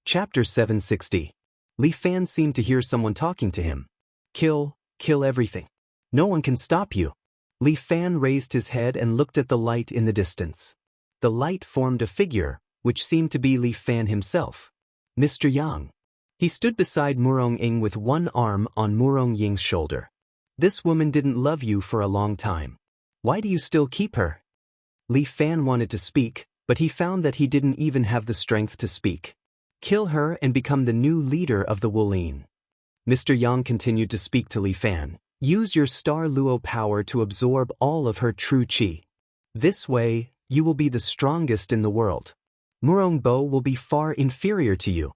Chapter 760. Li Fan seemed to hear someone talking to him. Kill everything. No one can stop you. Li Fan raised his head and looked at the light in the distance. The light formed a figure, which seemed to be Li Fan himself. Mr. Yang. He stood beside Murong Ying with one arm on Murong Ying's shoulder. This woman didn't love you for a long time. Why do you still keep her? Li Fan wanted to speak, but he found that he didn't even have the strength to speak. Kill her and become the new leader of the Wulin. Mr. Yang continued to speak to Li Fan. Use your Star Luo power to absorb all of her true qi. This way, you will be the strongest in the world. Murong Bo will be far inferior to you.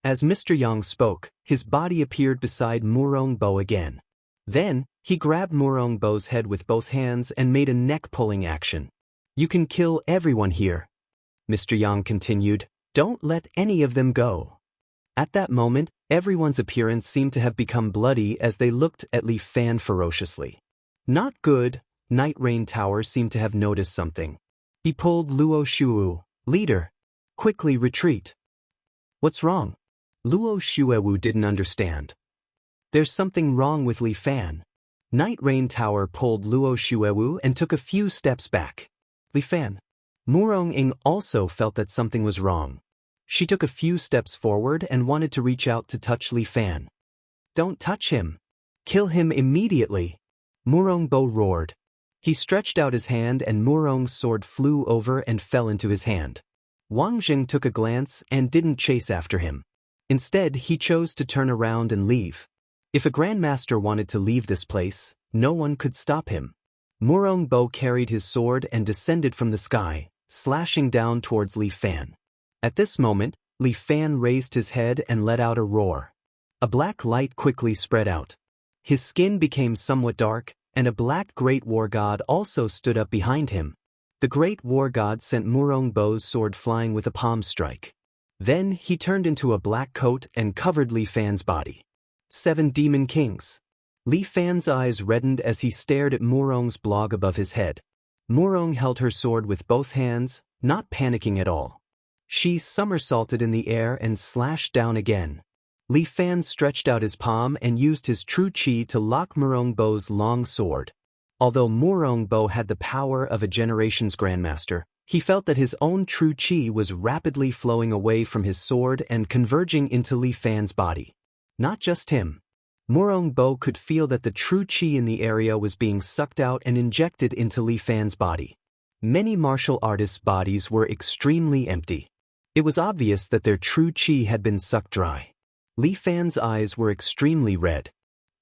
As Mr. Yang spoke, his body appeared beside Murong Bo again. Then, he grabbed Murong Bo's head with both hands and made a neck-pulling action. You can kill everyone here. Mr. Yang continued, don't let any of them go. At that moment, everyone's appearance seemed to have become bloody as they looked at Li Fan ferociously. Not good. Night Rain Tower seemed to have noticed something. He pulled Luo Shuwu. Leader, quickly retreat. What's wrong? Luo Shuwu didn't understand. There's something wrong with Li Fan. Night Rain Tower pulled Luo Shuwu and took a few steps back. Li Fan. Murong Ying also felt that something was wrong. She took a few steps forward and wanted to reach out to touch Li Fan. Don't touch him. Kill him immediately. Murong Bo roared. He stretched out his hand and Murong's sword flew over and fell into his hand. Wang Jing took a glance and didn't chase after him. Instead, he chose to turn around and leave. If a Grandmaster wanted to leave this place, no one could stop him. Murong Bo carried his sword and descended from the sky, slashing down towards Li Fan. At this moment, Li Fan raised his head and let out a roar. A black light quickly spread out. His skin became somewhat dark, and a black Great War God also stood up behind him. The Great War God sent Murong Bo's sword flying with a palm strike. Then he turned into a black coat and covered Li Fan's body. 7 Demon Kings. Li Fan's eyes reddened as he stared at Murong's blog above his head. Murong held her sword with both hands, not panicking at all. She somersaulted in the air and slashed down again. Li Fan stretched out his palm and used his true qi to lock Murong Bo's long sword. Although Murong Bo had the power of a generation's grandmaster, he felt that his own true qi was rapidly flowing away from his sword and converging into Li Fan's body. Not just him. Murong Bo could feel that the true qi in the area was being sucked out and injected into Li Fan's body. Many martial artists' bodies were extremely empty. It was obvious that their true qi had been sucked dry. Li Fan's eyes were extremely red.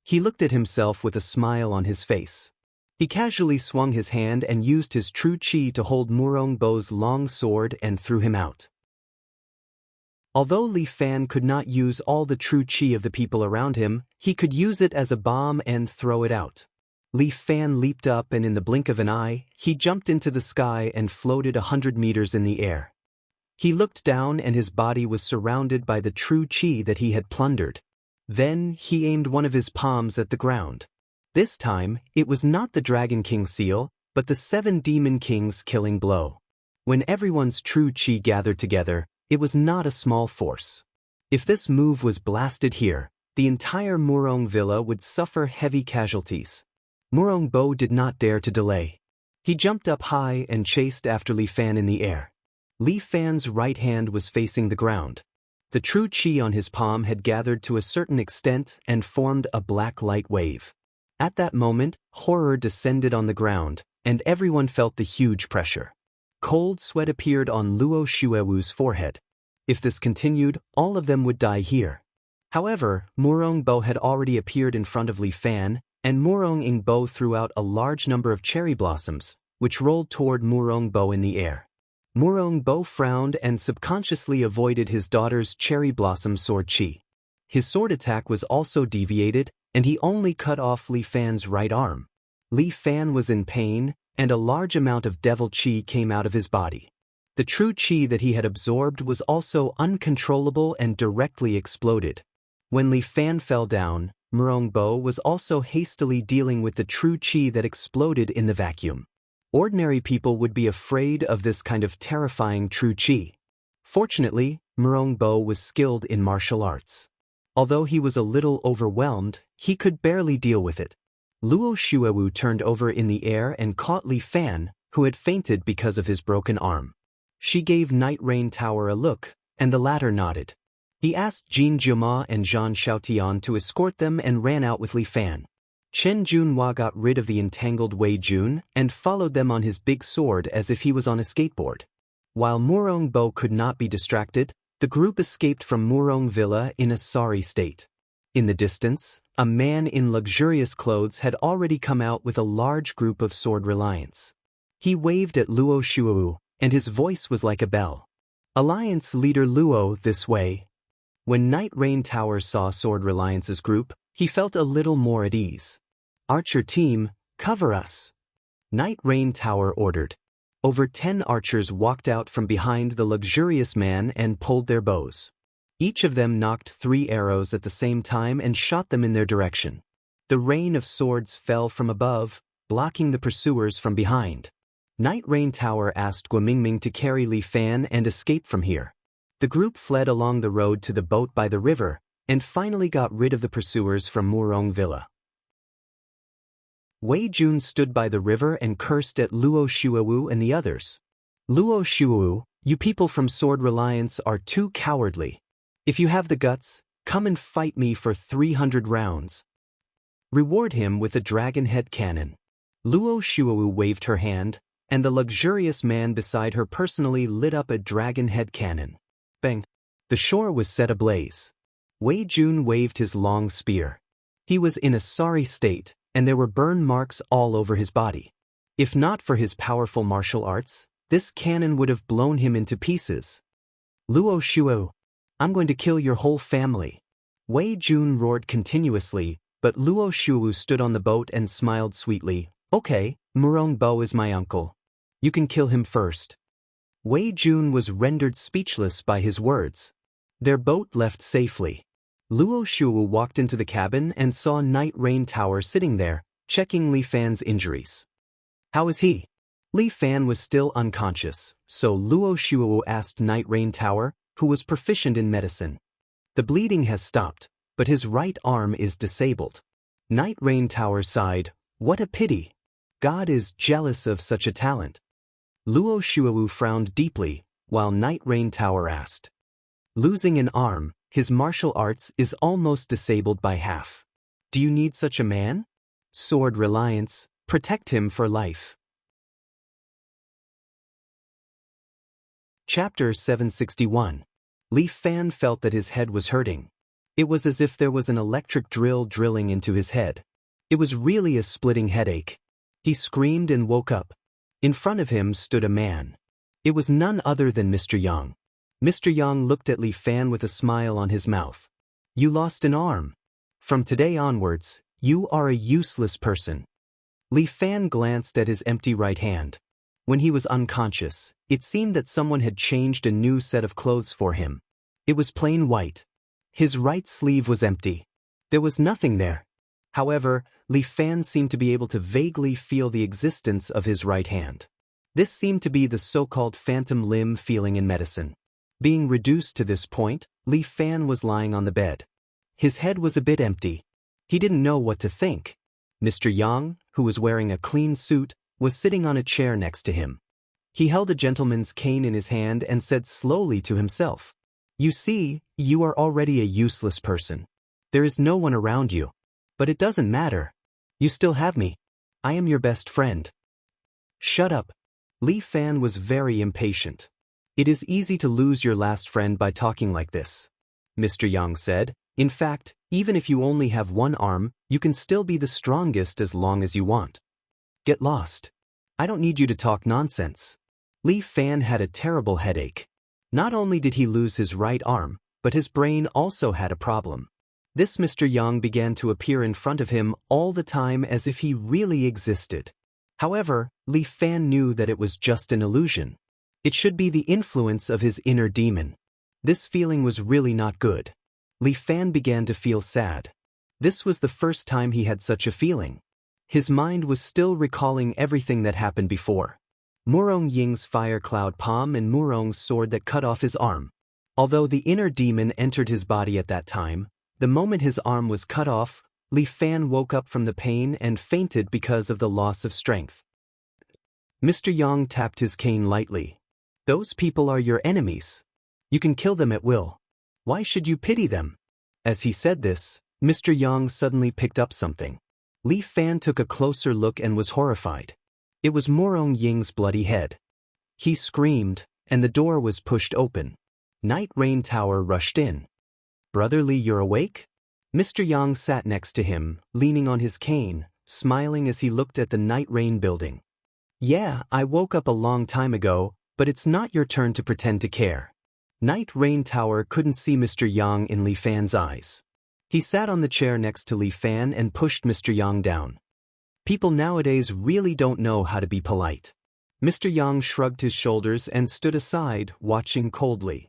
He looked at himself with a smile on his face. He casually swung his hand and used his true qi to hold Murong Bo's long sword and threw him out. Although Li Fan could not use all the true qi of the people around him, he could use it as a bomb and throw it out. Li Fan leaped up and in the blink of an eye, he jumped into the sky and floated 100 meters in the air. He looked down and his body was surrounded by the true qi that he had plundered. Then he aimed one of his palms at the ground. This time, it was not the Dragon King seal, but the 7 Demon Kings' killing blow. When everyone's true qi gathered together, it was not a small force. If this move was blasted here, the entire Murong Villa would suffer heavy casualties. Murong Bo did not dare to delay. He jumped up high and chased after Li Fan in the air. Li Fan's right hand was facing the ground. The true qi on his palm had gathered to a certain extent and formed a black light wave. At that moment, horror descended on the ground, and everyone felt the huge pressure. Cold sweat appeared on Luo Shuewu's forehead. If this continued, all of them would die here. However, Murong Bo had already appeared in front of Li Fan, and Murong Ying Bo threw out a large number of cherry blossoms, which rolled toward Murong Bo in the air. Murong Bo frowned and subconsciously avoided his daughter's cherry blossom sword qi. His sword attack was also deviated, and he only cut off Li Fan's right arm. Li Fan was in pain, and a large amount of devil qi came out of his body. The true qi that he had absorbed was also uncontrollable and directly exploded. When Li Fan fell down, Murong Bo was also hastily dealing with the true qi that exploded in the vacuum. Ordinary people would be afraid of this kind of terrifying true qi. Fortunately, Murongbo was skilled in martial arts. Although he was a little overwhelmed, he could barely deal with it. Luo Shuewu turned over in the air and caught Li Fan, who had fainted because of his broken arm. She gave Night Rain Tower a look, and the latter nodded. He asked Jin Jiuma and Zhang Xiaotian to escort them and ran out with Li Fan. Chen Junhua got rid of the entangled Wei Jun and followed them on his big sword as if he was on a skateboard. While Murongbo could not be distracted, the group escaped from Murong Villa in a sorry state. In the distance, a man in luxurious clothes had already come out with a large group of Sword Reliance. He waved at Luo Shuewu, and his voice was like a bell. Alliance leader Luo, this way. When Night Rain Tower saw Sword Reliance's group, he felt a little more at ease. Archer team, cover us. Night Rain Tower ordered. Over 10 archers walked out from behind the luxurious man and pulled their bows. Each of them knocked 3 arrows at the same time and shot them in their direction. The rain of swords fell from above, blocking the pursuers from behind. Night Rain Tower asked Guomingming to carry Li Fan and escape from here. The group fled along the road to the boat by the river, and finally got rid of the pursuers from Murong Villa. Wei Jun stood by the river and cursed at Luo Shuewu and the others. Luo Shuewu, you people from Sword Reliance are too cowardly. If you have the guts, come and fight me for 300 rounds. Reward him with a dragon head cannon. Luo Shuewu waved her hand, and the luxurious man beside her personally lit up a dragon head cannon. Bang! The shore was set ablaze. Wei Jun waved his long spear. He was in a sorry state, and there were burn marks all over his body. If not for his powerful martial arts, this cannon would have blown him into pieces. Luo Shuewu, I'm going to kill your whole family. Wei Jun roared continuously, but Luo Shuewu stood on the boat and smiled sweetly. Okay, Murongbo is my uncle. You can kill him first. Wei Jun was rendered speechless by his words. Their boat left safely. Luo Shuewu walked into the cabin and saw Night Rain Tower sitting there, checking Li Fan's injuries. How is he? Li Fan was still unconscious, so Luo Shuewu asked Night Rain Tower, who was proficient in medicine. The bleeding has stopped, but his right arm is disabled. Night Rain Tower sighed, what a pity. God is jealous of such a talent. Luo Shuewu frowned deeply, while Night Rain Tower asked. Losing an arm, his martial arts is almost disabled by half. Do you need such a man? Sword Reliance, protect him for life. Chapter 761. Li Fan felt that his head was hurting. It was as if there was an electric drill drilling into his head. It was really a splitting headache. He screamed and woke up. In front of him stood a man. It was none other than Mr. Yang. Mr. Yang looked at Li Fan with a smile on his mouth. You lost an arm. From today onwards, you are a useless person. Li Fan glanced at his empty right hand. When he was unconscious, it seemed that someone had changed a new set of clothes for him. It was plain white. His right sleeve was empty. There was nothing there. However, Li Fan seemed to be able to vaguely feel the existence of his right hand. This seemed to be the so-called phantom limb feeling in medicine. Being reduced to this point, Li Fan was lying on the bed. His head was a bit empty. He didn't know what to think. Mr. Yang, who was wearing a clean suit, was sitting on a chair next to him. He held a gentleman's cane in his hand and said slowly to himself, You see, you are already a useless person. There is no one around you. But it doesn't matter. You still have me. I am your best friend. Shut up. Li Fan was very impatient. It is easy to lose your last friend by talking like this. Mr. Yang said, in fact, even if you only have one arm, you can still be the strongest as long as you want. Get lost. I don't need you to talk nonsense. Li Fan had a terrible headache. Not only did he lose his right arm, but his brain also had a problem. This Mr. Yang began to appear in front of him all the time as if he really existed. However, Li Fan knew that it was just an illusion. It should be the influence of his inner demon. This feeling was really not good. Li Fan began to feel sad. This was the first time he had such a feeling. His mind was still recalling everything that happened before. Murong Ying's fire cloud palm and Murong's sword that cut off his arm. Although the inner demon entered his body at that time, the moment his arm was cut off, Li Fan woke up from the pain and fainted because of the loss of strength. Mr. Yang tapped his cane lightly. Those people are your enemies. You can kill them at will. Why should you pity them? As he said this, Mr. Yang suddenly picked up something. Li Fan took a closer look and was horrified. It was Morong Ying's bloody head. He screamed, and the door was pushed open. Night Rain Tower rushed in. Brother Li, you're awake? Mr. Yang sat next to him, leaning on his cane, smiling as he looked at the Night Rain building. Yeah, I woke up a long time ago, but it's not your turn to pretend to care. Night Rain Tower couldn't see Mr. Yang in Li Fan's eyes. He sat on the chair next to Li Fan and pushed Mr. Yang down. People nowadays really don't know how to be polite. Mr. Yang shrugged his shoulders and stood aside, watching coldly.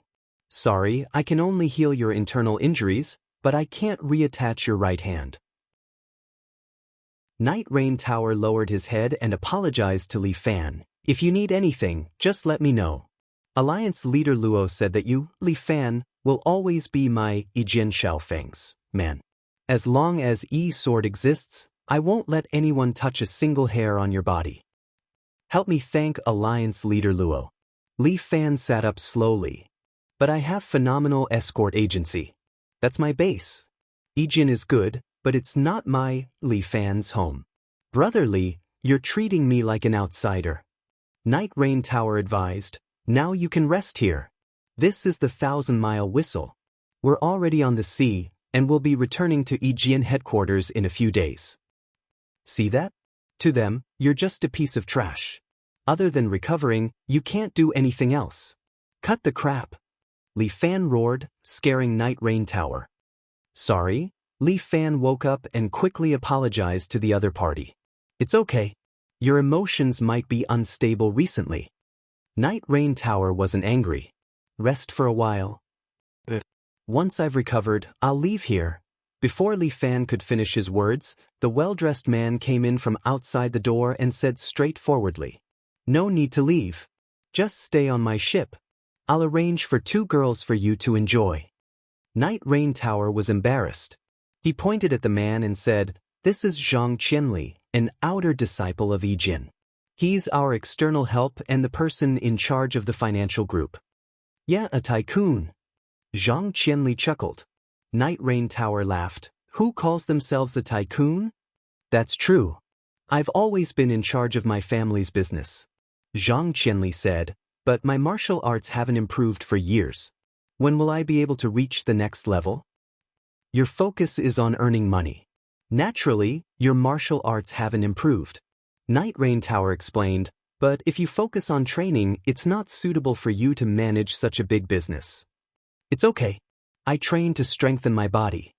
Sorry, I can only heal your internal injuries, but I can't reattach your right hand. Night Rain Tower lowered his head and apologized to Li Fan. If you need anything, just let me know. Alliance leader Luo said that you, Li Fan, will always be my Yijian Xiaofeng's man. As long as Yi Sword exists, I won't let anyone touch a single hair on your body. Help me thank Alliance leader Luo. Li Fan sat up slowly. But I have phenomenal escort agency. That's my base. Yijian is good, but it's not my, Li Fan's home. Brother Li, you're treating me like an outsider. Night Rain Tower advised, now you can rest here. This is the 1,000-mile whistle. We're already on the sea, and we'll be returning to Yijian headquarters in a few days. See that? To them, you're just a piece of trash. Other than recovering, you can't do anything else. Cut the crap. Li Fan roared, scaring Night Rain Tower. Sorry? Li Fan woke up and quickly apologized to the other party. It's okay. Your emotions might be unstable recently. Night Rain Tower wasn't angry. Rest for a while. Once I've recovered, I'll leave here. Before Li Fan could finish his words, the well-dressed man came in from outside the door and said straightforwardly, no need to leave. Just stay on my ship. I'll arrange for 2 girls for you to enjoy. Night Rain Tower was embarrassed. He pointed at the man and said, this is Zhang Qianli, an outer disciple of Yijian. He's our external help and the person in charge of the financial group. Yeah, a tycoon. Zhang Qianli chuckled. Night Rain Tower laughed. Who calls themselves a tycoon? That's true. I've always been in charge of my family's business. Zhang Qianli said, but my martial arts haven't improved for years. When will I be able to reach the next level? Your focus is on earning money. Naturally, your martial arts haven't improved. Night Rain Tower explained, but if you focus on training, it's not suitable for you to manage such a big business. It's okay. I train to strengthen my body.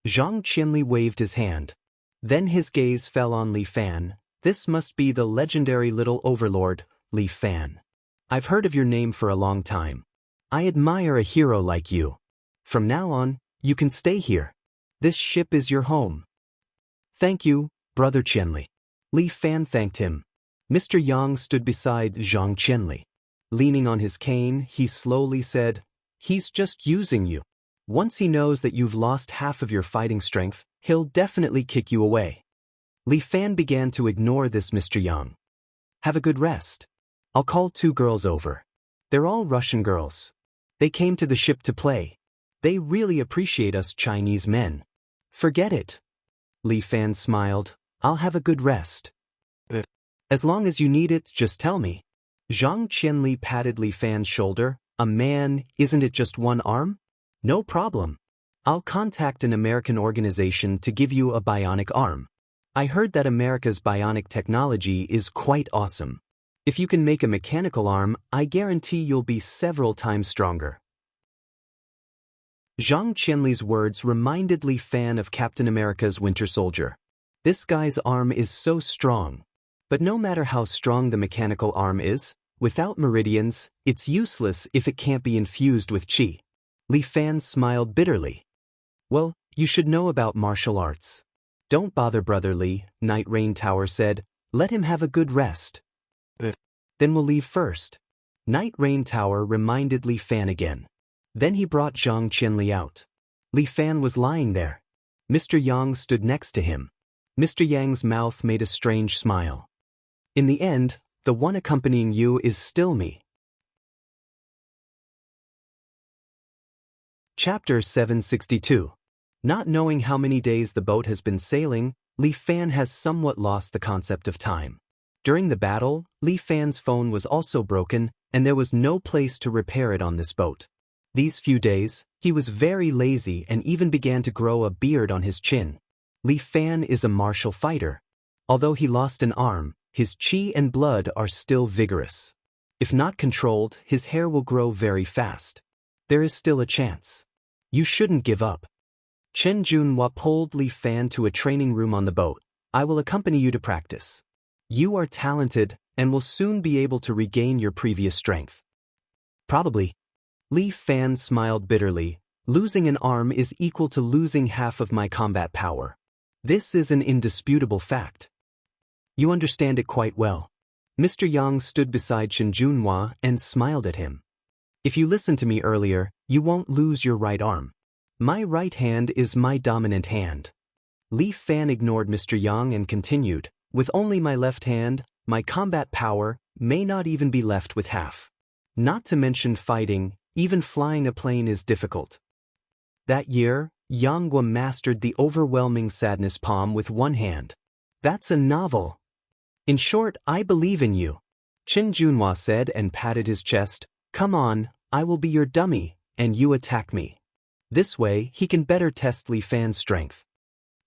Zhang Qianli waved his hand. Then his gaze fell on Li Fan. This must be the legendary little overlord, Li Fan. I've heard of your name for a long time. I admire a hero like you. From now on, you can stay here. This ship is your home. Thank you, Brother Qianli. Li Fan thanked him. Mr. Yang stood beside Zhang Qianli. Leaning on his cane, he slowly said, he's just using you. Once he knows that you've lost half of your fighting strength, he'll definitely kick you away. Li Fan began to ignore this Mr. Yang. Have a good rest. I'll call 2 girls over. They're all Russian girls. They came to the ship to play. They really appreciate us Chinese men. Forget it. Li Fan smiled. I'll have a good rest. As long as you need it, just tell me. Zhang Qianli patted Li Fan's shoulder. A man, isn't it just one arm? No problem. I'll contact an American organization to give you a bionic arm. I heard that America's bionic technology is quite awesome. If you can make a mechanical arm, I guarantee you'll be several times stronger. Zhang Qianli's words reminded Li Fan of Captain America's Winter Soldier. This guy's arm is so strong. But no matter how strong the mechanical arm is, without meridians, it's useless if it can't be infused with qi. Li Fan smiled bitterly. Well, you should know about martial arts. Don't bother Brother Li, Night Rain Tower said. Let him have a good rest. Then we'll leave first. Night Rain Tower reminded Li Fan again. Then he brought Zhang Qianli out. Li Fan was lying there. Mr. Yang stood next to him. Mr. Yang's mouth made a strange smile. In the end, the one accompanying you is still me. Chapter 762. Not knowing how many days the boat has been sailing, Li Fan has somewhat lost the concept of time. During the battle, Li Fan's phone was also broken, and there was no place to repair it on this boat. These few days, he was very lazy and even began to grow a beard on his chin. Li Fan is a martial fighter. Although he lost an arm, his qi and blood are still vigorous. If not controlled, his hair will grow very fast. There is still a chance. You shouldn't give up. Chen Junhua pulled Li Fan to a training room on the boat. I will accompany you to practice. You are talented and will soon be able to regain your previous strength. Probably. Li Fan smiled bitterly. Losing an arm is equal to losing half of my combat power. This is an indisputable fact. You understand it quite well. Mr. Yang stood beside Chen Junhua and smiled at him. If you listened to me earlier, you won't lose your right arm. My right hand is my dominant hand. Li Fan ignored Mr. Yang and continued, with only my left hand, my combat power may not even be left with half. Not to mention fighting, even flying a plane is difficult. That year, Yang Guo mastered the overwhelming sadness palm with one hand. That's a novel. In short, I believe in you. Chen Junhua said and patted his chest. Come on, I will be your dummy, and you attack me. This way, he can better test Li Fan's strength.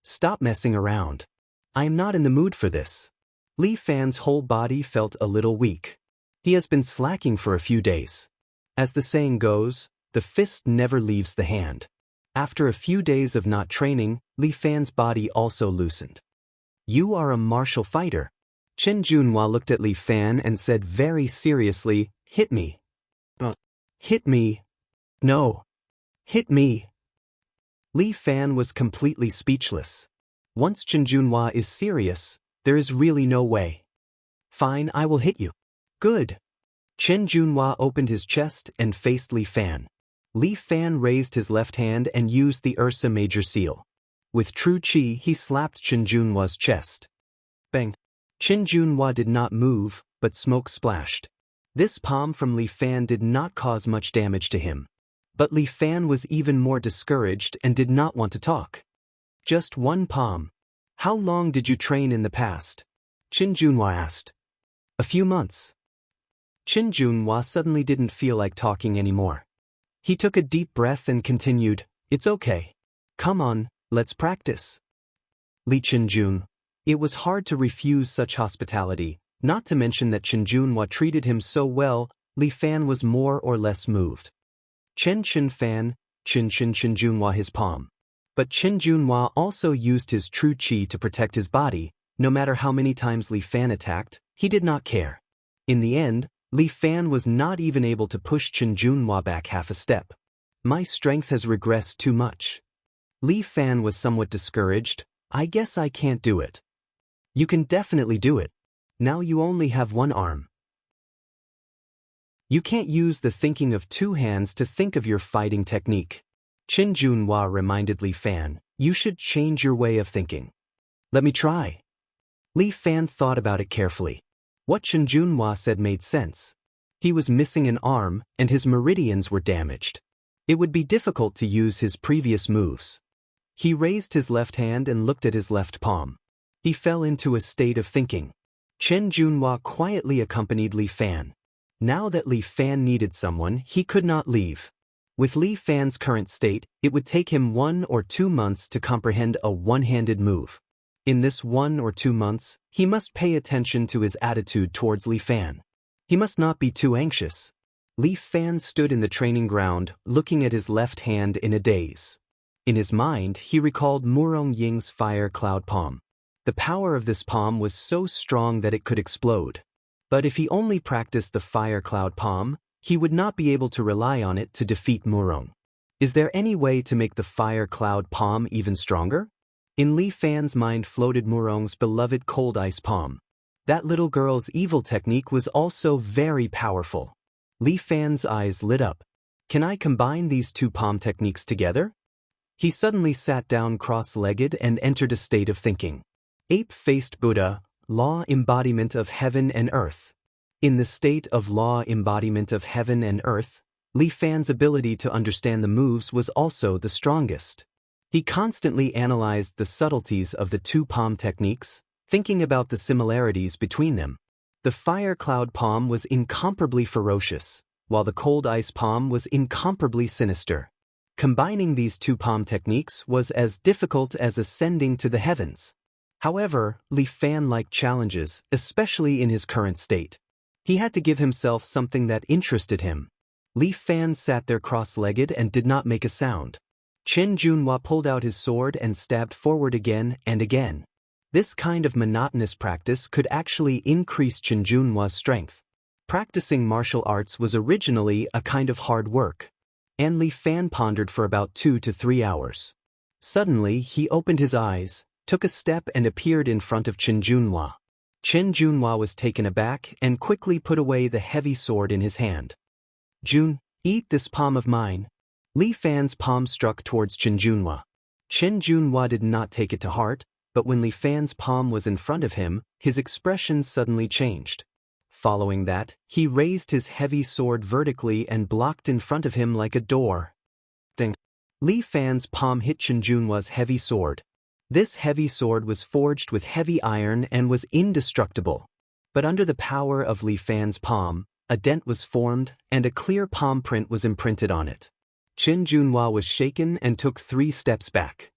Stop messing around. I am not in the mood for this. Li Fan's whole body felt a little weak. He has been slacking for a few days. As the saying goes, the fist never leaves the hand. After a few days of not training, Li Fan's body also loosened. You are a martial fighter. Chen Junhua looked at Li Fan and said very seriously, hit me. Hit me. No. Hit me. Li Fan was completely speechless. Once Chen Junhua is serious, there is really no way. Fine, I will hit you. Good. Chen Junhua opened his chest and faced Li Fan. Li Fan raised his left hand and used the Ursa Major Seal. With true qi, he slapped Chen Junhua's chest. Bang. Chen Junhua did not move, but smoke splashed. This palm from Li Fan did not cause much damage to him. But Li Fan was even more discouraged and did not want to talk. Just one palm. How long did you train in the past? Chen Junhua asked. A few months. Chen Junhua suddenly didn't feel like talking anymore. He took a deep breath and continued, It's okay. Come on, let's practice. Li Chen Jun. It was hard to refuse such hospitality, not to mention that Chen Junhua treated him so well. Li Fan was more or less moved. Chen Fan, Chen Junhua his palm. But Chen Junhua also used his true qi to protect his body. No matter how many times Li Fan attacked, he did not care. In the end, Li Fan was not even able to push Chen Junhua back half a step. My strength has regressed too much. Li Fan was somewhat discouraged. I guess I can't do it. You can definitely do it. Now you only have one arm. You can't use the thinking of two hands to think of your fighting technique. Chen Junhua reminded Li Fan, you should change your way of thinking. Let me try. Li Fan thought about it carefully. What Chen Junhua said made sense. He was missing an arm, and his meridians were damaged. It would be difficult to use his previous moves. He raised his left hand and looked at his left palm. He fell into a state of thinking. Chen Junhua quietly accompanied Li Fan. Now that Li Fan needed someone, he could not leave. With Li Fan's current state, it would take him 1 or 2 months to comprehend a one-handed move. In this 1 or 2 months, he must pay attention to his attitude towards Li Fan. He must not be too anxious. Li Fan stood in the training ground, looking at his left hand in a daze. In his mind, he recalled Murong Ying's fire cloud palm. The power of this palm was so strong that it could explode. But if he only practiced the fire cloud palm, he would not be able to rely on it to defeat Murong. Is there any way to make the fire cloud palm even stronger? In Li Fan's mind floated Murong's beloved cold ice palm. That little girl's evil technique was also very powerful. Li Fan's eyes lit up. Can I combine these two palm techniques together? He suddenly sat down cross-legged and entered a state of thinking. Ape-faced Buddha, law embodiment of heaven and earth. In the state of law embodiment of heaven and earth, Li Fan's ability to understand the moves was also the strongest. He constantly analyzed the subtleties of the two palm techniques, thinking about the similarities between them. The fire cloud palm was incomparably ferocious, while the cold ice palm was incomparably sinister. Combining these two palm techniques was as difficult as ascending to the heavens. However, Li Fan liked challenges, especially in his current state. He had to give himself something that interested him. Li Fan sat there cross-legged and did not make a sound. Chen Junhua pulled out his sword and stabbed forward again and again. This kind of monotonous practice could actually increase Chen Junhua's strength. Practicing martial arts was originally a kind of hard work. And Li Fan pondered for about 2 to 3 hours. Suddenly, he opened his eyes, took a step and appeared in front of Chen Junhua. Chen Junhua was taken aback and quickly put away the heavy sword in his hand. Jun, eat this palm of mine. Li Fan's palm struck towards Chen Junhua. Chen Junhua did not take it to heart, but when Li Fan's palm was in front of him, his expression suddenly changed. Following that, he raised his heavy sword vertically and blocked in front of him like a door. Ding! Li Fan's palm hit Chen Junhua's heavy sword. This heavy sword was forged with heavy iron and was indestructible. But under the power of Li Fan's palm, a dent was formed and a clear palm print was imprinted on it. Chen Junhua was shaken and took 3 steps back.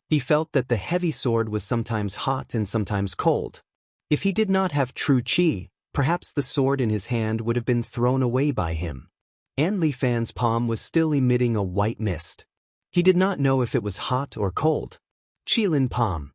He felt that the heavy sword was sometimes hot and sometimes cold. If he did not have true qi, perhaps the sword in his hand would have been thrown away by him. And Li Fan's palm was still emitting a white mist. He did not know if it was hot or cold. Qilin palm.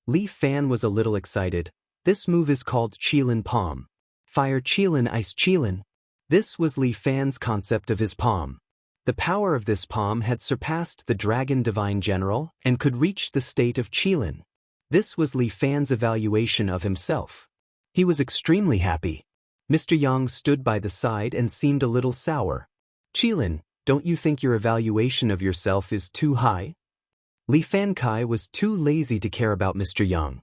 Li Fan was a little excited. This move is called Qilin palm. Fire Qilin, ice Qilin. This was Li Fan's concept of his palm. The power of this palm had surpassed the Dragon Divine General and could reach the state of Qilin. This was Li Fan's evaluation of himself. He was extremely happy. Mr. Yang stood by the side and seemed a little sour. Qilin, don't you think your evaluation of yourself is too high? Li Fankai was too lazy to care about Mr. Yang.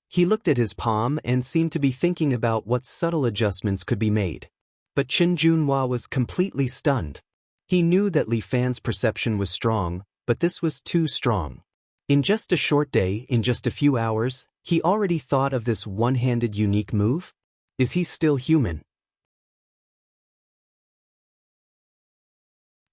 He looked at his palm and seemed to be thinking about what subtle adjustments could be made. But Chen Junhua was completely stunned. He knew that Li Fan's perception was strong, but this was too strong. In just a short day, in just a few hours, he already thought of this one-handed unique move? Is he still human?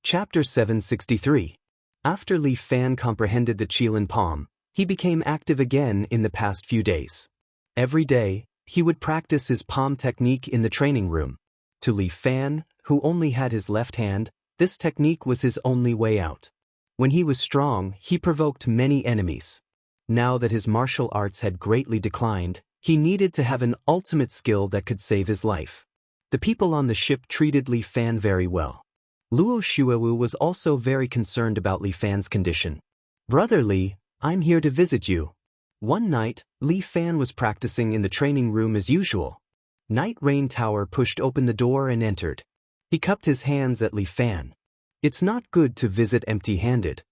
Chapter 763. After Li Fan comprehended the Qilin palm, he became active again in the past few days. Every day, he would practice his palm technique in the training room. To Li Fan, who only had his left hand, this technique was his only way out. When he was strong, he provoked many enemies. Now that his martial arts had greatly declined, he needed to have an ultimate skill that could save his life. The people on the ship treated Li Fan very well. Luo Shuewu was also very concerned about Li Fan's condition. Brother Li, I'm here to visit you. One night, Li Fan was practicing in the training room as usual. Night Rain Tower pushed open the door and entered. He cupped his hands at Li Fan. It's not good to visit empty-handed.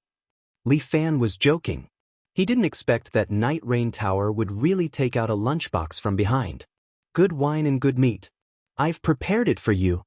Li Fan was joking. He didn't expect that Night Rain Tower would really take out a lunchbox from behind. Good wine and good meat. I've prepared it for you.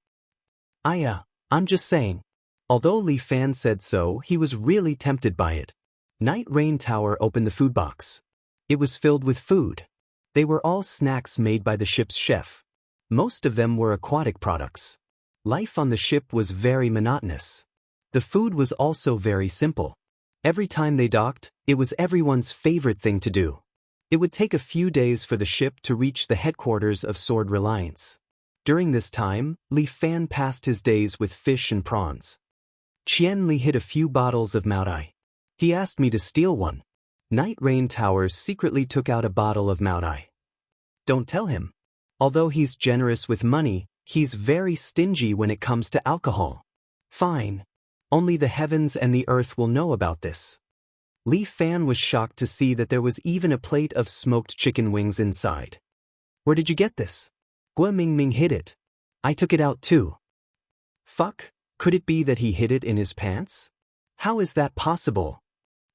I'm just saying. Although Li Fan said so, he was really tempted by it. Night Rain Tower opened the food box. It was filled with food. They were all snacks made by the ship's chef. Most of them were aquatic products. Life on the ship was very monotonous. The food was also very simple. Every time they docked, it was everyone's favorite thing to do. It would take a few days for the ship to reach the headquarters of Sword Reliance. During this time, Li Fan passed his days with fish and prawns. Qian Li hid a few bottles of Maodai. He asked me to steal one. Night Rain Towers secretly took out a bottle of Maodai. Don't tell him. Although he's generous with money, he's very stingy when it comes to alcohol. Fine. Only the heavens and the earth will know about this. Li Fan was shocked to see that there was even a plate of smoked chicken wings inside. Where did you get this? Gua Mingming hid it. I took it out too. Fuck, could it be that he hid it in his pants? How is that possible?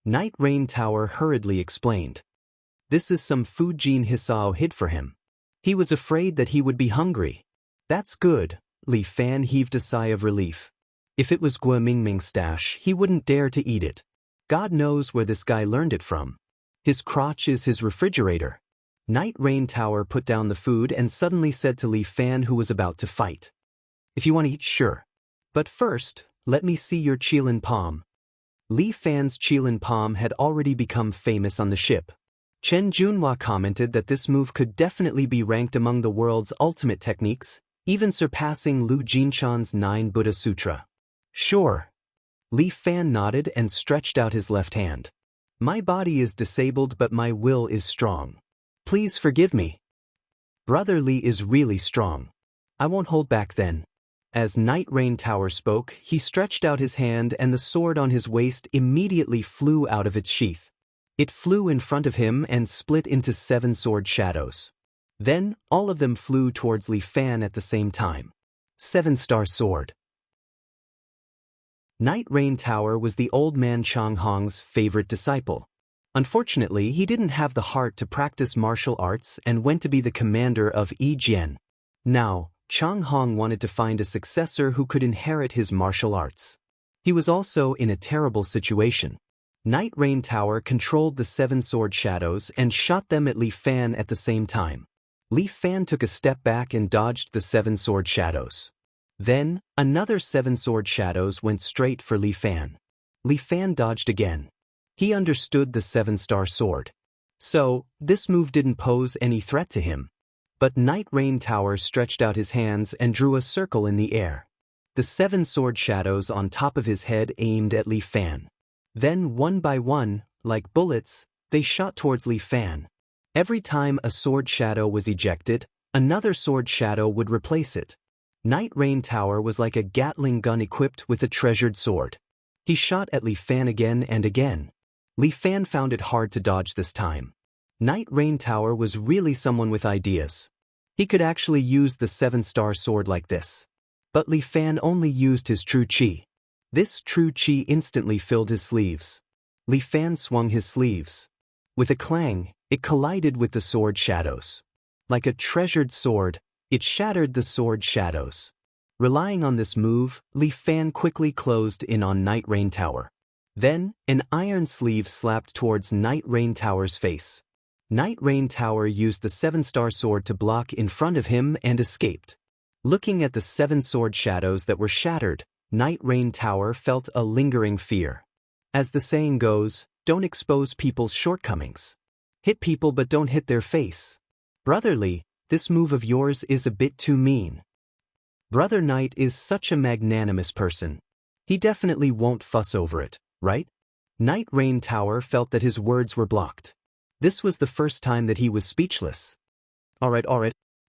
Night Rain Tower hurriedly explained. This is some food Jin Hisao hid for him. He was afraid that he would be hungry. That's good, Li Fan heaved a sigh of relief. If it was Guo Mingming's stash, he wouldn't dare to eat it. God knows where this guy learned it from. His crotch is his refrigerator. Night Rain Tower put down the food and suddenly said to Li Fan, who was about to fight. If you want to eat, sure. But first, let me see your Qilin palm. Li Fan's Qilin palm had already become famous on the ship. Chen Junhua commented that this move could definitely be ranked among the world's ultimate techniques, even surpassing Lu Jinchan's 9 Buddha Sutra. Sure. Li Fan nodded and stretched out his left hand. My body is disabled but my will is strong. Please forgive me. Brother Li is really strong. I won't hold back then. As Night Rain Tower spoke, he stretched out his hand and the sword on his waist immediately flew out of its sheath. It flew in front of him and split into 7 sword shadows. Then, all of them flew towards Li Fan at the same time. 7-star sword. Night Rain Tower was the old man Chang Hong's favorite disciple. Unfortunately, he didn't have the heart to practice martial arts and went to be the commander of Yi Jian. Now, Chang Hong wanted to find a successor who could inherit his martial arts. He was also in a terrible situation. Night Rain Tower controlled the 7 sword shadows and shot them at Li Fan at the same time. Li Fan took a step back and dodged the 7 sword shadows. Then, another 7 sword shadows went straight for Li Fan. Li Fan dodged again. He understood the 7-star sword. So, this move didn't pose any threat to him. But Night Rain Tower stretched out his hands and drew a circle in the air. The 7 sword shadows on top of his head aimed at Li Fan. Then, one by one, like bullets, they shot towards Li Fan. Every time a sword shadow was ejected, another sword shadow would replace it. Night Rain Tower was like a Gatling gun equipped with a treasured sword. He shot at Li Fan again and again. Li Fan found it hard to dodge this time. Night Rain Tower was really someone with ideas. He could actually use the 7-star sword like this. But Li Fan only used his true chi. This true chi instantly filled his sleeves. Li Fan swung his sleeves. With a clang, it collided with the sword shadows. Like a treasured sword, it shattered the sword shadows. Relying on this move, Li Fan quickly closed in on Night Rain Tower. Then, an iron sleeve slapped towards Night Rain Tower's face. Night Rain Tower used the 7-star sword to block in front of him and escaped. Looking at the 7 sword shadows that were shattered, Night Rain Tower felt a lingering fear. As the saying goes, don't expose people's shortcomings. Hit people but don't hit their face. Brother Li, this move of yours is a bit too mean. Brother Knight is such a magnanimous person. He definitely won't fuss over it, right? Night Rain Tower felt that his words were blocked. This was the first time that he was speechless. Alright.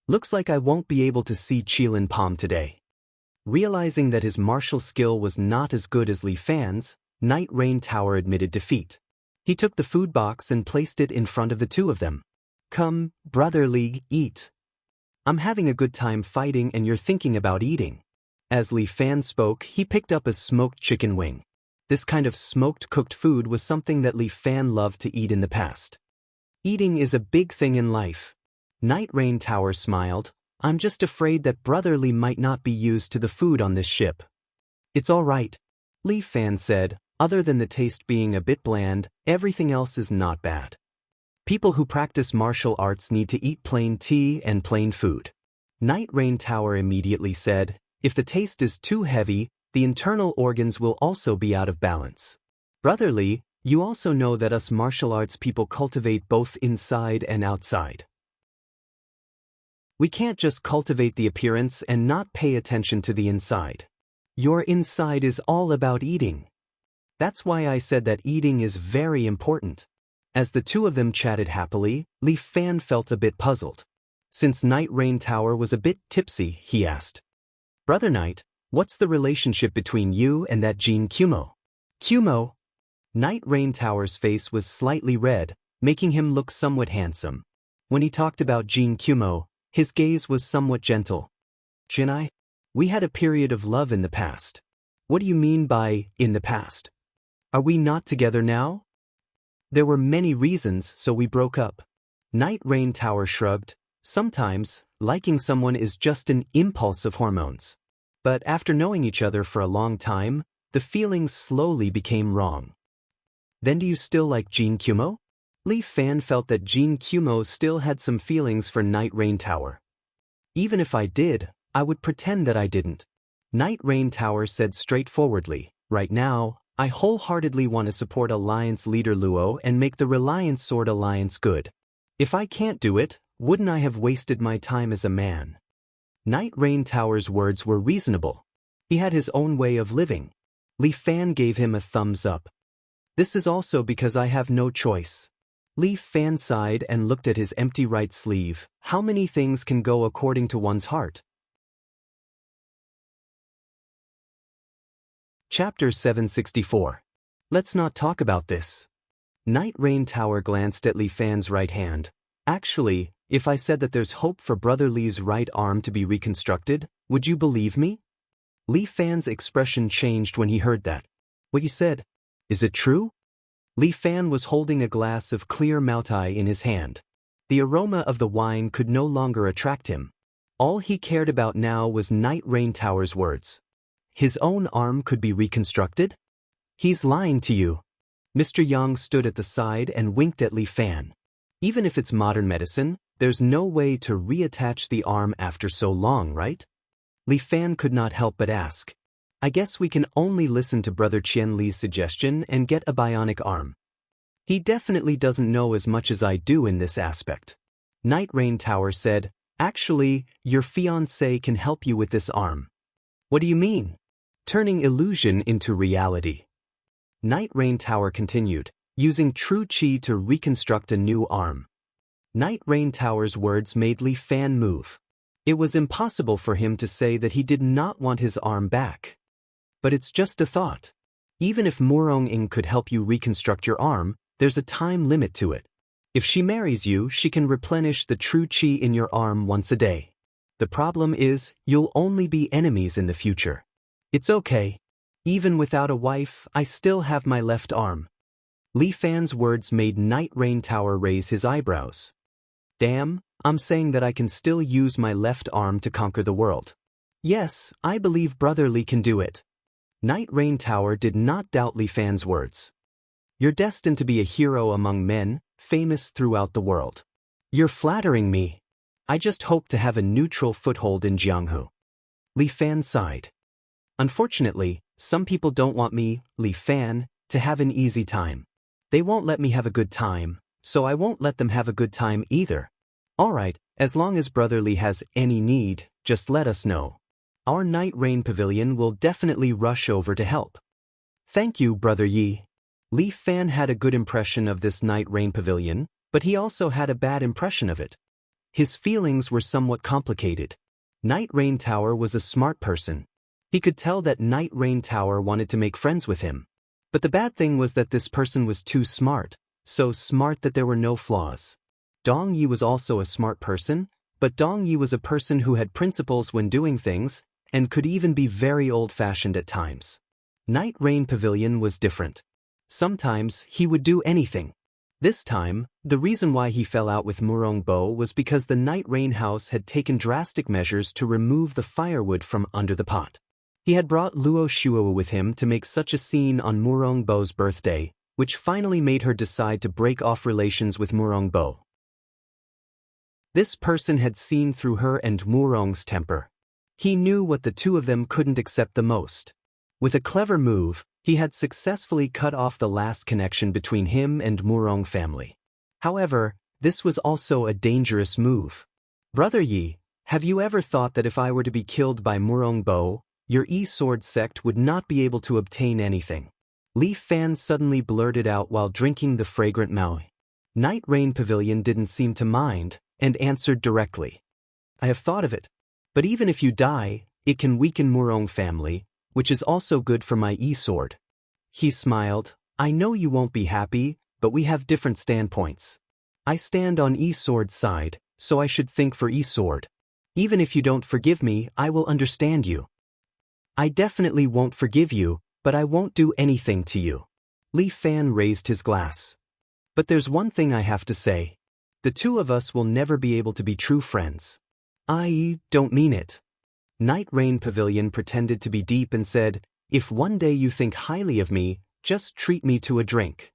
Looks like I won't be able to see Qilin Palm today. Realizing that his martial skill was not as good as Li Fan's, Night Rain Tower admitted defeat. He took the food box and placed it in front of the two of them. Come, Brother Li, eat. I'm having a good time fighting and you're thinking about eating. As Li Fan spoke, he picked up a smoked chicken wing. This kind of smoked cooked food was something that Li Fan loved to eat in the past. Eating is a big thing in life. Night Rain Tower smiled. I'm just afraid that Brother Li might not be used to the food on this ship. It's all right, Li Fan said. Other than the taste being a bit bland, everything else is not bad. People who practice martial arts need to eat plain tea and plain food. Night Rain Tower immediately said, if the taste is too heavy, the internal organs will also be out of balance. Brother Li, you also know that us martial arts people cultivate both inside and outside. We can't just cultivate the appearance and not pay attention to the inside. Your inside is all about eating. That's why I said that eating is very important. As the two of them chatted happily, Li Fan felt a bit puzzled. Since Night Rain Tower was a bit tipsy, he asked, Brother Knight, what's the relationship between you and that Jin Kumo? Kumo? Night Rain Tower's face was slightly red, making him look somewhat handsome. When he talked about Jin Kumo, his gaze was somewhat gentle. Jinai? We had a period of love in the past. What do you mean by, in the past? Are we not together now? There were many reasons, so we broke up. Night Rain Tower shrugged. Sometimes, liking someone is just an impulse of hormones. But after knowing each other for a long time, the feelings slowly became wrong. Then do you still like Jin Kumo? Li Fan felt that Jin Kumo still had some feelings for Night Rain Tower. Even if I did, I would pretend that I didn't. Night Rain Tower said straightforwardly, right now, I wholeheartedly want to support Alliance leader Luo and make the Reliance Sword Alliance good. If I can't do it, wouldn't I have wasted my time as a man? Night Rain Tower's words were reasonable. He had his own way of living. Li Fan gave him a thumbs up. This is also because I have no choice. Li Fan sighed and looked at his empty right sleeve. How many things can go according to one's heart? Chapter 764. Let's not talk about this. Night Rain Tower glanced at Li Fan's right hand. Actually, if I said that there's hope for Brother Li's right arm to be reconstructed, would you believe me? Li Fan's expression changed when he heard that. What you said, is it true? Li Fan was holding a glass of clear Maotai in his hand. The aroma of the wine could no longer attract him. All he cared about now was Night Rain Tower's words. His own arm could be reconstructed? He's lying to you. Mr. Yang stood at the side and winked at Li Fan. Even if it's modern medicine, there's no way to reattach the arm after so long, right? Li Fan could not help but ask. I guess we can only listen to Brother Qian Li's suggestion and get a bionic arm. He definitely doesn't know as much as I do in this aspect. Night Rain Tower said, actually, your fiancé can help you with this arm. What do you mean? Turning illusion into reality. Night Rain Tower continued, using true qi to reconstruct a new arm. Night Rain Tower's words made Li Fan move. It was impossible for him to say that he did not want his arm back. But it's just a thought. Even if Murong-ing could help you reconstruct your arm, there's a time limit to it. If she marries you, she can replenish the true qi in your arm once a day. The problem is, you'll only be enemies in the future. It's okay. Even without a wife, I still have my left arm. Li Fan's words made Night Rain Tower raise his eyebrows. Damn, I'm saying that I can still use my left arm to conquer the world. Yes, I believe Brother Li can do it. Night Rain Tower did not doubt Li Fan's words. You're destined to be a hero among men, famous throughout the world. You're flattering me. I just hope to have a neutral foothold in Jianghu. Li Fan sighed. Unfortunately, some people don't want me, Li Fan, to have an easy time. They won't let me have a good time, so I won't let them have a good time either. Alright, as long as Brother Li has any need, just let us know. Our Night Rain Pavilion will definitely rush over to help. Thank you, Brother Yi. Li Fan had a good impression of this Night Rain Pavilion, but he also had a bad impression of it. His feelings were somewhat complicated. Night Rain Tower was a smart person. He could tell that Night Rain Tower wanted to make friends with him. But the bad thing was that this person was too smart, so smart that there were no flaws. Dong Yi was also a smart person, but Dong Yi was a person who had principles when doing things, and could even be very old-fashioned at times. Night Rain Pavilion was different. Sometimes he would do anything. This time, the reason why he fell out with Murong Bo was because the Night Rain House had taken drastic measures to remove the firewood from under the pot. He had brought Luo Shuo with him to make such a scene on Murong Bo's birthday, which finally made her decide to break off relations with Murong Bo. This person had seen through her and Murong's temper. He knew what the two of them couldn't accept the most. With a clever move, he had successfully cut off the last connection between him and Murong family. However, this was also a dangerous move. Brother Yi, have you ever thought that if I were to be killed by Murong Bo, your E-Sword sect would not be able to obtain anything? Li Fan suddenly blurted out while drinking the fragrant Maui. Night Rain Pavilion didn't seem to mind, and answered directly. I have thought of it. But even if you die, it can weaken Murong family, which is also good for my E-Sword. He smiled. I know you won't be happy, but we have different standpoints. I stand on E-Sword's side, so I should think for E-Sword. Even if you don't forgive me, I will understand you. I definitely won't forgive you, but I won't do anything to you. Li Fan raised his glass. But there's one thing I have to say. The two of us will never be able to be true friends. I don't mean it. Night Rain Pavilion pretended to be deep and said, if one day you think highly of me, just treat me to a drink.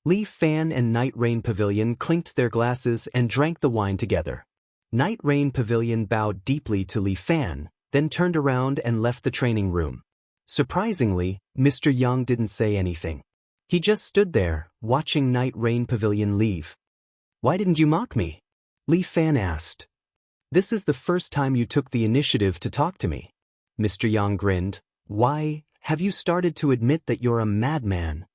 Li Fan and Night Rain Pavilion clinked their glasses and drank the wine together. Night Rain Pavilion bowed deeply to Li Fan, then turned around and left the training room. Surprisingly, Mr. Yang didn't say anything. He just stood there, watching Night Rain Pavilion leave. Why didn't you mock me? Li Fan asked. This is the first time you took the initiative to talk to me. Mr. Yang grinned. Why, have you started to admit that you're a madman?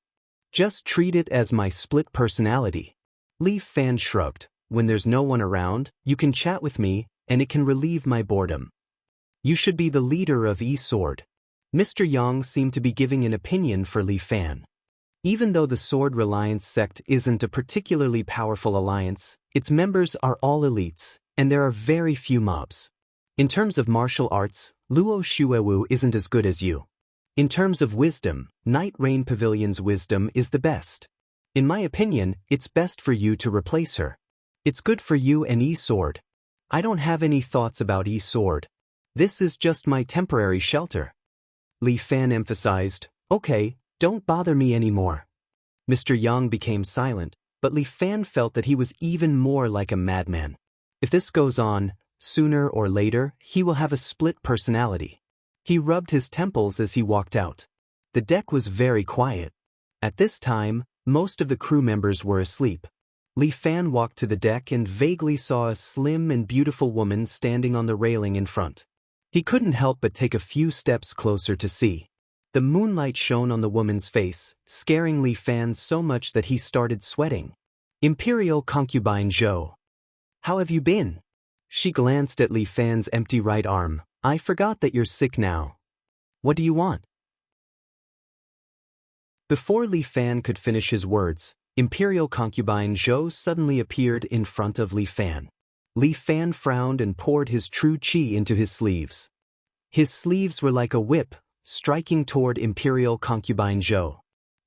Just treat it as my split personality. Li Fan shrugged. When there's no one around, you can chat with me, and it can relieve my boredom. You should be the leader of E-Sword. Mr. Yang seemed to be giving an opinion for Li Fan. Even though the Sword Reliance sect isn't a particularly powerful alliance, its members are all elites, and there are very few mobs. In terms of martial arts, Luo Shuewu isn't as good as you. In terms of wisdom, Night Rain Pavilion's wisdom is the best. In my opinion, it's best for you to replace her. It's good for you and E-Sword. I don't have any thoughts about E-Sword. This is just my temporary shelter. Li Fan emphasized, okay, don't bother me anymore. Mr. Yang became silent, but Li Fan felt that he was even more like a madman. If this goes on, sooner or later, he will have a split personality. He rubbed his temples as he walked out. The deck was very quiet. At this time, most of the crew members were asleep. Li Fan walked to the deck and vaguely saw a slim and beautiful woman standing on the railing in front. He couldn't help but take a few steps closer to see. The moonlight shone on the woman's face, scaring Li Fan so much that he started sweating. Imperial Concubine Zhou. How have you been? She glanced at Li Fan's empty right arm. I forgot that you're sick now. What do you want? Before Li Fan could finish his words, Imperial Concubine Zhou suddenly appeared in front of Li Fan. Li Fan frowned and poured his true qi into his sleeves. His sleeves were like a whip, striking toward Imperial Concubine Zhou.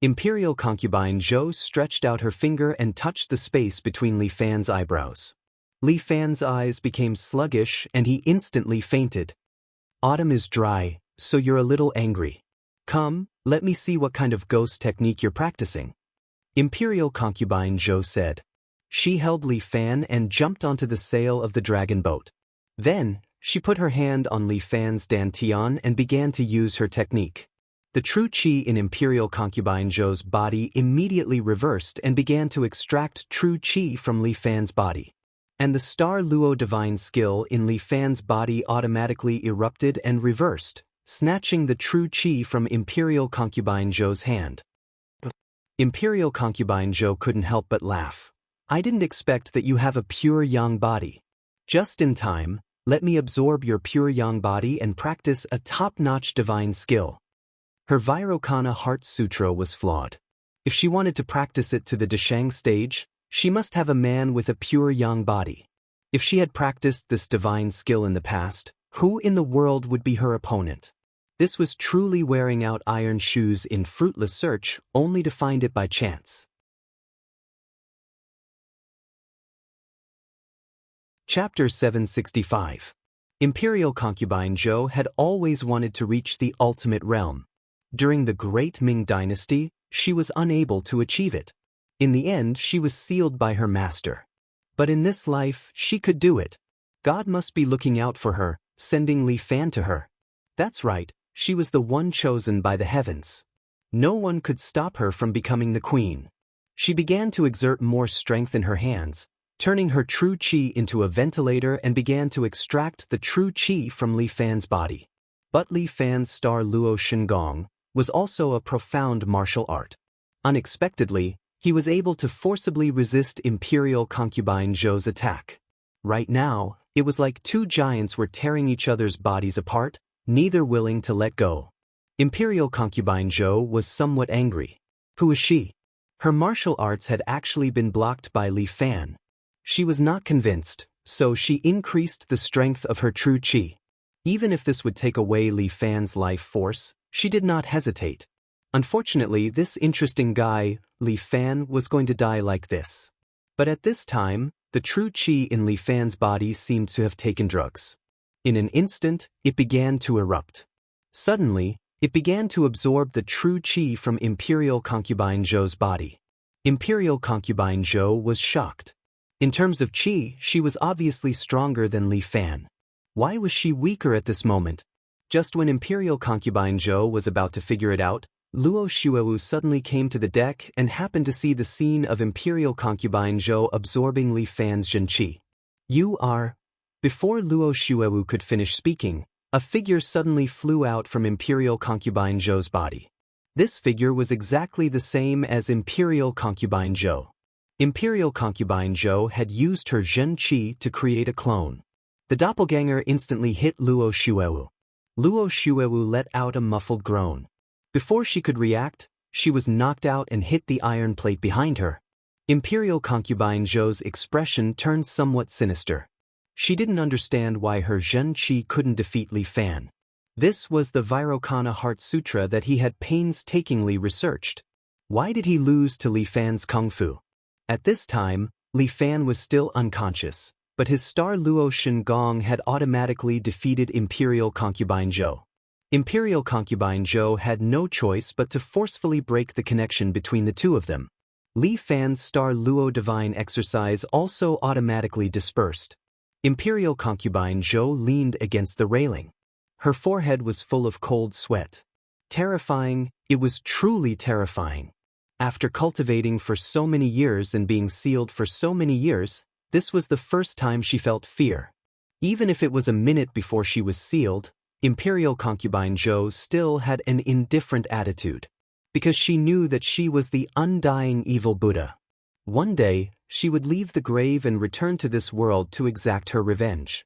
Imperial Concubine Zhou stretched out her finger and touched the space between Li Fan's eyebrows. Li Fan's eyes became sluggish and he instantly fainted. Autumn is dry, so you're a little angry. Come, let me see what kind of ghost technique you're practicing. Imperial Concubine Zhou said. She held Li Fan and jumped onto the sail of the dragon boat. Then, she put her hand on Li Fan's dantian and began to use her technique. The true qi in Imperial Concubine Zhou's body immediately reversed and began to extract true qi from Li Fan's body. And the Star Luo Divine skill in Li Fan's body automatically erupted and reversed, snatching the true qi from Imperial Concubine Zhou's hand. Imperial Concubine Zhou couldn't help but laugh. I didn't expect that you have a pure yang body. Just in time, let me absorb your pure yang body and practice a top-notch divine skill. Her Vairocana Heart Sutra was flawed. If she wanted to practice it to the Deshang stage, she must have a man with a pure yang body. If she had practiced this divine skill in the past, who in the world would be her opponent? This was truly wearing out iron shoes in fruitless search, only to find it by chance. Chapter 765. Imperial Concubine Zhou had always wanted to reach the ultimate realm. During the Great Ming Dynasty, she was unable to achieve it. In the end, she was sealed by her master. But in this life, she could do it. God must be looking out for her, sending Li Fan to her. That's right, she was the one chosen by the heavens. No one could stop her from becoming the queen. She began to exert more strength in her hands, turning her true qi into a ventilator and began to extract the true qi from Li Fan's body. But Li Fan's Star Luo Shengong was also a profound martial art. Unexpectedly, he was able to forcibly resist Imperial Concubine Zhou's attack. Right now, it was like two giants were tearing each other's bodies apart, neither willing to let go. Imperial Concubine Zhou was somewhat angry. Who is she? Her martial arts had actually been blocked by Li Fan. She was not convinced, So she increased the strength of her true qi. Even if this would take away Li Fan's life force, she did not hesitate. Unfortunately, this interesting guy, Li Fan, was going to die like this. But at this time, the true qi in Li Fan's body seemed to have taken drugs. In an instant, it began to erupt. Suddenly, it began to absorb the true qi from Imperial Concubine Zhou's body. Imperial Concubine Zhou was shocked. In terms of qi, she was obviously stronger than Li Fan. Why was she weaker at this moment? Just when Imperial Concubine Zhou was about to figure it out, Luo Xuewu suddenly came to the deck and happened to see the scene of Imperial Concubine Zhou absorbing Li Fan's Zhen Qi. You are... Before Luo Xuewu could finish speaking, a figure suddenly flew out from Imperial Concubine Zhou's body. This figure was exactly the same as Imperial Concubine Zhou. Imperial Concubine Zhou had used her Zhen Qi to create a clone. The doppelganger instantly hit Luo Xuewu. Luo Xuewu let out a muffled groan. Before she could react, she was knocked out and hit the iron plate behind her. Imperial Concubine Zhou's expression turned somewhat sinister. She didn't understand why her Zhen Qi couldn't defeat Li Fan. This was the Vairocana Heart Sutra that he had painstakingly researched. Why did he lose to Li Fan's Kung Fu? At this time, Li Fan was still unconscious, but his star Luo Shengong had automatically defeated Imperial Concubine Zhou. Imperial Concubine Zhou had no choice but to forcefully break the connection between the two of them. Li Fan's star Luo Divine Exercise also automatically dispersed. Imperial Concubine Zhou leaned against the railing. Her forehead was full of cold sweat. Terrifying, it was truly terrifying. After cultivating for so many years and being sealed for so many years, this was the first time she felt fear. Even if it was a minute before she was sealed, Imperial Concubine Zhou still had an indifferent attitude, because she knew that she was the undying evil Buddha. One day, she would leave the grave and return to this world to exact her revenge.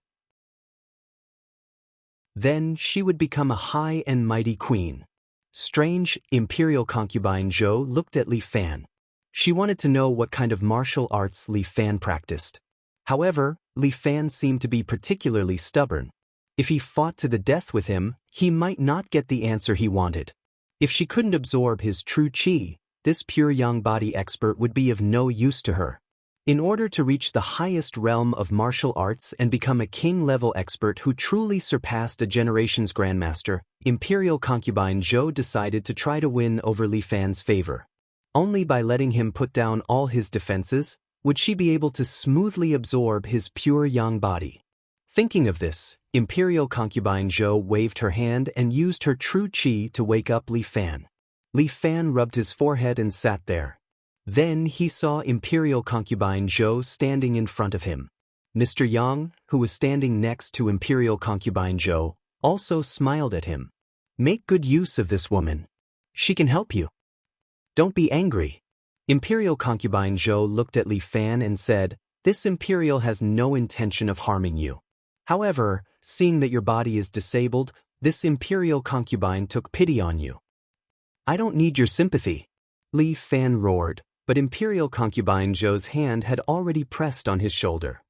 Then she would become a high and mighty queen. Strange, Imperial Concubine Zhou looked at Li Fan. She wanted to know what kind of martial arts Li Fan practiced. However, Li Fan seemed to be particularly stubborn. If he fought to the death with him, he might not get the answer he wanted. If she couldn't absorb his true qi, this pure yang body expert would be of no use to her. In order to reach the highest realm of martial arts and become a king-level expert who truly surpassed a generation's grandmaster, Imperial Concubine Zhou decided to try to win over Li Fan's favor. Only by letting him put down all his defenses would she be able to smoothly absorb his pure yang body. Thinking of this, Imperial Concubine Zhou waved her hand and used her true qi to wake up Li Fan. Li Fan rubbed his forehead and sat there. Then he saw Imperial Concubine Zhou standing in front of him. Mr. Yang, who was standing next to Imperial Concubine Zhou, also smiled at him. Make good use of this woman. She can help you. Don't be angry. Imperial Concubine Zhou looked at Li Fan and said, This Imperial has no intention of harming you. However, seeing that your body is disabled, this Imperial Concubine took pity on you. I don't need your sympathy. Li Fan roared, but Imperial Concubine Zhou's hand had already pressed on his shoulder.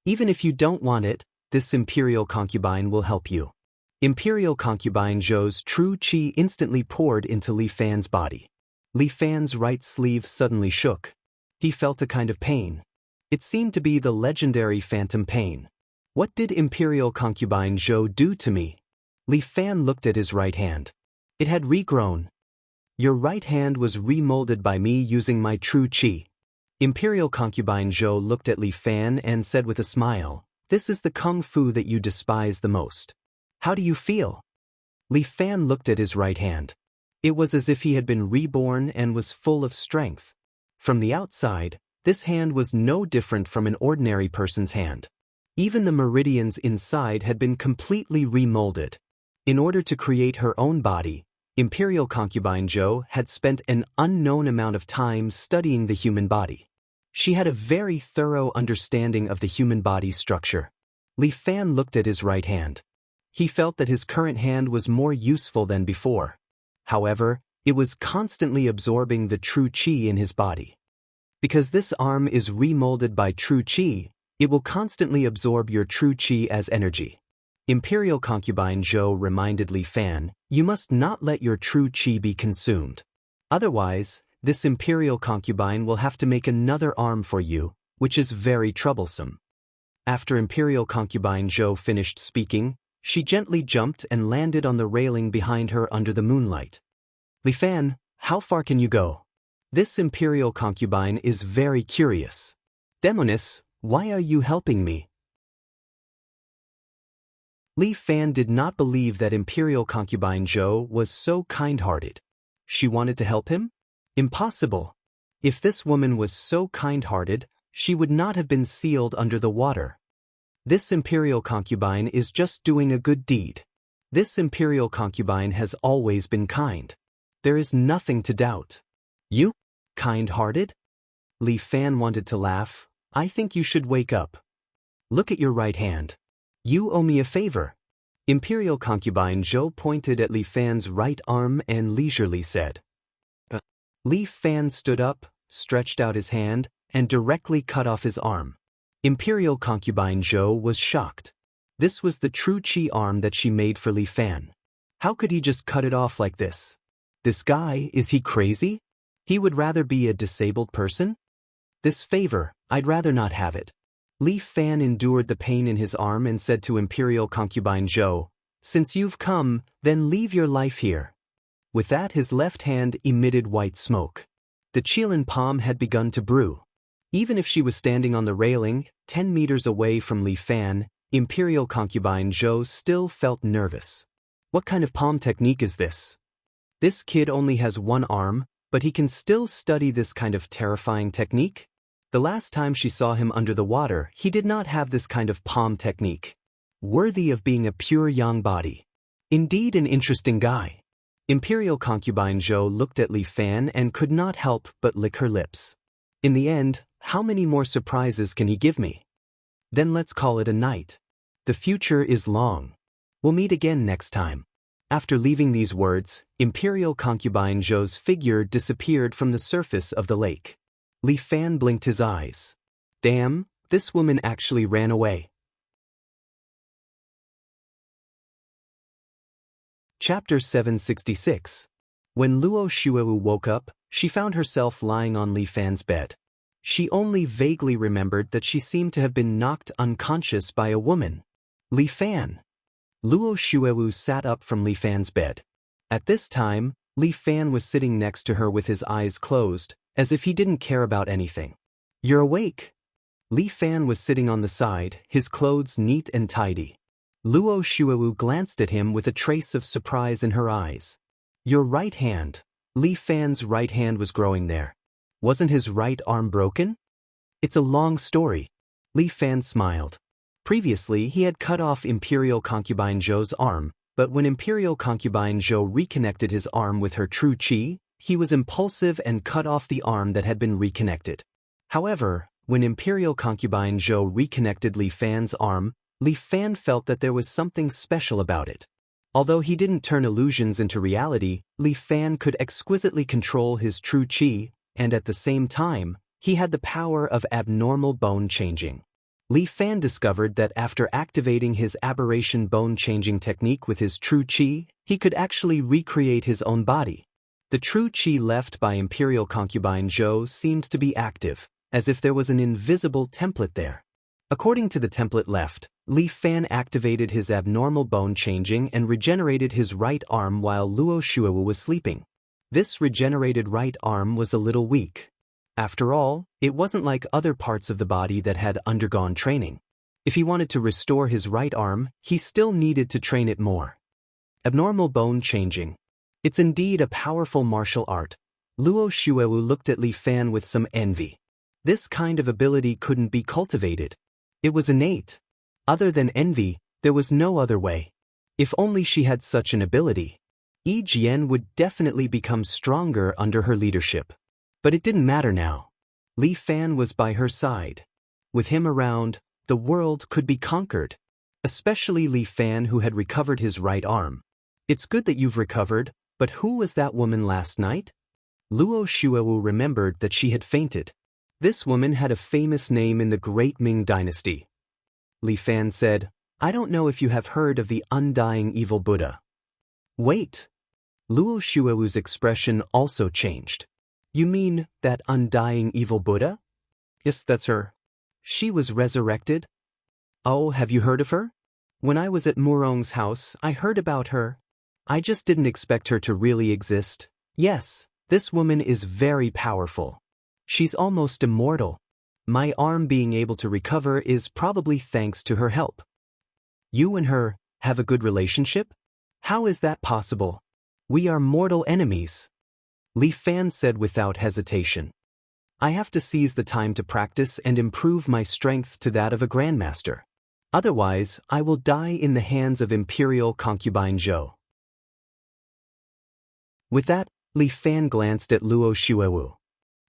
Even if you don't want it, this Imperial Concubine will help you. Imperial Concubine Zhou's true qi instantly poured into Li Fan's body. Li Fan's right sleeve suddenly shook. He felt a kind of pain. It seemed to be the legendary phantom pain. What did Imperial Concubine Zhou do to me? Li Fan looked at his right hand. It had regrown. Your right hand was remolded by me using my true qi. Imperial Concubine Zhou looked at Li Fan and said with a smile, This is the kung fu that you despise the most. How do you feel? Li Fan looked at his right hand. It was as if he had been reborn and was full of strength. From the outside, this hand was no different from an ordinary person's hand. Even the meridians inside had been completely remolded. In order to create her own body, Imperial Concubine Zhou had spent an unknown amount of time studying the human body. She had a very thorough understanding of the human body's structure. Li Fan looked at his right hand. He felt that his current hand was more useful than before. However, it was constantly absorbing the true qi in his body. Because this arm is remolded by true qi, It will constantly absorb your true qi as energy. Imperial concubine Zhou reminded Li Fan, you must not let your true qi be consumed. Otherwise, this imperial concubine will have to make another arm for you, which is very troublesome. After imperial concubine Zhou finished speaking, she gently jumped and landed on the railing behind her under the moonlight. Li Fan, how far can you go? This imperial concubine is very curious. Demoness, why are you helping me? Li Fan did not believe that imperial concubine Zhou was so kind-hearted. She wanted to help him? Impossible. If this woman was so kind-hearted, she would not have been sealed under the water. This imperial concubine is just doing a good deed. This imperial concubine has always been kind. There is nothing to doubt. You? Kind-hearted? Li Fan wanted to laugh. I think you should wake up. Look at your right hand. You owe me a favor. Imperial concubine Zhou pointed at Li Fan's right arm and leisurely said. Li Fan stood up, stretched out his hand, and directly cut off his arm. Imperial concubine Zhou was shocked. This was the true qi arm that she made for Li Fan. How could he just cut it off like this? This guy, is he crazy? He would rather be a disabled person? This favor, I'd rather not have it. Li Fan endured the pain in his arm and said to Imperial concubine Zhou, since you've come, then leave your life here. With that, his left hand emitted white smoke. The Qilin palm had begun to brew. Even if she was standing on the railing, 10 meters away from Li Fan, Imperial concubine Zhou still felt nervous. What kind of palm technique is this? This kid only has one arm, but he can still study this kind of terrifying technique? The last time she saw him under the water, he did not have this kind of palm technique. Worthy of being a pure yang body. Indeed an interesting guy. Imperial concubine Zhou looked at Li Fan and could not help but lick her lips. In the end, how many more surprises can he give me? Then let's call it a night. The future is long. We'll meet again next time. After leaving these words, Imperial concubine Zhou's figure disappeared from the surface of the lake. Li Fan blinked his eyes. Damn, this woman actually ran away. Chapter 766. When Luo Shuewu woke up, she found herself lying on Li Fan's bed. She only vaguely remembered that she seemed to have been knocked unconscious by a woman. Li Fan. Luo Shuewu sat up from Li Fan's bed. At this time, Li Fan was sitting next to her with his eyes closed, as if he didn't care about anything. You're awake. Li Fan was sitting on the side, his clothes neat and tidy. Luo Shuewu glanced at him with a trace of surprise in her eyes. Your right hand. Li Fan's right hand was growing there. Wasn't his right arm broken? It's a long story. Li Fan smiled. Previously, he had cut off Imperial concubine Zhou's arm, but when Imperial concubine Zhou reconnected his arm with her true qi, he was impulsive and cut off the arm that had been reconnected. However, when Imperial concubine Zhou reconnected Li Fan's arm, Li Fan felt that there was something special about it. Although he didn't turn illusions into reality, Li Fan could exquisitely control his true qi, and at the same time, he had the power of abnormal bone changing. Li Fan discovered that after activating his aberration bone changing technique with his true qi, he could actually recreate his own body. The true qi left by Imperial concubine Zhou seemed to be active, as if there was an invisible template there. According to the template left, Li Fan activated his abnormal bone changing and regenerated his right arm while Luo Shuewu was sleeping. This regenerated right arm was a little weak. After all, it wasn't like other parts of the body that had undergone training. If he wanted to restore his right arm, he still needed to train it more. Abnormal bone changing. It's indeed a powerful martial art. Luo Shuewu looked at Li Fan with some envy. This kind of ability couldn't be cultivated. It was innate. Other than envy, there was no other way. If only she had such an ability. Yi Jian would definitely become stronger under her leadership. But it didn't matter now. Li Fan was by her side. With him around, the world could be conquered. Especially Li Fan, who had recovered his right arm. It's good that you've recovered, but who was that woman last night? Luo Shuewu remembered that she had fainted. This woman had a famous name in the Great Ming Dynasty. Li Fan said, I don't know if you have heard of the undying evil Buddha. Wait. Luo Shuewu's expression also changed. You mean that undying evil Buddha? Yes, that's her. She was resurrected? Oh, have you heard of her? When I was at Murong's house, I heard about her. I just didn't expect her to really exist. Yes, this woman is very powerful. She's almost immortal. My arm being able to recover is probably thanks to her help. You and her have a good relationship? How is that possible? We are mortal enemies. Li Fan said without hesitation. I have to seize the time to practice and improve my strength to that of a grandmaster. Otherwise, I will die in the hands of Imperial concubine Zhou. With that, Li Fan glanced at Luo Shuewu.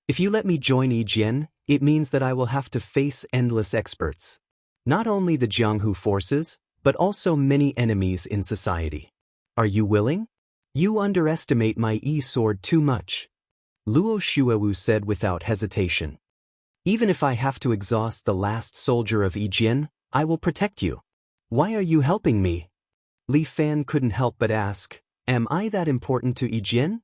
If you let me join Yi Jian, it means that I will have to face endless experts. Not only the Jianghu forces, but also many enemies in society. Are you willing? You underestimate my Yi sword too much. Luo Shuewu said without hesitation. Even if I have to exhaust the last soldier of Yi Jian, I will protect you. Why are you helping me? Li Fan couldn't help but ask, am I that important to Yi Jian?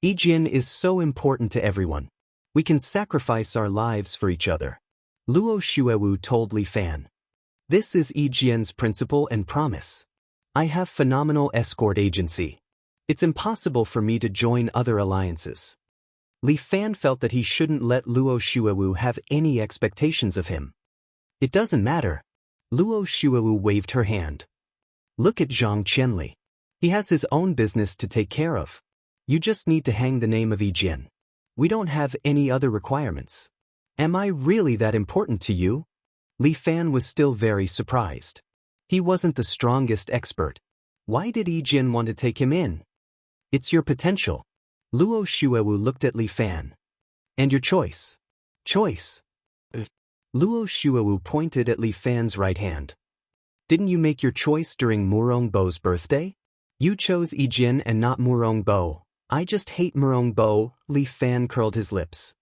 Yi Jian is so important to everyone. We can sacrifice our lives for each other. Luo Shuewu told Li Fan. This is Yi Jian's principle and promise. I have phenomenal escort agency. It's impossible for me to join other alliances. Li Fan felt that he shouldn't let Luo Shuewu have any expectations of him. It doesn't matter. Luo Shuewu waved her hand. Look at Zhang Qianli. He has his own business to take care of. You just need to hang the name of Yi Jian. We don't have any other requirements. Am I really that important to you? Li Fan was still very surprised. He wasn't the strongest expert. Why did Yi Jian want to take him in? It's your potential. Luo Shuewu looked at Li Fan. And your choice? Choice? Luo Shuewu pointed at Li Fan's right hand. Didn't you make your choice during Murong Bo's birthday? You chose Yi Jian and not Murong Bo. I just hate Murong Bo. Li Fan curled his lips.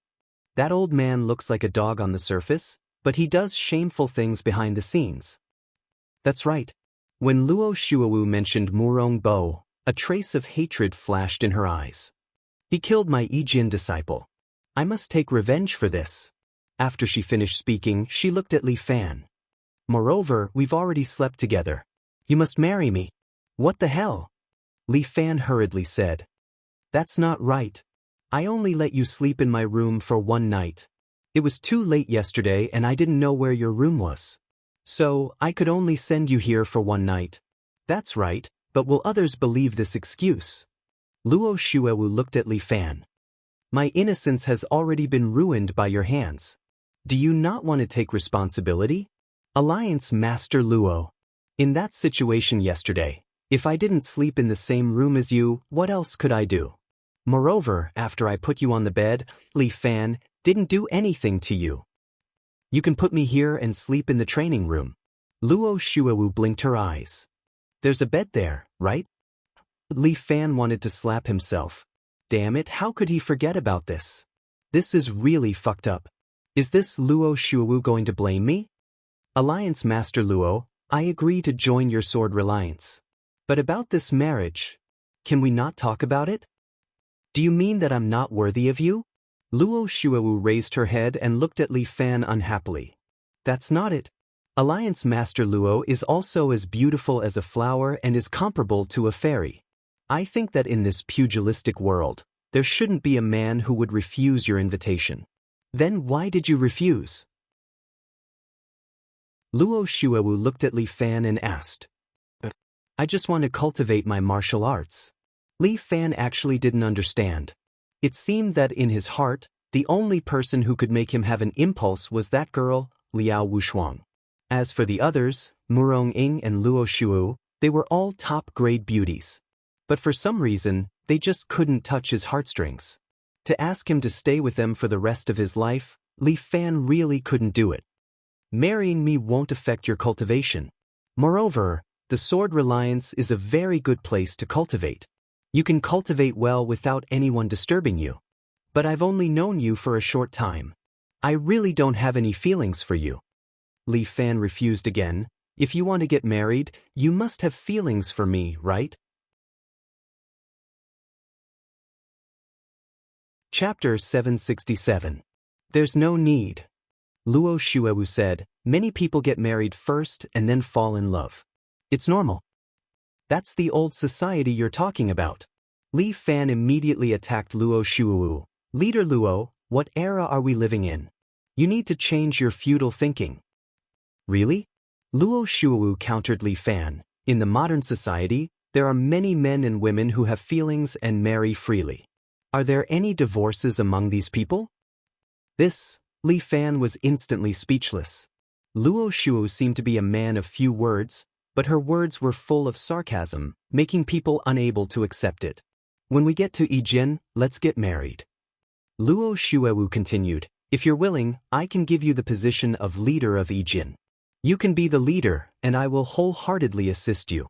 That old man looks like a dog on the surface, but he does shameful things behind the scenes. That's right. When Luo Shuewu mentioned Murong Bo, a trace of hatred flashed in her eyes. He killed my Yi Jian disciple. I must take revenge for this. After she finished speaking, she looked at Li Fan. Moreover, we've already slept together. You must marry me. What the hell? Li Fan hurriedly said. That's not right. I only let you sleep in my room for one night. It was too late yesterday and I didn't know where your room was. So, I could only send you here for one night. That's right, but will others believe this excuse? Luo Shuewu looked at Li Fan. My innocence has already been ruined by your hands. Do you not want to take responsibility? Alliance Master Luo. In that situation yesterday, if I didn't sleep in the same room as you, what else could I do? Moreover, after I put you on the bed, Li Fan didn't do anything to you. You can put me here and sleep in the training room. Luo Shuewu blinked her eyes. There's a bed there, right? Li Fan wanted to slap himself. Damn it, how could he forget about this? This is really fucked up. Is this Luo Shuewu going to blame me? Alliance Master Luo, I agree to join your sword alliance. But about this marriage, can we not talk about it? Do you mean that I'm not worthy of you? Luo Shuewu raised her head and looked at Li Fan unhappily. That's not it. Alliance Master Luo is also as beautiful as a flower and is comparable to a fairy. I think that in this pugilistic world, there shouldn't be a man who would refuse your invitation. Then why did you refuse? Luo Shuewu looked at Li Fan and asked. I just want to cultivate my martial arts. Li Fan actually didn't understand. It seemed that in his heart, the only person who could make him have an impulse was that girl, Liao Wushuang. As for the others, Murong Ying and Luo Shuewu, they were all top-grade beauties. But for some reason, they just couldn't touch his heartstrings. To ask him to stay with them for the rest of his life, Li Fan really couldn't do it. Marrying me won't affect your cultivation. Moreover, the sword reliance is a very good place to cultivate. You can cultivate well without anyone disturbing you. But I've only known you for a short time. I really don't have any feelings for you. Li Fan refused again. If you want to get married, you must have feelings for me, right? Chapter 767. There's no need. Luo Shuewu said, many people get married first and then fall in love. It's normal. That's the old society you're talking about. Li Fan immediately attacked Luo Shuewu. Leader Luo, what era are we living in? You need to change your feudal thinking. Really? Luo Shuewu countered Li Fan. In the modern society, there are many men and women who have feelings and marry freely. Are there any divorces among these people? Li Fan was instantly speechless. Luo Shuewu seemed to be a man of few words, but her words were full of sarcasm, making people unable to accept it. When we get to Yijin, let's get married. Luo Shuewu continued, if you're willing, I can give you the position of leader of Yijin. You can be the leader, and I will wholeheartedly assist you.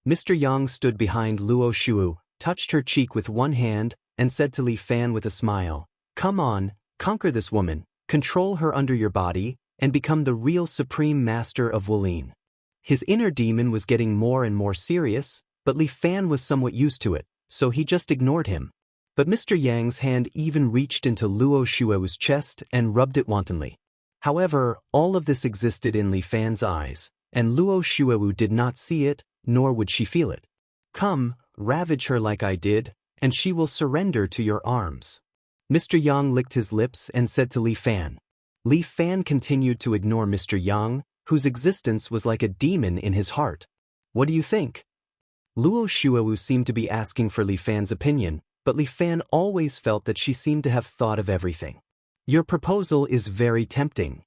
Mr. Yang stood behind Luo Shuewu, touched her cheek with one hand, and said to Li Fan with a smile, come on, conquer this woman, control her under your body, and become the real supreme master of Wulin. His inner demon was getting more and more serious, but Li Fan was somewhat used to it, so he just ignored him. But Mr. Yang's hand even reached into Luo Shuewu's chest and rubbed it wantonly. However, all of this existed in Li Fan's eyes, and Luo Shuewu did not see it, nor would she feel it. Come, ravage her like I did, and she will surrender to your arms. Mr. Yang licked his lips and said to Li Fan. Li Fan continued to ignore Mr. Yang, whose existence was like a demon in his heart. What do you think? Luo Shuewu seemed to be asking for Li Fan's opinion, but Li Fan always felt that she seemed to have thought of everything. Your proposal is very tempting.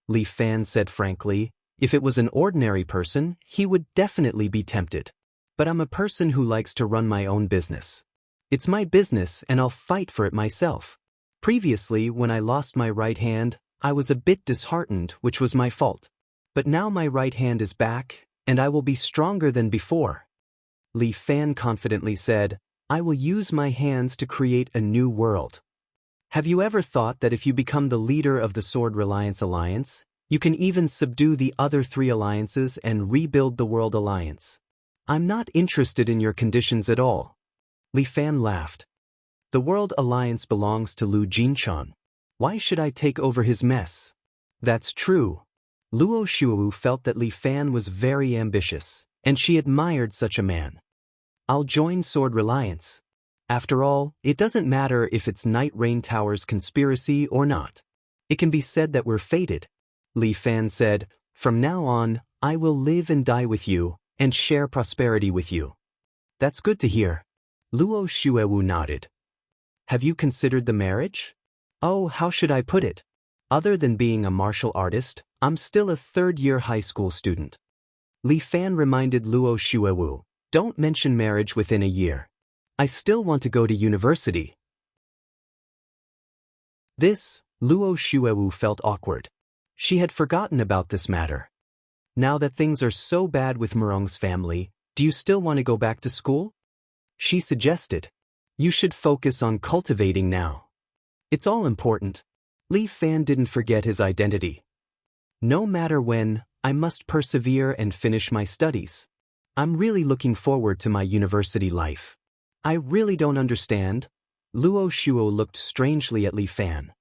Li Fan said frankly, if it was an ordinary person, he would definitely be tempted. But I'm a person who likes to run my own business. It's my business and I'll fight for it myself. Previously, when I lost my right hand, I was a bit disheartened, which was my fault. But now my right hand is back, and I will be stronger than before. Li Fan confidently said, I will use my hands to create a new world. Have you ever thought that if you become the leader of the Sword Reliance Alliance, you can even subdue the other 3 alliances and rebuild the World Alliance? I'm not interested in your conditions at all. Li Fan laughed. The World Alliance belongs to Lu Jinchan. Why should I take over his mess? That's true. Luo Shuewu felt that Li Fan was very ambitious, and she admired such a man. I'll join Sword Reliance. After all, it doesn't matter if it's Night Rain Tower's conspiracy or not. It can be said that we're fated. Li Fan said, from now on, I will live and die with you, and share prosperity with you. That's good to hear. Luo Shuewu nodded. Have you considered the marriage? Oh, how should I put it? Other than being a martial artist, I'm still a third-year high school student. Li Fan reminded Luo Shuewu, don't mention marriage within a year. I still want to go to university. Luo Shuewu felt awkward. She had forgotten about this matter. Now that things are so bad with Murong's family, do you still want to go back to school? She suggested. You should focus on cultivating now. It's all important. Li Fan didn't forget his identity. No matter when, I must persevere and finish my studies. I'm really looking forward to my university life. I really don't understand. Luo Shuo looked strangely at Li Fan.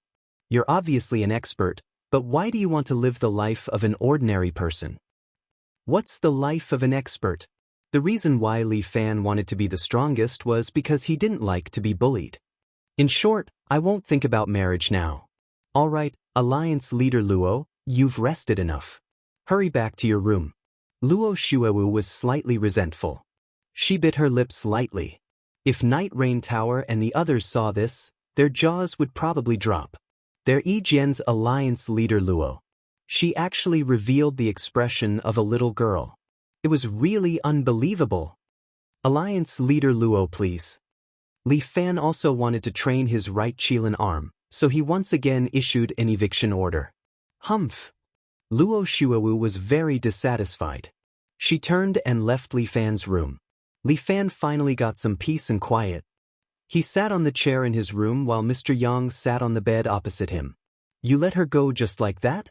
You're obviously an expert, but why do you want to live the life of an ordinary person? What's the life of an expert? The reason why Li Fan wanted to be the strongest was because he didn't like to be bullied. In short, I won't think about marriage now. All right, Alliance Leader Luo, you've rested enough. Hurry back to your room. Luo Shuewu was slightly resentful. She bit her lips lightly. If Night Rain Tower and the others saw this, their jaws would probably drop. They're Yijian's Alliance Leader Luo. She actually revealed the expression of a little girl. It was really unbelievable. Alliance Leader Luo, please. Li Fan also wanted to train his right Qilin arm, so he once again issued an eviction order. Humph. Luo Shuewu was very dissatisfied. She turned and left Li Fan's room. Li Fan finally got some peace and quiet. He sat on the chair in his room while Mr. Yang sat on the bed opposite him. You let her go just like that?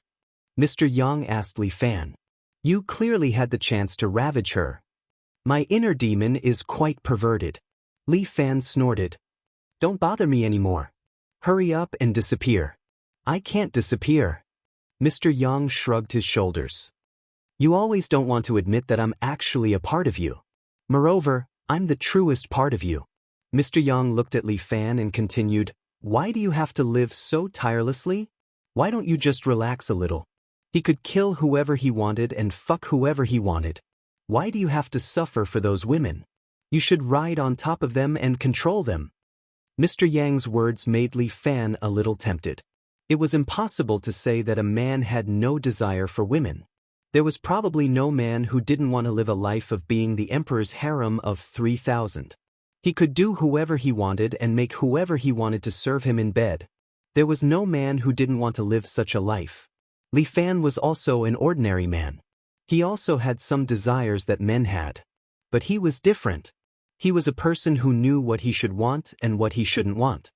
Mr. Yang asked Li Fan. You clearly had the chance to ravage her. My inner demon is quite perverted. Li Fan snorted. Don't bother me anymore. Hurry up and disappear. I can't disappear. Mr. Yang shrugged his shoulders. You always don't want to admit that I'm actually a part of you. Moreover, I'm the truest part of you. Mr. Yang looked at Li Fan and continued, Why do you have to live so tirelessly? Why don't you just relax a little? He could kill whoever he wanted and fuck whoever he wanted. Why do you have to suffer for those women? You should ride on top of them and control them. Mr. Yang's words made Li Fan a little tempted. It was impossible to say that a man had no desire for women. There was probably no man who didn't want to live a life of being the emperor's harem of 3,000. He could do whoever he wanted and make whoever he wanted to serve him in bed. There was no man who didn't want to live such a life. Li Fan was also an ordinary man. He also had some desires that men had. But he was different. He was a person who knew what he should want and what he shouldn't want.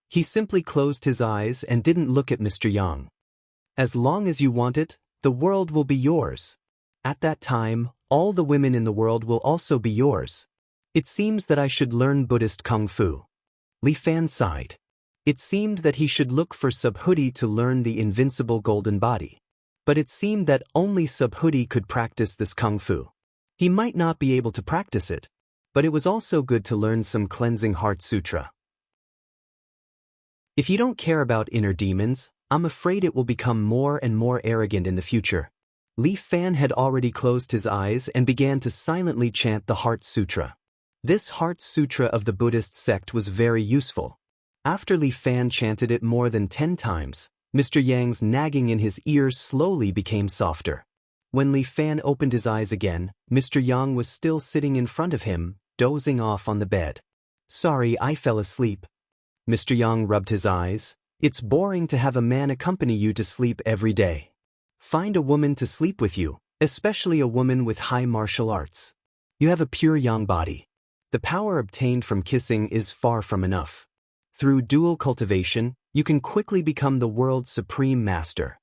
He simply closed his eyes and didn't look at Mr. Yang. As long as you want it, the world will be yours. At that time, all the women in the world will also be yours. It seems that I should learn Buddhist Kung Fu. Li Fan sighed. It seemed that he should look for Subhuti to learn the invincible golden body. But it seemed that only Subhuti could practice this Kung Fu. He might not be able to practice it, but it was also good to learn some cleansing heart sutra. If you don't care about inner demons, I'm afraid it will become more and more arrogant in the future. Li Fan had already closed his eyes and began to silently chant the Heart Sutra. This Heart Sutra of the Buddhist sect was very useful. After Li Fan chanted it more than 10 times, Mr. Yang's nagging in his ears slowly became softer. When Li Fan opened his eyes again, Mr. Yang was still sitting in front of him, dozing off on the bed. Sorry, I fell asleep. Mr. Yang rubbed his eyes. It's boring to have a man accompany you to sleep every day. Find a woman to sleep with you, especially a woman with high martial arts. You have a pure yang body. The power obtained from kissing is far from enough. Through dual cultivation, you can quickly become the world's supreme master.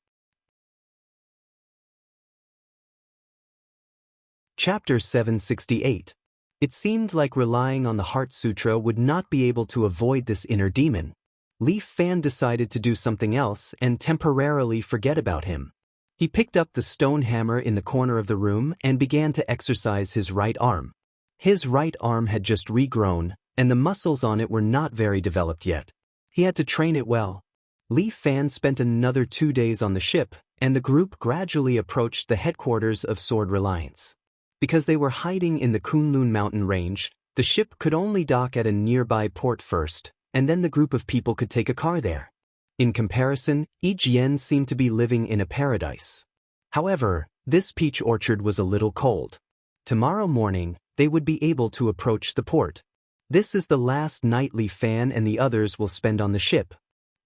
Chapter 768. It seemed like relying on the Heart Sutra would not be able to avoid this inner demon. Li Fan decided to do something else and temporarily forget about him. He picked up the stone hammer in the corner of the room and began to exercise his right arm. His right arm had just regrown, and the muscles on it were not very developed yet. He had to train it well. Li Fan spent another 2 days on the ship, and the group gradually approached the headquarters of Sword Reliance. Because they were hiding in the Kunlun mountain range, the ship could only dock at a nearby port first, and then the group of people could take a car there. In comparison, Yijian seemed to be living in a paradise. However, this peach orchard was a little cold. Tomorrow morning, they would be able to approach the port. This is the last night Li Fan and the others will spend on the ship.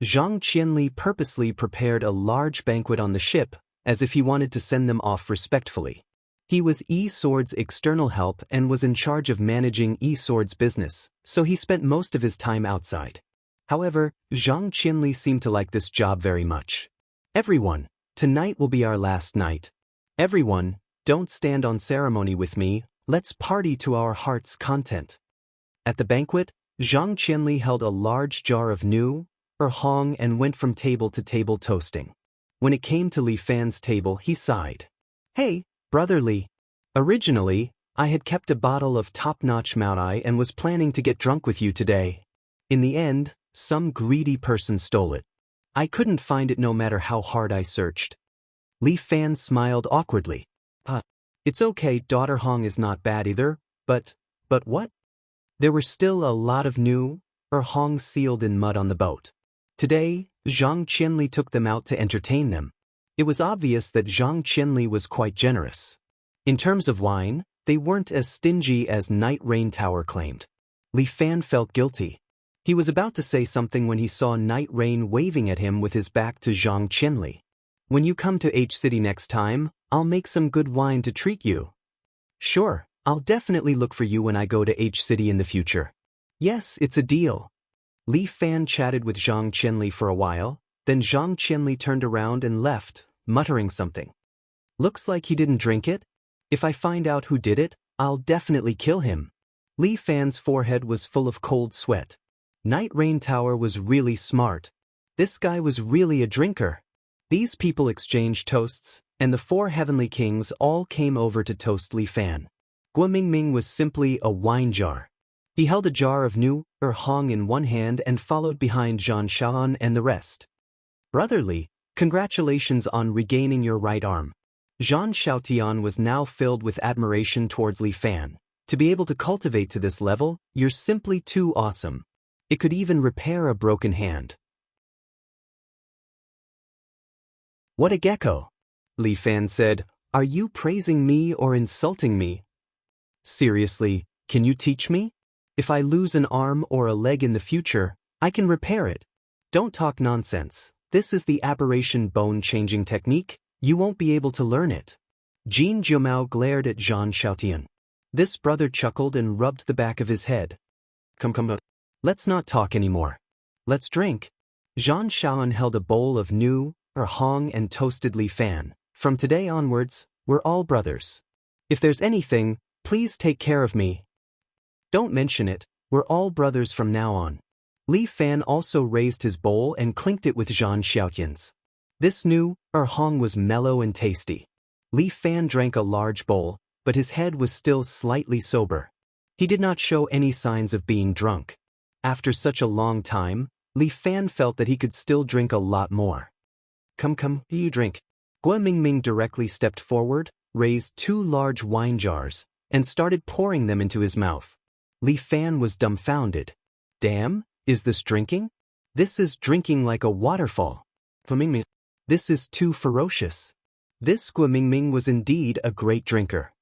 Zhang Qianli purposely prepared a large banquet on the ship, as if he wanted to send them off respectfully. He was E-Sword's external help and was in charge of managing E-Sword's business, so he spent most of his time outside. However, Zhang Qianli seemed to like this job very much. Everyone, tonight will be our last night. Everyone, don't stand on ceremony with me, let's party to our heart's content. At the banquet, Zhang Qianli held a large jar of new, hong and went from table to table toasting. When it came to Li Fan's table, he sighed. Hey, Brother Li. Originally, I had kept a bottle of top-notch Maoai and was planning to get drunk with you today. In the end, some greedy person stole it. I couldn't find it no matter how hard I searched. Li Fan smiled awkwardly. It's okay, daughter Hong is not bad either, but what? There were still a lot of new, Hong sealed in mud on the boat. Today, Zhang Qianli took them out to entertain them. It was obvious that Zhang Qianli was quite generous. In terms of wine, they weren't as stingy as Night Rain Tower claimed. Li Fan felt guilty. He was about to say something when he saw Night Rain waving at him with his back to Zhang Qianli. When you come to H City next time, I'll make some good wine to treat you. Sure, I'll definitely look for you when I go to H City in the future. Yes, it's a deal. Li Fan chatted with Zhang Qianli for a while, Then Zhang Qianli turned around and left, muttering something. Looks like he didn't drink it. If I find out who did it, I'll definitely kill him. Li Fan's forehead was full of cold sweat. Night Rain Tower was really smart. This guy was really a drinker. These people exchanged toasts, and the 4 heavenly kings all came over to toast Li Fan. Guo Mingming was simply a wine jar. He held a jar of new Hong in one hand and followed behind Zhang Shaoan and the rest. Brotherly, congratulations on regaining your right arm. Zhang Xiaotian was now filled with admiration towards Li Fan. To be able to cultivate to this level, you're simply too awesome. It could even repair a broken hand. What a gecko! Li Fan said, are you praising me or insulting me? Seriously, can you teach me? If I lose an arm or a leg in the future, I can repair it. Don't talk nonsense. This is the aberration bone-changing technique. You won't be able to learn it. Jin Jiumao glared at Zhang Xiaotian. This brother chuckled and rubbed the back of his head. Come. Let's not talk anymore. Let's drink. Zhang Shaoan held a bowl of new Hong and toasted Li Fan. From today onwards, we're all brothers. If there's anything, please take care of me. Don't mention it, we're all brothers from now on. Li Fan also raised his bowl and clinked it with Zhang Xiaotian's. This new Hong was mellow and tasty. Li Fan drank a large bowl, but his head was still slightly sober. He did not show any signs of being drunk. After such a long time, Li Fan felt that he could still drink a lot more. Come, you drink. Guo Mingming directly stepped forward, raised 2 large wine jars, and started pouring them into his mouth. Li Fan was dumbfounded. Damn, is this drinking? This is drinking like a waterfall. This is too ferocious. This Guo Mingming was indeed a great drinker.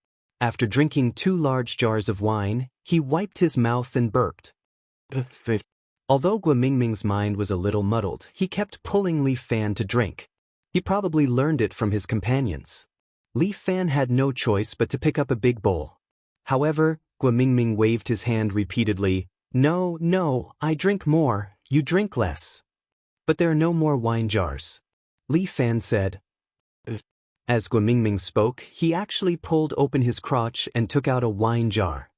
After drinking 2 large jars of wine, he wiped his mouth and burped. Although Guo Mingming's mind was a little muddled, he kept pulling Li Fan to drink. He probably learned it from his companions. Li Fan had no choice but to pick up a big bowl. However, Guo Mingming waved his hand repeatedly. No, I drink more, you drink less. But there are no more wine jars. Li Fan said. As Guo Mingming spoke, he actually pulled open his crotch and took out a wine jar.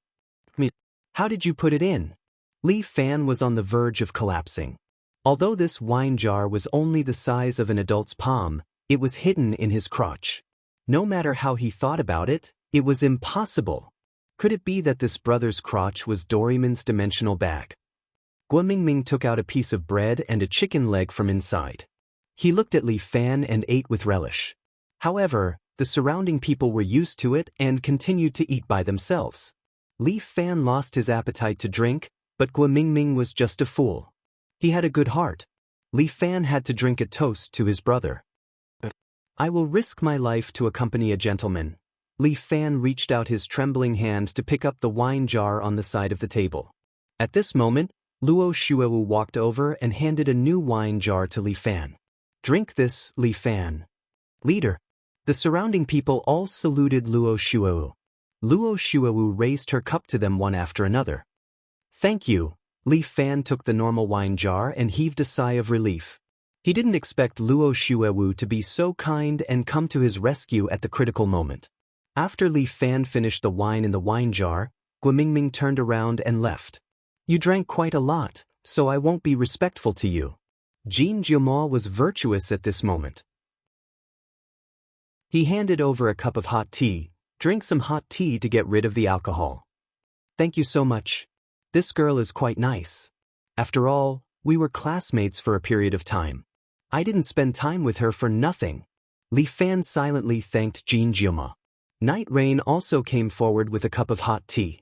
How did you put it in? Li Fan was on the verge of collapsing. Although this wine jar was only the size of an adult's palm, it was hidden in his crotch. No matter how he thought about it, it was impossible. Could it be that this brother's crotch was Doraemon's dimensional bag? Guo Mingming took out a piece of bread and a chicken leg from inside. He looked at Li Fan and ate with relish. However, the surrounding people were used to it and continued to eat by themselves. Li Fan lost his appetite to drink, but Guo Mingming was just a fool. He had a good heart. Li Fan had to drink a toast to his brother. I will risk my life to accompany a gentleman. Li Fan reached out his trembling hand to pick up the wine jar on the side of the table. At this moment, Luo Shuowu walked over and handed a new wine jar to Li Fan. Drink this, Li Fan. Leader. The surrounding people all saluted Luo Shuowu. Luo Shuowu raised her cup to them one after another. Thank you. Li Fan took the normal wine jar and heaved a sigh of relief. He didn't expect Luo Shuowu to be so kind and come to his rescue at the critical moment. After Li Fan finished the wine in the wine jar, Guo Mingming turned around and left. You drank quite a lot, so I won't be respectful to you. Jin Jiumao was virtuous at this moment. He handed over a cup of hot tea. Drink some hot tea to get rid of the alcohol. Thank you so much. This girl is quite nice. After all, we were classmates for a period of time. I didn't spend time with her for nothing. Li Fan silently thanked Jin Jiumao. Night Rain also came forward with a cup of hot tea.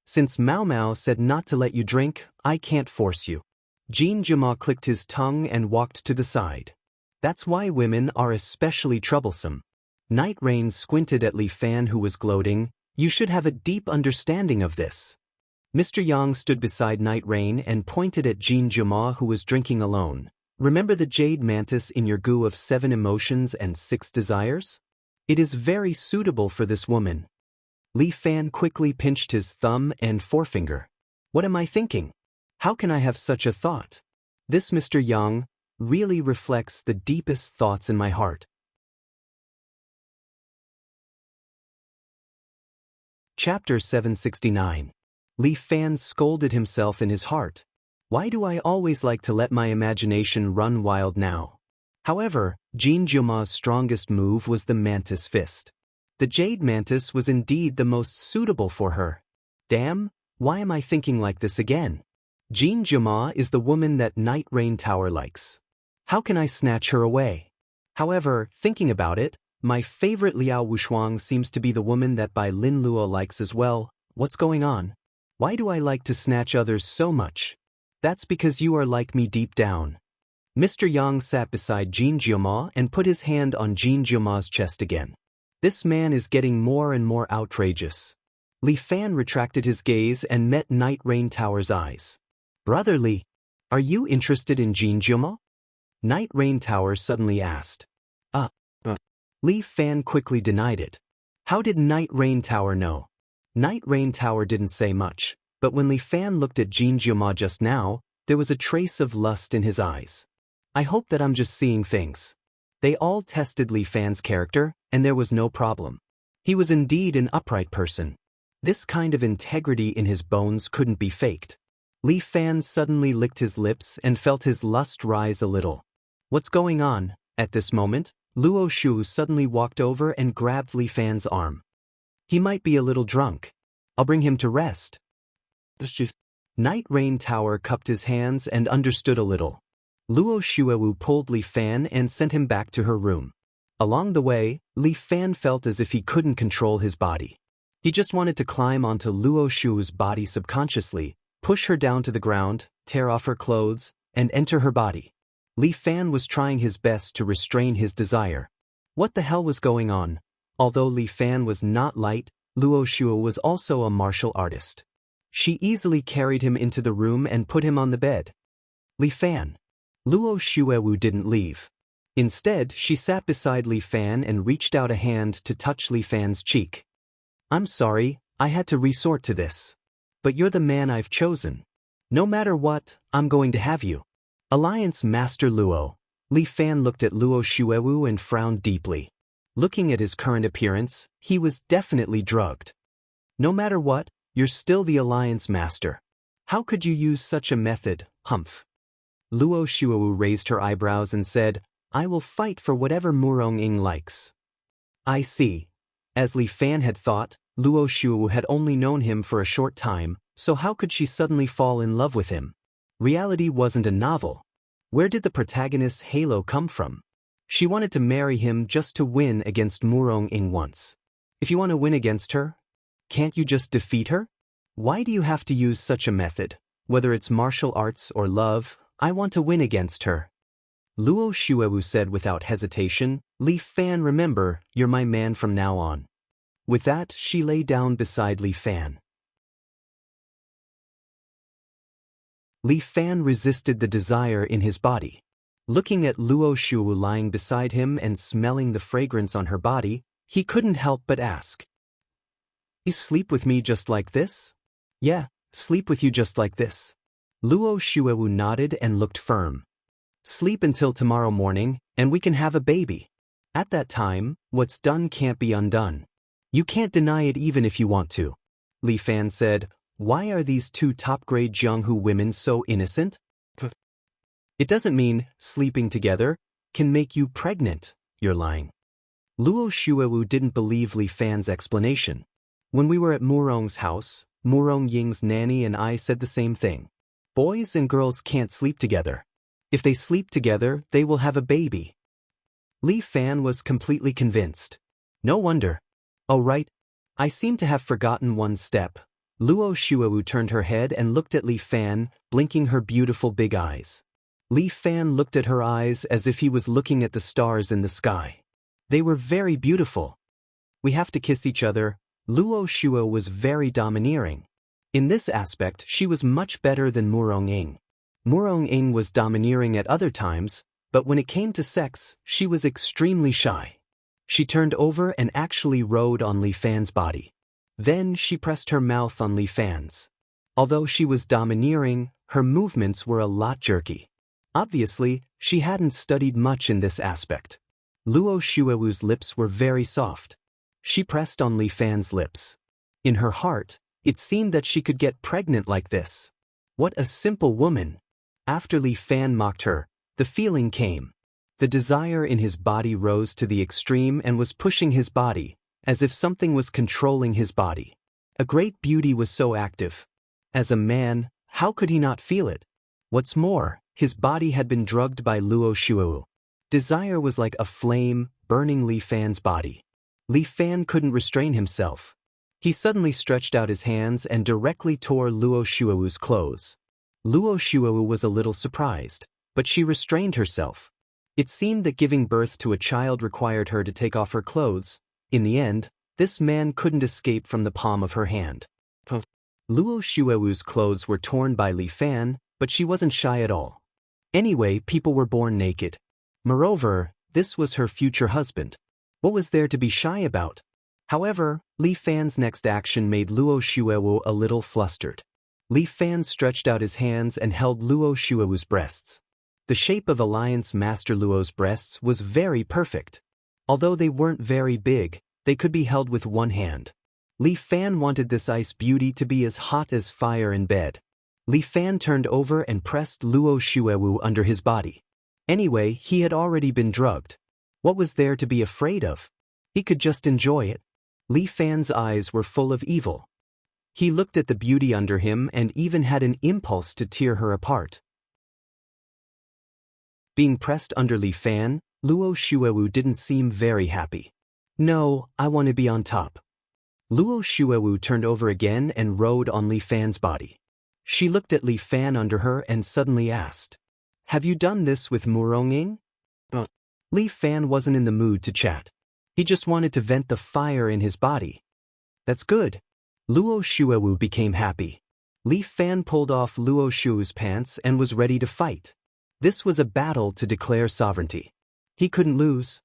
Since Mao Mao said not to let you drink, I can't force you. Jin Jiumao clicked his tongue and walked to the side. That's why women are especially troublesome. Night Rain squinted at Li Fan, who was gloating. You should have a deep understanding of this. Mr. Yang stood beside Night Rain and pointed at Jin Jiumao, who was drinking alone. Remember the jade mantis in your goo of 7 emotions and 6 desires? It is very suitable for this woman. Li Fan quickly pinched his thumb and forefinger. What am I thinking? How can I have such a thought? This Mr. Yang, really reflects the deepest thoughts in my heart. Chapter 769. Li Fan scolded himself in his heart. Why do I always like to let my imagination run wild now? However, Jin Jiuma's strongest move was the mantis fist. The jade mantis was indeed the most suitable for her. Damn, why am I thinking like this again? Jin Jiuma is the woman that Night Rain Tower likes. How can I snatch her away? However, thinking about it, my favorite Liao Wushuang seems to be the woman that Bai Lin Luo likes as well. What's going on? Why do I like to snatch others so much? That's because you are like me deep down. Mr. Yang sat beside Jin Jiuma and put his hand on Jin Jiuma's chest again. This man is getting more and more outrageous. Li Fan retracted his gaze and met Night Rain Tower's eyes. Brother Li, are you interested in Jin Jiuma? Night Rain Tower suddenly asked. Li Fan quickly denied it. How did Night Rain Tower know? Night Rain Tower didn't say much, but when Li Fan looked at Jin Jiuma just now, there was a trace of lust in his eyes. I hope that I'm just seeing things. They all tested Li Fan's character, and there was no problem. He was indeed an upright person. This kind of integrity in his bones couldn't be faked. Li Fan suddenly licked his lips and felt his lust rise a little. What's going on? At this moment, Luo Shu suddenly walked over and grabbed Li Fan's arm. He might be a little drunk. I'll bring him to rest. Night Rain Tower cupped his hands and understood a little. Luo Shuewu pulled Li Fan and sent him back to her room. Along the way, Li Fan felt as if he couldn't control his body. He just wanted to climb onto Luo Shu's body subconsciously, push her down to the ground, tear off her clothes, and enter her body. Li Fan was trying his best to restrain his desire. What the hell was going on? Although Li Fan was not light, Luo Shu was also a martial artist. She easily carried him into the room and put him on the bed. Li Fan. Luo Shuewu didn't leave. Instead, she sat beside Li Fan and reached out a hand to touch Li Fan's cheek. I'm sorry, I had to resort to this. But you're the man I've chosen. No matter what, I'm going to have you. Alliance Master Luo. Li Fan looked at Luo Shuewu and frowned deeply. Looking at his current appearance, he was definitely drugged. No matter what, you're still the Alliance Master. How could you use such a method, humph? Luo Shuewu raised her eyebrows and said, I will fight for whatever Murong Ying likes. I see. As Li Fan had thought, Luo Shuewu had only known him for a short time, so how could she suddenly fall in love with him? Reality wasn't a novel. Where did the protagonist's halo come from? She wanted to marry him just to win against Murong Ying once. If you want to win against her, can't you just defeat her? Why do you have to use such a method? Whether it's martial arts or love, I want to win against her. Luo Shuewu said without hesitation, Li Fan, remember, you're my man from now on. With that, she lay down beside Li Fan. Li Fan resisted the desire in his body. Looking at Luo Shuewu lying beside him and smelling the fragrance on her body, he couldn't help but ask. You sleep with me just like this? Yeah, sleep with you just like this. Luo Shuewu nodded and looked firm. Sleep until tomorrow morning, and we can have a baby. At that time, what's done can't be undone. You can't deny it even if you want to. Li Fan said, why are these two top-grade Jianghu women so innocent? It doesn't mean sleeping together can make you pregnant. You're lying. Luo Shuewu didn't believe Li Fan's explanation. When we were at Murong's house, Murong Ying's nanny and I said the same thing. Boys and girls can't sleep together. If they sleep together, they will have a baby. Li Fan was completely convinced. No wonder. Oh right, I seem to have forgotten one step. Luo Shuewu turned her head and looked at Li Fan, blinking her beautiful big eyes. Li Fan looked at her eyes as if he was looking at the stars in the sky. They were very beautiful. We have to kiss each other. Luo Shuo was very domineering. In this aspect, she was much better than Murong Ying. Murong Ying was domineering at other times, but when it came to sex, she was extremely shy. She turned over and actually rode on Li Fan's body. Then she pressed her mouth on Li Fan's. Although she was domineering, her movements were a lot jerky. Obviously, she hadn't studied much in this aspect. Luo Shuewu's lips were very soft. She pressed on Li Fan's lips. In her heart, it seemed that she could get pregnant like this. What a simple woman! After Li Fan mocked her, the feeling came. The desire in his body rose to the extreme and was pushing his body, as if something was controlling his body. A great beauty was so active. As a man, how could he not feel it? What's more, his body had been drugged by Luo Shuewu. Desire was like a flame, burning Li Fan's body. Li Fan couldn't restrain himself. He suddenly stretched out his hands and directly tore Luo Shuewu's clothes. Luo Shuewu was a little surprised, but she restrained herself. It seemed that giving birth to a child required her to take off her clothes. In the end, this man couldn't escape from the palm of her hand. Luo Shuewu's clothes were torn by Li Fan, but she wasn't shy at all. Anyway, people were born naked. Moreover, this was her future husband. What was there to be shy about? However, Li Fan's next action made Luo Shuewu a little flustered. Li Fan stretched out his hands and held Luo Shuewu's breasts. The shape of Alliance Master Luo's breasts was very perfect. Although they weren't very big, they could be held with one hand. Li Fan wanted this ice beauty to be as hot as fire in bed. Li Fan turned over and pressed Luo Shuewu under his body. Anyway, he had already been drugged. What was there to be afraid of? He could just enjoy it. Li Fan's eyes were full of evil. He looked at the beauty under him and even had an impulse to tear her apart. Being pressed under Li Fan, Luo Shuewu didn't seem very happy. No, I want to be on top. Luo Shuewu turned over again and rode on Li Fan's body. She looked at Li Fan under her and suddenly asked, "Have you done this with Muronging?" Li Fan wasn't in the mood to chat. He just wanted to vent the fire in his body. That's good. Luo Shuewu became happy. Li Fan pulled off Luo Shuewu's pants and was ready to fight. This was a battle to declare sovereignty. He couldn't lose.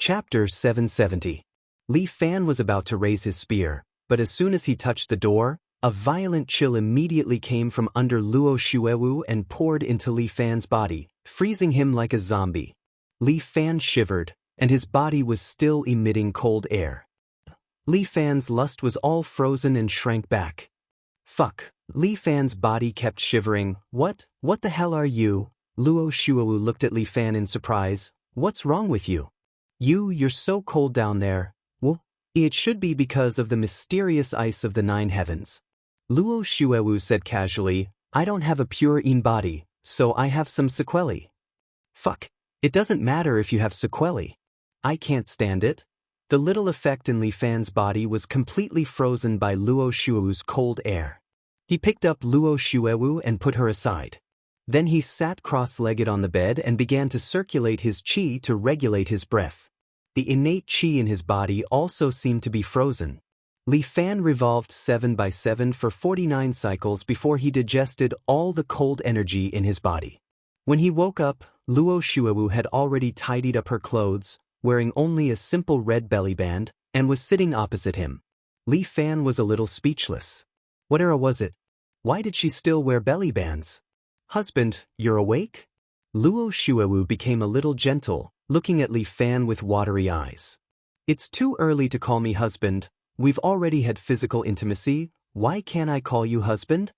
Chapter 770. Li Fan was about to raise his spear, but as soon as he touched the door, a violent chill immediately came from under Luo Xuewu and poured into Li Fan's body, freezing him like a zombie. Li Fan shivered, and his body was still emitting cold air. Li Fan's lust was all frozen and shrank back. Fuck. Li Fan's body kept shivering. What the hell are you? Luo Xuewu looked at Li Fan in surprise. What's wrong with you? You're so cold down there. Well, it should be because of the mysterious ice of the 9 heavens. Luo Xuewu said casually, I don't have a pure yin body, so I have some sequelae. Fuck. It doesn't matter if you have sequelae. I can't stand it. The little effect in Li Fan's body was completely frozen by Luo Xuewu's cold air. He picked up Luo Xuewu and put her aside. Then he sat cross-legged on the bed and began to circulate his qi to regulate his breath. The innate qi in his body also seemed to be frozen. Li Fan revolved 7 by 7 for 49 cycles before he digested all the cold energy in his body. When he woke up, Luo Xuewu had already tidied up her clothes, wearing only a simple red belly band, and was sitting opposite him. Li Fan was a little speechless. What era was it? Why did she still wear belly bands? Husband, you're awake? Luo Xuewu became a little gentle, looking at Li Fan with watery eyes. It's too early to call me husband. We've already had physical intimacy. Why can't I call you husband?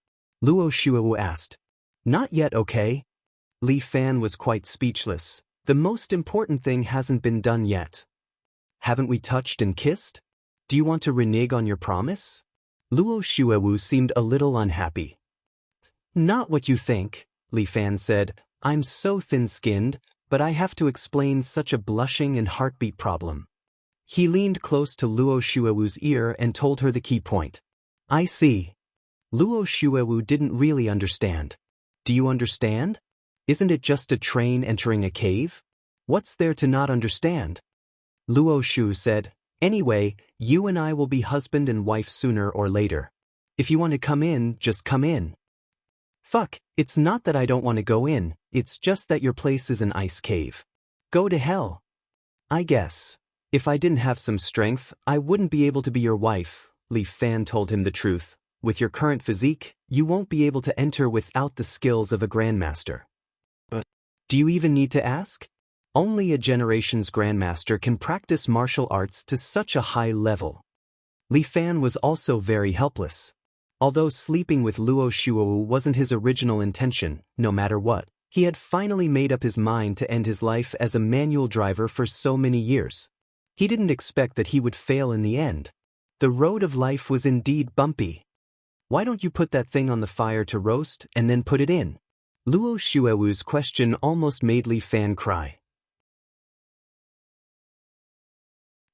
Luo Xuewu asked. Not yet, okay? Li Fan was quite speechless. The most important thing hasn't been done yet. Haven't we touched and kissed? Do you want to renege on your promise? Luo Xuewu seemed a little unhappy. Not what you think, Li Fan said. I'm so thin-skinned, but I have to explain such a blushing and heartbeat problem. He leaned close to Luo Xuewu's ear and told her the key point. I see. Luo Xuewu didn't really understand. Do you understand? Isn't it just a train entering a cave? What's there to not understand? Luo Xu said, Anyway, you and I will be husband and wife sooner or later. If you want to come in, just come in. Fuck, it's not that I don't want to go in, it's just that your place is an ice cave. Go to hell. I guess. If I didn't have some strength, I wouldn't be able to be your wife, Li Fan told him the truth. With your current physique, you won't be able to enter without the skills of a grandmaster. But do you even need to ask? Only a generation's grandmaster can practice martial arts to such a high level. Li Fan was also very helpless. Although sleeping with Luo Xuewu wasn't his original intention, no matter what, he had finally made up his mind to end his life as a manual driver for so many years. He didn't expect that he would fail in the end. The road of life was indeed bumpy. Why don't you put that thing on the fire to roast and then put it in? Luo Xuewu's question almost made Li Fan cry.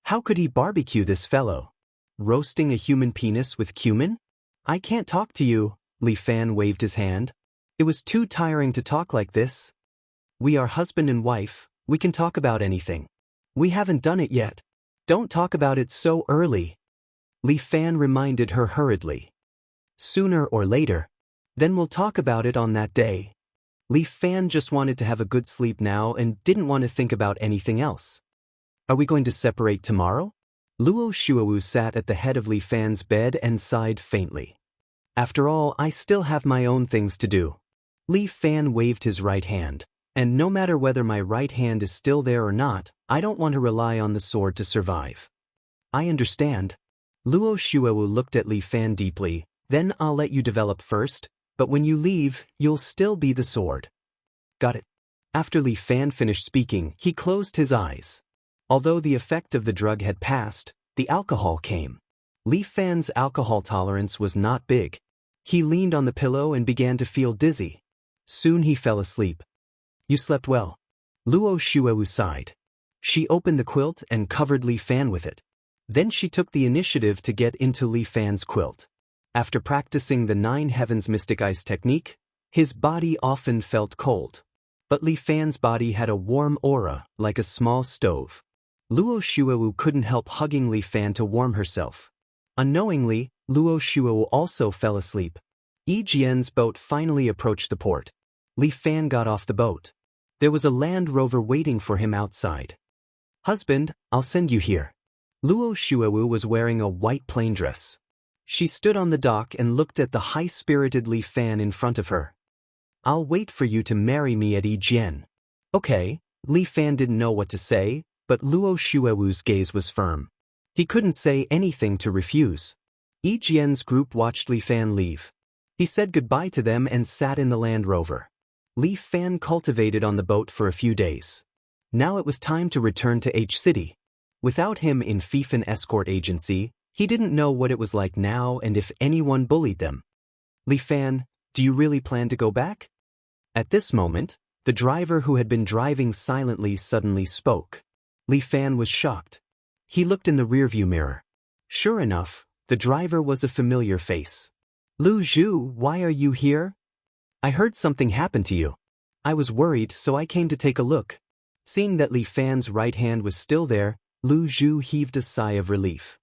How could he barbecue this fellow? Roasting a human penis with cumin? I can't talk to you, Li Fan waved his hand. It was too tiring to talk like this. We are husband and wife, we can talk about anything. We haven't done it yet. Don't talk about it so early. Li Fan reminded her hurriedly. Sooner or later. Then we'll talk about it on that day. Li Fan just wanted to have a good sleep now and didn't want to think about anything else. Are we going to separate tomorrow? Luo Xuewu sat at the head of Li Fan's bed and sighed faintly. After all, I still have my own things to do. Li Fan waved his right hand, and no matter whether my right hand is still there or not, I don't want to rely on the sword to survive. I understand. Luo Xuewu looked at Li Fan deeply. Then I'll let you develop first, but when you leave, you'll still be the sword. Got it. After Li Fan finished speaking, he closed his eyes. Although the effect of the drug had passed, the alcohol came. Li Fan's alcohol tolerance was not big. He leaned on the pillow and began to feel dizzy. Soon he fell asleep. You slept well. Luo Xuewu sighed. She opened the quilt and covered Li Fan with it. Then she took the initiative to get into Li Fan's quilt. After practicing the 9 heavens mystic ice technique, his body often felt cold. But Li Fan's body had a warm aura, like a small stove. Luo Xuewu couldn't help hugging Li Fan to warm herself. Unknowingly, Luo Xuewu also fell asleep. Yi Jian's boat finally approached the port. Li Fan got off the boat. There was a Land Rover waiting for him outside. Husband, I'll send you here. Luo Shuewu was wearing a white plain dress. She stood on the dock and looked at the high-spirited Li Fan in front of her. I'll wait for you to marry me at Yijian. Okay, Li Fan didn't know what to say, but Luo Shuewu's gaze was firm. He couldn't say anything to refuse. Yijian's group watched Li Fan leave. He said goodbye to them and sat in the Land Rover. Li Fan cultivated on the boat for a few days. Now it was time to return to H City. Without him in Fifan Escort Agency, he didn't know what it was like now and if anyone bullied them. Li Fan, do you really plan to go back? At this moment, the driver who had been driving silently suddenly spoke. Li Fan was shocked. He looked in the rearview mirror. Sure enough, the driver was a familiar face. Lu Zhu, why are you here? I heard something happened to you. I was worried, so I came to take a look. Seeing that Li Fan's right hand was still there, Lu Zhu heaved a sigh of relief.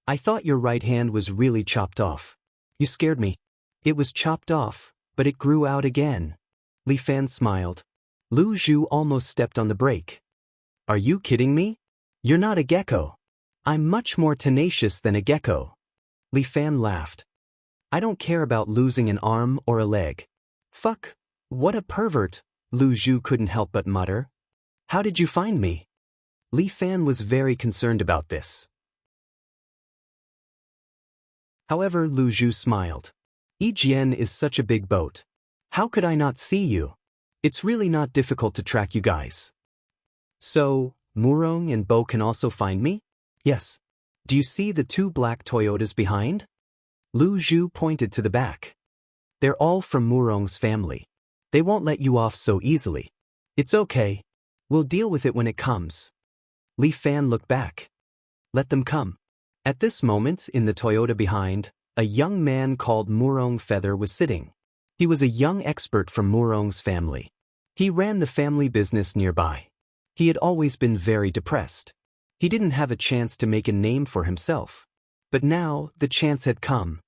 I thought your right hand was really chopped off. You scared me. It was chopped off, but it grew out again. Li Fan smiled. Lu Zhu almost stepped on the brake. Are you kidding me? You're not a gecko. I'm much more tenacious than a gecko. Li Fan laughed. I don't care about losing an arm or a leg. Fuck, what a pervert, Lu Zhu couldn't help but mutter. How did you find me? Li Fan was very concerned about this. However, Lu Zhu smiled. Yijian is such a big boat. How could I not see you? It's really not difficult to track you guys. So, Murong and Bo can also find me? Yes. Do you see the 2 black Toyotas behind? Lu Zhu pointed to the back. They're all from Murong's family. They won't let you off so easily. It's okay. We'll deal with it when it comes. Li Fan looked back. Let them come. At this moment, in the Toyota behind, a young man called Murong Feather was sitting. He was a young expert from Murong's family. He ran the family business nearby. He had always been very depressed. He didn't have a chance to make a name for himself. But now, the chance had come.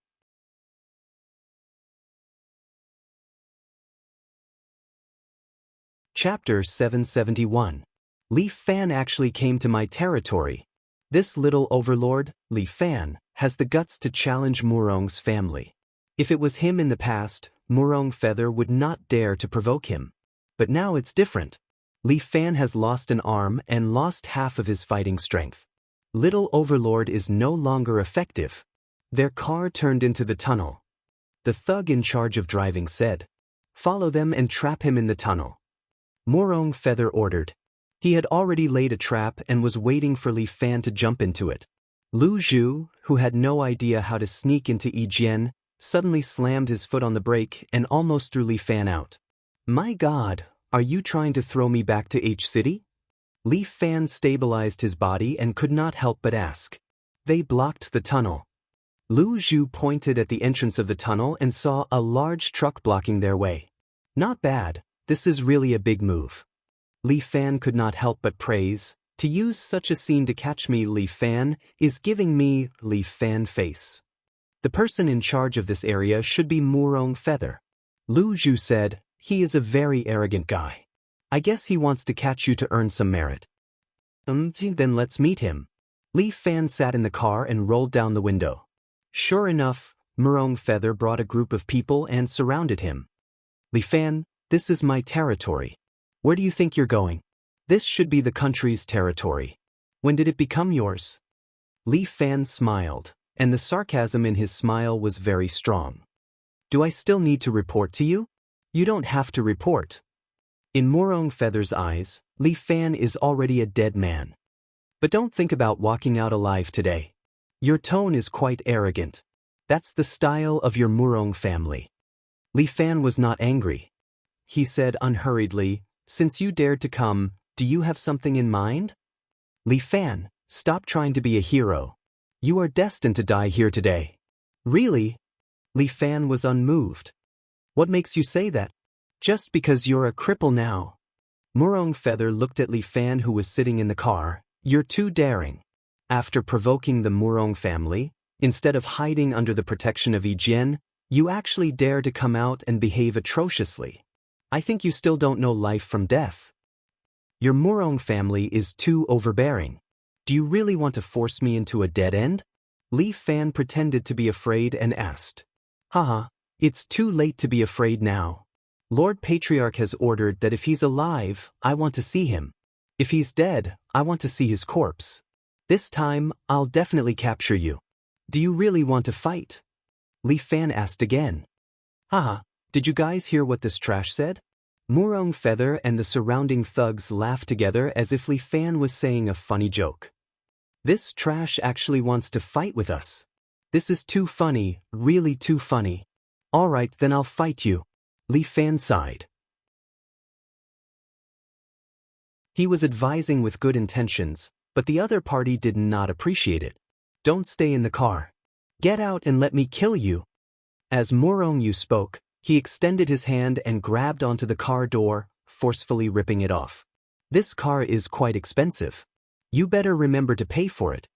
Chapter 771. Li Fan actually came to my territory. This little overlord, Li Fan, has the guts to challenge Murong's family. If it was him in the past, Murong Feather would not dare to provoke him. But now it's different. Li Fan has lost an arm and lost half of his fighting strength. Little Overlord is no longer effective. Their car turned into the tunnel. The thug in charge of driving said, "Follow them and trap him in the tunnel." Murong Feather ordered. He had already laid a trap and was waiting for Li Fan to jump into it. Lu Zhu, who had no idea how to sneak into Yijian, suddenly slammed his foot on the brake and almost threw Li Fan out. My God, are you trying to throw me back to H City? Li Fan stabilized his body and could not help but ask. They blocked the tunnel. Lu Zhu pointed at the entrance of the tunnel and saw a large truck blocking their way. Not bad, this is really a big move. Li Fan could not help but praise. To use such a scene to catch me, Li Fan is giving me Li Fan face. The person in charge of this area should be Murong Feather. Lu Zhu said, he is a very arrogant guy. I guess he wants to catch you to earn some merit. Then let's meet him. Li Fan sat in the car and rolled down the window. Sure enough, Murong Feather brought a group of people and surrounded him. Li Fan, this is my territory. Where do you think you're going? This should be the country's territory. When did it become yours? Li Fan smiled, and the sarcasm in his smile was very strong. Do I still need to report to you? You don't have to report. In Murong Feather's eyes, Li Fan is already a dead man. But don't think about walking out alive today. Your tone is quite arrogant. That's the style of your Murong family. Li Fan was not angry. He said unhurriedly, since you dared to come, do you have something in mind? Li Fan, stop trying to be a hero. You are destined to die here today. Really? Li Fan was unmoved. What makes you say that? Just because you're a cripple now. Murong Feather looked at Li Fan, who was sitting in the car. You're too daring. After provoking the Murong family, instead of hiding under the protection of Yijian, you actually dare to come out and behave atrociously. I think you still don't know life from death. Your Murong family is too overbearing. Do you really want to force me into a dead end? Li Fan pretended to be afraid and asked. Haha, it's too late to be afraid now. Lord Patriarch has ordered that if he's alive, I want to see him. If he's dead, I want to see his corpse. This time, I'll definitely capture you. Do you really want to fight? Li Fan asked again. Haha, did you guys hear what this trash said? Murong Feather and the surrounding thugs laughed together as if Li Fan was saying a funny joke. This trash actually wants to fight with us. This is too funny, really too funny. Alright, then I'll fight you. Li Fan sighed. He was advising with good intentions, but the other party did not appreciate it. Don't stay in the car. Get out and let me kill you. As Murong Yu spoke, he extended his hand and grabbed onto the car door, forcefully ripping it off. This car is quite expensive. You better remember to pay for it.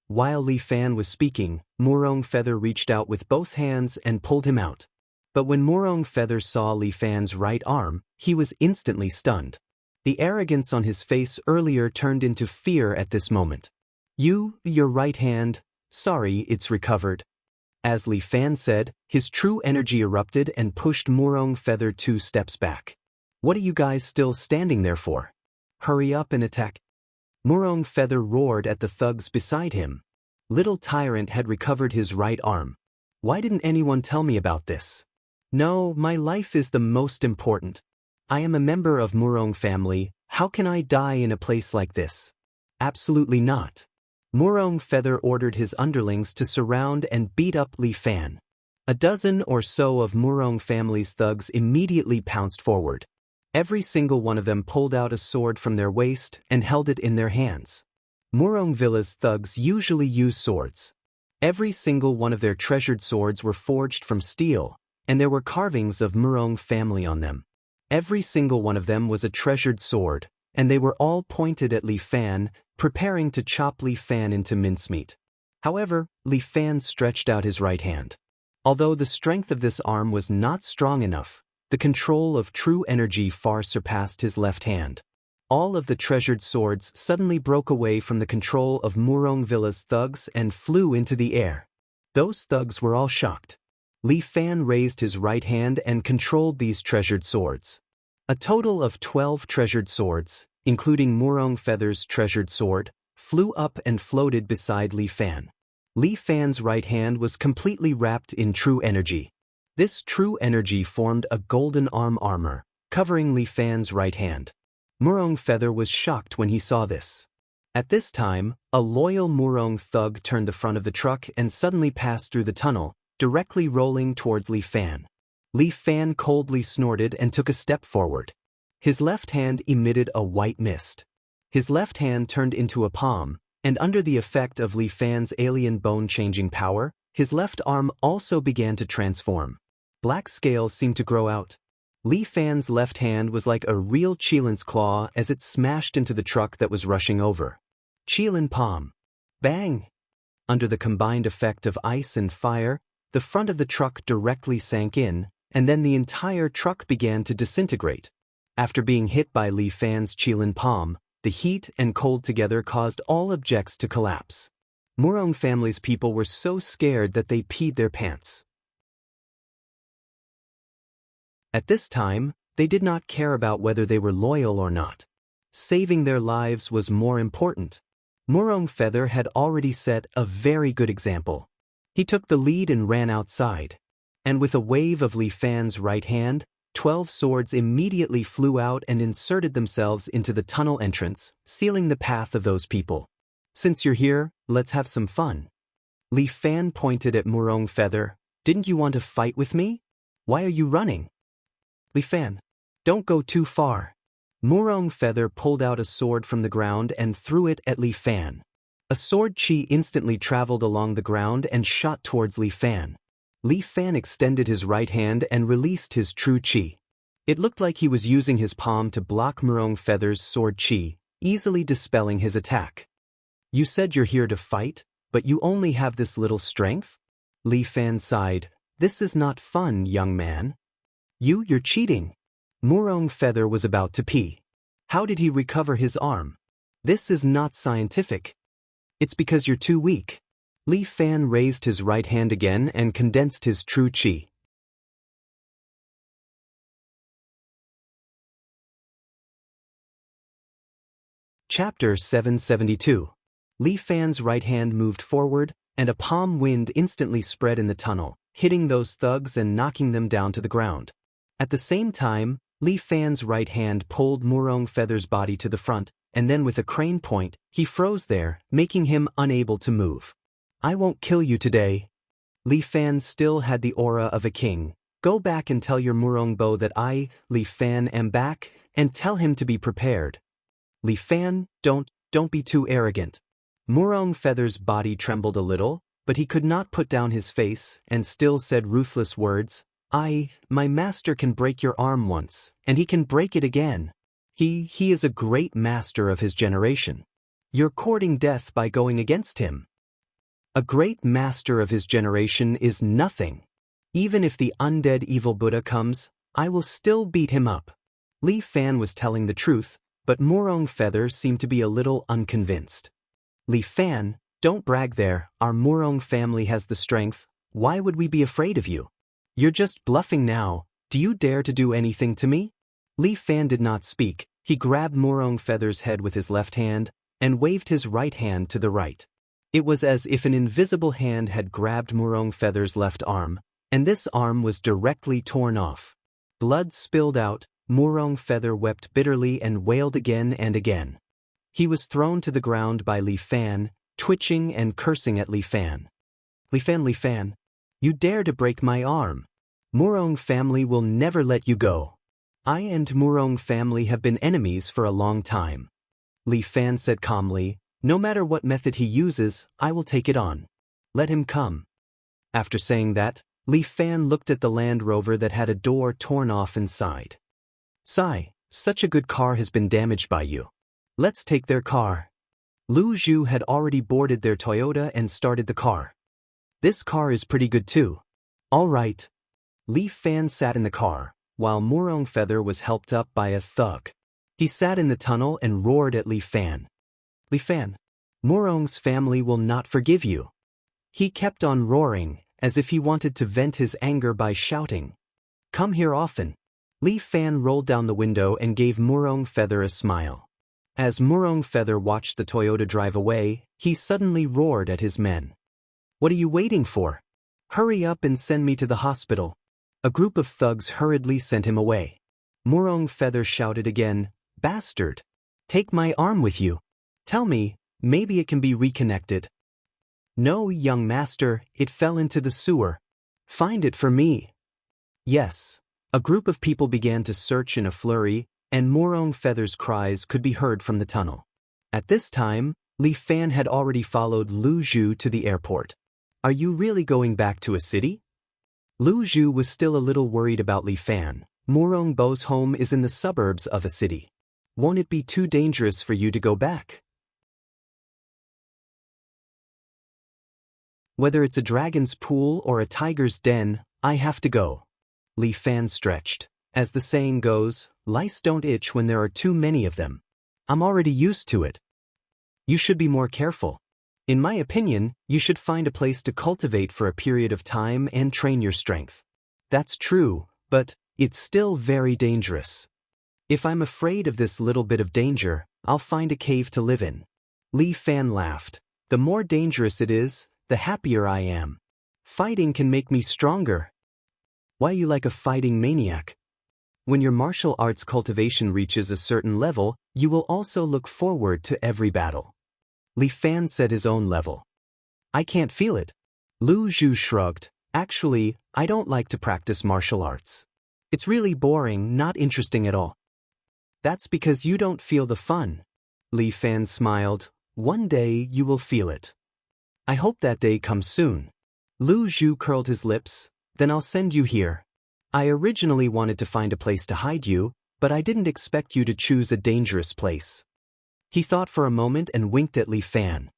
While Li Fan was speaking, Murong Feather reached out with both hands and pulled him out. But when Murong Feather saw Li Fan's right arm, he was instantly stunned. The arrogance on his face earlier turned into fear at this moment. Your right hand, sorry, it's recovered. As Li Fan said, his true energy erupted and pushed Murong Feather 2 steps back. What are you guys still standing there for? Hurry up and attack. Murong Feather roared at the thugs beside him. Little Tyrant had recovered his right arm. Why didn't anyone tell me about this? No, my life is the most important. I am a member of Murong family, how can I die in a place like this? Absolutely not. Murong Feather ordered his underlings to surround and beat up Li Fan. A dozen or so of Murong family's thugs immediately pounced forward. Every single one of them pulled out a sword from their waist and held it in their hands. Murong Villa's thugs usually use swords. Every single one of their treasured swords were forged from steel, and there were carvings of Murong family on them. Every single one of them was a treasured sword, and they were all pointed at Li Fan, preparing to chop Li Fan into mincemeat. However, Li Fan stretched out his right hand. Although the strength of this arm was not strong enough, the control of true energy far surpassed his left hand. All of the treasured swords suddenly broke away from the control of Murong Villa's thugs and flew into the air. Those thugs were all shocked. Li Fan raised his right hand and controlled these treasured swords. A total of 12 treasured swords, including Murong Feather's treasured sword, flew up and floated beside Li Fan. Li Fan's right hand was completely wrapped in true energy. This true energy formed a golden arm armor, covering Li Fan's right hand. Murong Feather was shocked when he saw this. At this time, a loyal Murong thug turned the front of the truck and suddenly passed through the tunnel, directly rolling towards Li Fan. Li Fan coldly snorted and took a step forward. His left hand emitted a white mist. His left hand turned into a palm, and under the effect of Li Fan's alien bone-changing power, his left arm also began to transform. Black scales seemed to grow out. Li Fan's left hand was like a real Qilin's claw as it smashed into the truck that was rushing over. Qilin palm. Bang! Under the combined effect of ice and fire, the front of the truck directly sank in, and then the entire truck began to disintegrate. After being hit by Li Fan's Qilin palm, the heat and cold together caused all objects to collapse. Murong family's people were so scared that they peed their pants. At this time, they did not care about whether they were loyal or not. Saving their lives was more important. Murong Feather had already set a very good example. He took the lead and ran outside. And with a wave of Li Fan's right hand, 12 swords immediately flew out and inserted themselves into the tunnel entrance, sealing the path of those people. Since you're here, let's have some fun. Li Fan pointed at Murong Feather. Didn't you want to fight with me? Why are you running? Li Fan, don't go too far. Murong Feather pulled out a sword from the ground and threw it at Li Fan. A sword chi instantly traveled along the ground and shot towards Li Fan. Li Fan extended his right hand and released his true chi. It looked like he was using his palm to block Murong Feather's sword chi, easily dispelling his attack. You said you're here to fight, but you only have this little strength? Li Fan sighed. This is not fun, young man. You're cheating. Murong Feather was about to pee. How did he recover his arm? This is not scientific. It's because you're too weak. Li Fan raised his right hand again and condensed his true qi. Chapter 772. Li Fan's right hand moved forward, and a palm wind instantly spread in the tunnel, hitting those thugs and knocking them down to the ground. At the same time, Li Fan's right hand pulled Murong Feather's body to the front, and then with a crane point, he froze there, making him unable to move. I won't kill you today. Li Fan still had the aura of a king. Go back and tell your Murong Bo that I, Li Fan, am back, and tell him to be prepared. Li Fan, don't be too arrogant. Murong Feather's body trembled a little, but he could not put down his face and still said ruthless words. My master can break your arm once, and he can break it again. He is a great master of his generation. You're courting death by going against him. A great master of his generation is nothing. Even if the undead evil Buddha comes, I will still beat him up. Li Fan was telling the truth, but Murong Feather seemed to be a little unconvinced. Li Fan, don't brag there, our Murong family has the strength, why would we be afraid of you? You're just bluffing now, do you dare to do anything to me? Li Fan did not speak, he grabbed Murong Feather's head with his left hand, and waved his right hand to the right. It was as if an invisible hand had grabbed Murong Feather's left arm, and this arm was directly torn off. Blood spilled out, Murong Feather wept bitterly and wailed again and again. He was thrown to the ground by Li Fan, twitching and cursing at Li Fan. Li Fan, you dare to break my arm. Murong family will never let you go. I and Murong family have been enemies for a long time. Li Fan said calmly, no matter what method he uses, I will take it on. Let him come. After saying that, Li Fan looked at the Land Rover that had a door torn off inside. Sigh, such a good car has been damaged by you. Let's take their car. Lu Zhu had already boarded their Toyota and started the car. This car is pretty good too. All right. Li Fan sat in the car, while Murong Feather was helped up by a thug. He sat in the tunnel and roared at Li Fan. Li Fan, Murong's family will not forgive you. He kept on roaring, as if he wanted to vent his anger by shouting. Come here often. Li Fan rolled down the window and gave Murong Feather a smile. As Murong Feather watched the Toyota drive away, he suddenly roared at his men. What are you waiting for? Hurry up and send me to the hospital. A group of thugs hurriedly sent him away. Murong Feather shouted again, Bastard! Take my arm with you. Tell me, maybe it can be reconnected. No, young master, it fell into the sewer. Find it for me. Yes. A group of people began to search in a flurry, and Murong Feather's cries could be heard from the tunnel. At this time, Li Fan had already followed Lu Zhu to the airport. Are you really going back to a city? Lu Zhu was still a little worried about Li Fan. Murong Bo's home is in the suburbs of a city. Won't it be too dangerous for you to go back? Whether it's a dragon's pool or a tiger's den, I have to go. Li Fan stretched. As the saying goes, lice don't itch when there are too many of them. I'm already used to it. You should be more careful. In my opinion, you should find a place to cultivate for a period of time and train your strength. That's true, but it's still very dangerous. If I'm afraid of this little bit of danger, I'll find a cave to live in. Li Fan laughed. The more dangerous it is, the happier I am. Fighting can make me stronger. Why are you like a fighting maniac? When your martial arts cultivation reaches a certain level, you will also look forward to every battle. Li Fan said his own level. I can't feel it. Lu Zhu shrugged. Actually, I don't like to practice martial arts. It's really boring, not interesting at all. That's because you don't feel the fun. Li Fan smiled. One day you will feel it. I hope that day comes soon. Lu Zhu curled his lips. Then I'll send you here. I originally wanted to find a place to hide you, but I didn't expect you to choose a dangerous place. He thought for a moment and winked at Li Fan.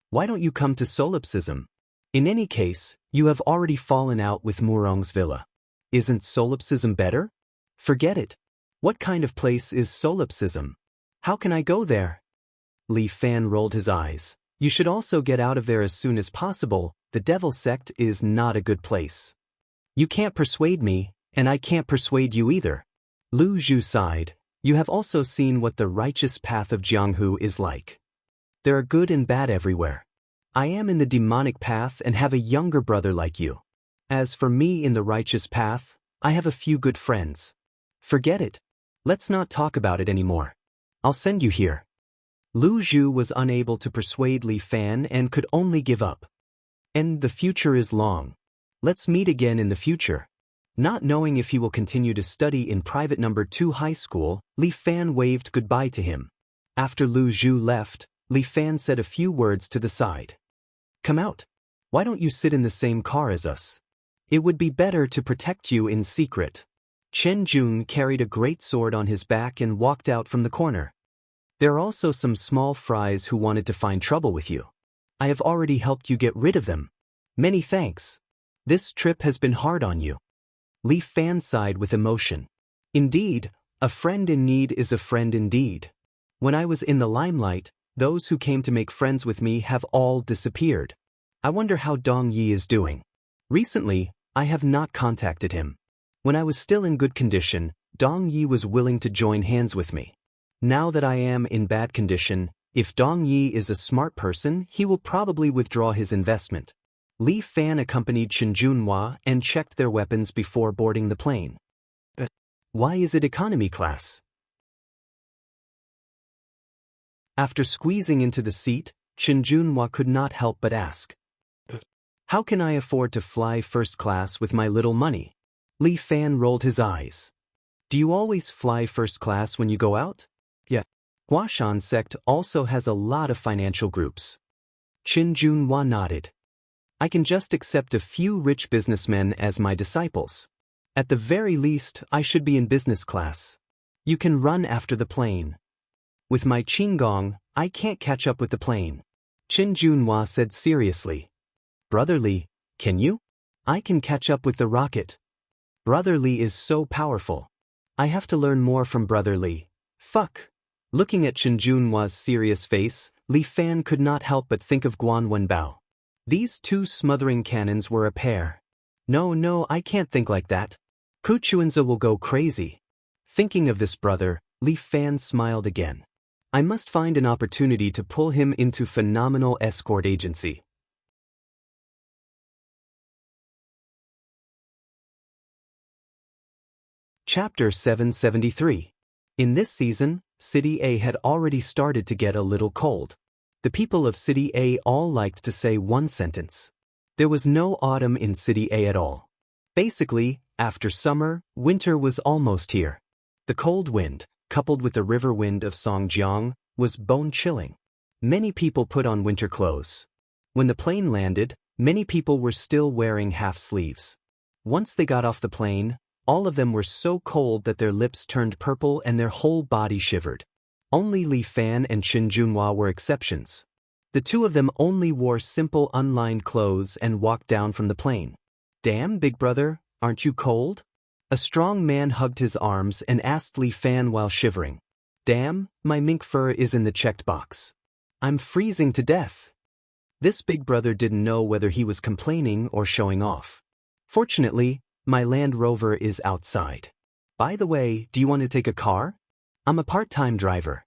Why don't you come to solipsism? In any case, you have already fallen out with Murong's villa. Isn't solipsism better? Forget it. What kind of place is solipsism? How can I go there? Li Fan rolled his eyes. You should also get out of there as soon as possible. The devil sect is not a good place. You can't persuade me, and I can't persuade you either. Lu Zhu sighed. You have also seen what the righteous path of Jianghu is like. There are good and bad everywhere. I am in the demonic path and have a younger brother like you. As for me in the righteous path, I have a few good friends. Forget it. Let's not talk about it anymore. I'll send you here. Lu Zhu was unable to persuade Li Fan and could only give up. And the future is long. Let's meet again in the future. Not knowing if he will continue to study in private number 2 high school, Li Fan waved goodbye to him. After Lu Zhu left, Li Fan said a few words to the side. Come out. Why don't you sit in the same car as us? It would be better to protect you in secret. Chen Jun carried a great sword on his back and walked out from the corner. There are also some small fries who wanted to find trouble with you. I have already helped you get rid of them. Many thanks. This trip has been hard on you. Li Fan sighed with emotion. Indeed, a friend in need is a friend indeed. When I was in the limelight, those who came to make friends with me have all disappeared. I wonder how Dong Yi is doing. Recently, I have not contacted him. When I was still in good condition, Dong Yi was willing to join hands with me. Now that I am in bad condition, if Dong Yi is a smart person, he will probably withdraw his investment. Li Fan accompanied Chen Junhua and checked their weapons before boarding the plane. But why is it economy class? After squeezing into the seat, Chen Junhua could not help but ask. How can I afford to fly first class with my little money? Li Fan rolled his eyes. Do you always fly first class when you go out? Yeah. Huashan sect also has a lot of financial groups. Chen Junhua nodded. I can just accept a few rich businessmen as my disciples. At the very least, I should be in business class. You can run after the plane. With my Qinggong, I can't catch up with the plane. Chen Junhua said seriously. Brother Li, can you? I can catch up with the rocket. Brother Li is so powerful. I have to learn more from Brother Li. Fuck. Looking at Chen Junhua's serious face, Li Fan could not help but think of Guan Wenbao. These two smothering cannons were a pair. No, I can't think like that. Ku Chuanza will go crazy. Thinking of this brother, Li Fan smiled again. I must find an opportunity to pull him into phenomenal escort agency. Chapter 773. In this season, City A had already started to get a little cold. The people of City A all liked to say one sentence. There was no autumn in City A at all. Basically, after summer, winter was almost here. The cold wind, coupled with the river wind of Songjiang, was bone-chilling. Many people put on winter clothes. When the plane landed, many people were still wearing half-sleeves. Once they got off the plane, all of them were so cold that their lips turned purple and their whole body shivered. Only Li Fan and Chen Junhua were exceptions. The two of them only wore simple unlined clothes and walked down from the plane. Damn, big brother, aren't you cold? A strong man hugged his arms and asked Li Fan while shivering. Damn, my mink fur is in the checked box. I'm freezing to death. This big brother didn't know whether he was complaining or showing off. Fortunately, my Land Rover is outside. By the way, do you want to take a car? I'm a part-time driver.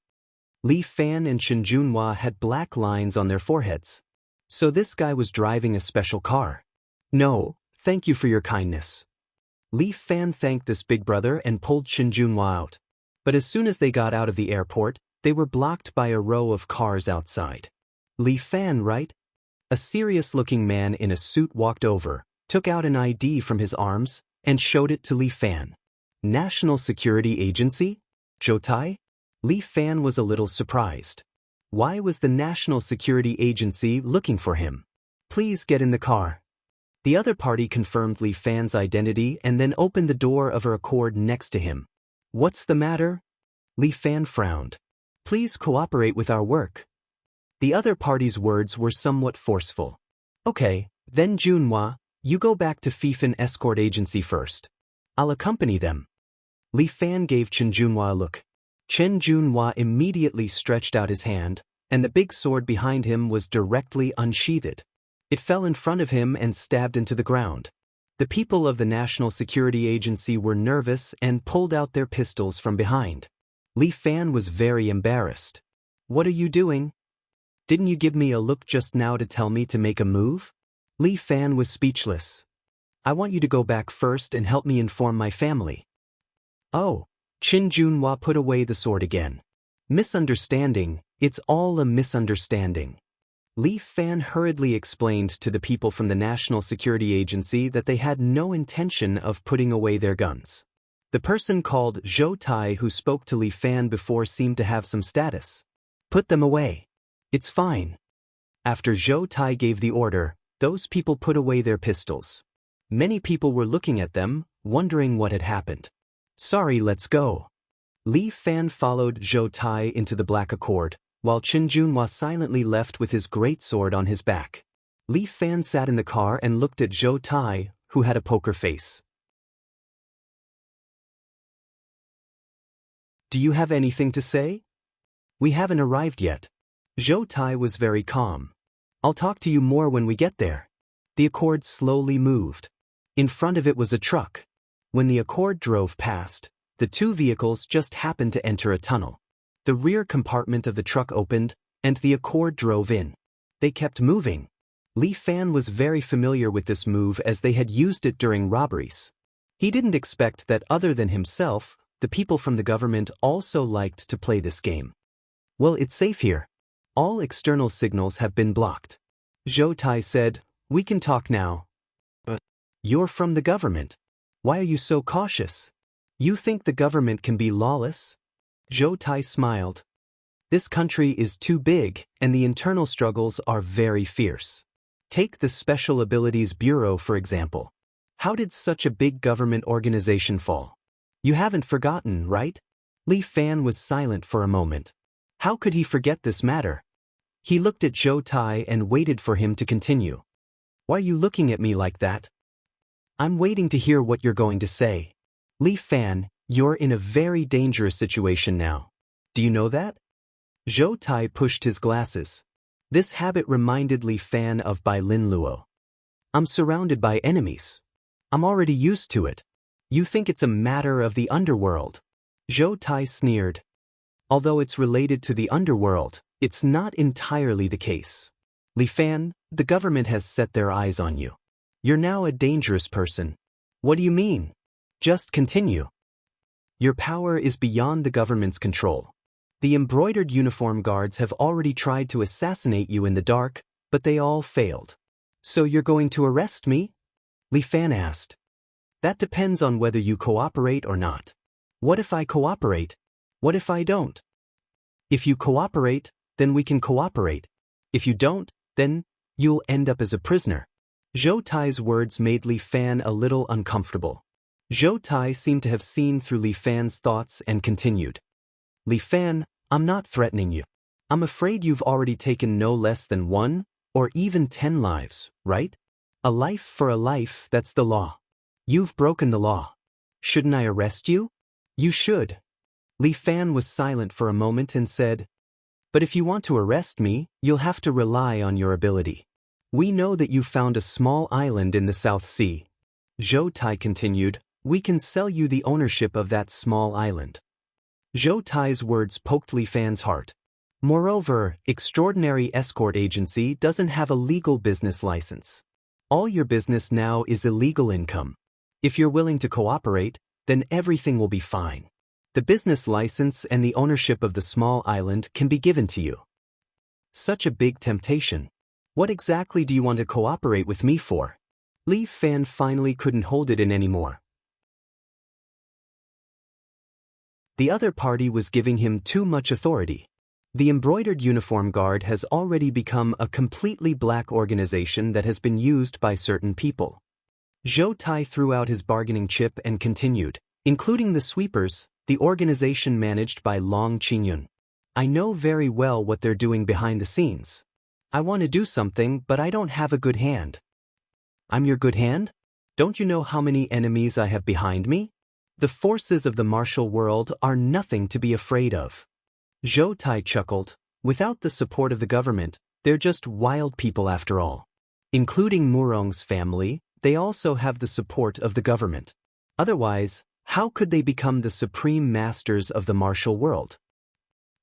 Li Fan and Chen Junhua had black lines on their foreheads. So this guy was driving a special car. No, thank you for your kindness. Li Fan thanked this big brother and pulled Chen Junhua out. But as soon as they got out of the airport, they were blocked by a row of cars outside. Li Fan, right? A serious-looking man in a suit walked over, took out an ID from his arms, and showed it to Li Fan. National Security Agency? Zhoutai? Li Fan was a little surprised. Why was the National Security Agency looking for him? Please get in the car. The other party confirmed Li Fan's identity and then opened the door of her Accord next to him. What's the matter? Li Fan frowned. Please cooperate with our work. The other party's words were somewhat forceful. Okay, then Junhua, you go back to Fifan Escort Agency first. I'll accompany them. Li Fan gave Chen Junhua a look. Chen Junhua immediately stretched out his hand, and the big sword behind him was directly unsheathed. It fell in front of him and stabbed into the ground. The people of the National Security Agency were nervous and pulled out their pistols from behind. Li Fan was very embarrassed. "What are you doing? Didn't you give me a look just now to tell me to make a move?" Li Fan was speechless. "I want you to go back first and help me inform my family." "Oh." Chen Junhua put away the sword again. "Misunderstanding, it's all a misunderstanding." Li Fan hurriedly explained to the people from the National Security Agency that they had no intention of putting away their guns. The person called Zhou Tai who spoke to Li Fan before seemed to have some status. "Put them away. It's fine." After Zhou Tai gave the order, those people put away their pistols. Many people were looking at them, wondering what had happened. "Sorry, let's go." Li Fan followed Zhou Tai into the Black Accord, while Chen Junhua silently left with his great sword on his back. Li Fan sat in the car and looked at Zhou Tai, who had a poker face. "Do you have anything to say?" "We haven't arrived yet." Zhou Tai was very calm. "I'll talk to you more when we get there." The Accord slowly moved. In front of it was a truck. When the Accord drove past, the two vehicles just happened to enter a tunnel. The rear compartment of the truck opened, and the Accord drove in. They kept moving. Li Fan was very familiar with this move as they had used it during robberies. He didn't expect that other than himself, the people from the government also liked to play this game. "Well, it's safe here. All external signals have been blocked." Zhou Tai said, "We can talk now." "But you're from the government. Why are you so cautious? You think the government can be lawless?" Zhou Tai smiled. "This country is too big, and the internal struggles are very fierce. Take the Special Abilities Bureau, for example. How did such a big government organization fall? You haven't forgotten, right?" Li Fan was silent for a moment. How could he forget this matter? He looked at Zhou Tai and waited for him to continue. "Why are you looking at me like that?" "I'm waiting to hear what you're going to say." "Li Fan, you're in a very dangerous situation now. Do you know that?" Zhou Tai pushed his glasses. This habit reminded Li Fan of Bai Lin Luo. "I'm surrounded by enemies. I'm already used to it. You think it's a matter of the underworld." Zhou Tai sneered. "Although it's related to the underworld, it's not entirely the case. Li Fan, the government has set their eyes on you. You're now a dangerous person." "What do you mean?" "Just continue. Your power is beyond the government's control. The embroidered uniform guards have already tried to assassinate you in the dark, but they all failed." "So you're going to arrest me?" Li Fan asked. "That depends on whether you cooperate or not." "What if I cooperate? What if I don't?" "If you cooperate, then we can cooperate. If you don't, then you'll end up as a prisoner." Zhou Tai's words made Li Fan a little uncomfortable. Zhou Tai seemed to have seen through Li Fan's thoughts and continued. "Li Fan, I'm not threatening you. I'm afraid you've already taken no less than 1 or even 10 lives, right? A life for a life, that's the law. You've broken the law. Shouldn't I arrest you?" "You should." Li Fan was silent for a moment and said, "But if you want to arrest me, you'll have to rely on your ability. We know that you found a small island in the South Sea." Zhou Tai continued, "We can sell you the ownership of that small island." Zhou Tai's words poked Li Fan's heart. Moreover, Extraordinary Escort Agency doesn't have a legal business license. All your business now is illegal income. If you're willing to cooperate, then everything will be fine. The business license and the ownership of the small island can be given to you. Such a big temptation. What exactly do you want to cooperate with me for? Li Fan finally couldn't hold it in anymore. The other party was giving him too much authority. The embroidered uniform guard has already become a completely black organization that has been used by certain people. Zhou Tai threw out his bargaining chip and continued, including the sweepers, the organization managed by Long Qingyun. I know very well what they're doing behind the scenes. I want to do something, but I don't have a good hand. I'm your good hand? Don't you know how many enemies I have behind me? The forces of the martial world are nothing to be afraid of. Zhou Tai chuckled. Without the support of the government, they're just wild people after all. Including Murong's family, they also have the support of the government. Otherwise, how could they become the supreme masters of the martial world?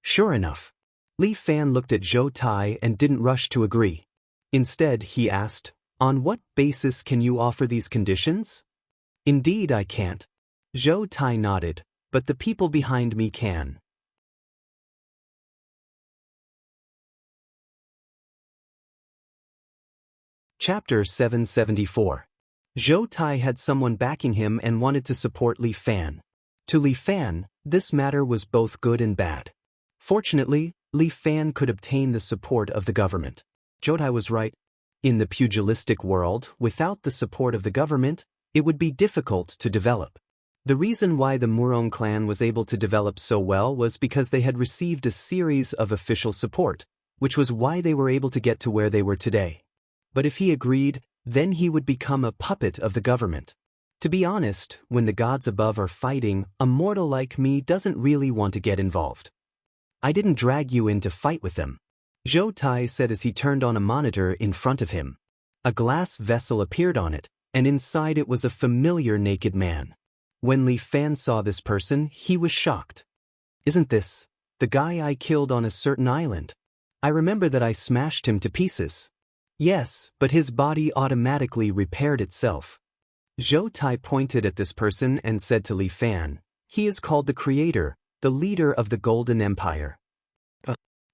Sure enough, Li Fan looked at Zhou Tai and didn't rush to agree. Instead, he asked, "On what basis can you offer these conditions?" "Indeed I can't." Zhou Tai nodded, "but the people behind me can." Chapter 774. Zhou Tai had someone backing him and wanted to support Li Fan. To Li Fan, this matter was both good and bad. Fortunately, Li Fan could obtain the support of the government. Zhou Tai was right. In the pugilistic world, without the support of the government, it would be difficult to develop. The reason why the Murong clan was able to develop so well was because they had received a series of official support, which was why they were able to get to where they were today. But if he agreed, then he would become a puppet of the government. To be honest, when the gods above are fighting, a mortal like me doesn't really want to get involved. I didn't drag you in to fight with them, Zhou Tai said as he turned on a monitor in front of him. A glass vessel appeared on it, and inside it was a familiar naked man. When Li Fan saw this person, he was shocked. "Isn't this the guy I killed on a certain island? I remember that I smashed him to pieces." "Yes, but his body automatically repaired itself." Zhou Tai pointed at this person and said to Li Fan, "He is called the Creator, the leader of the Golden Empire."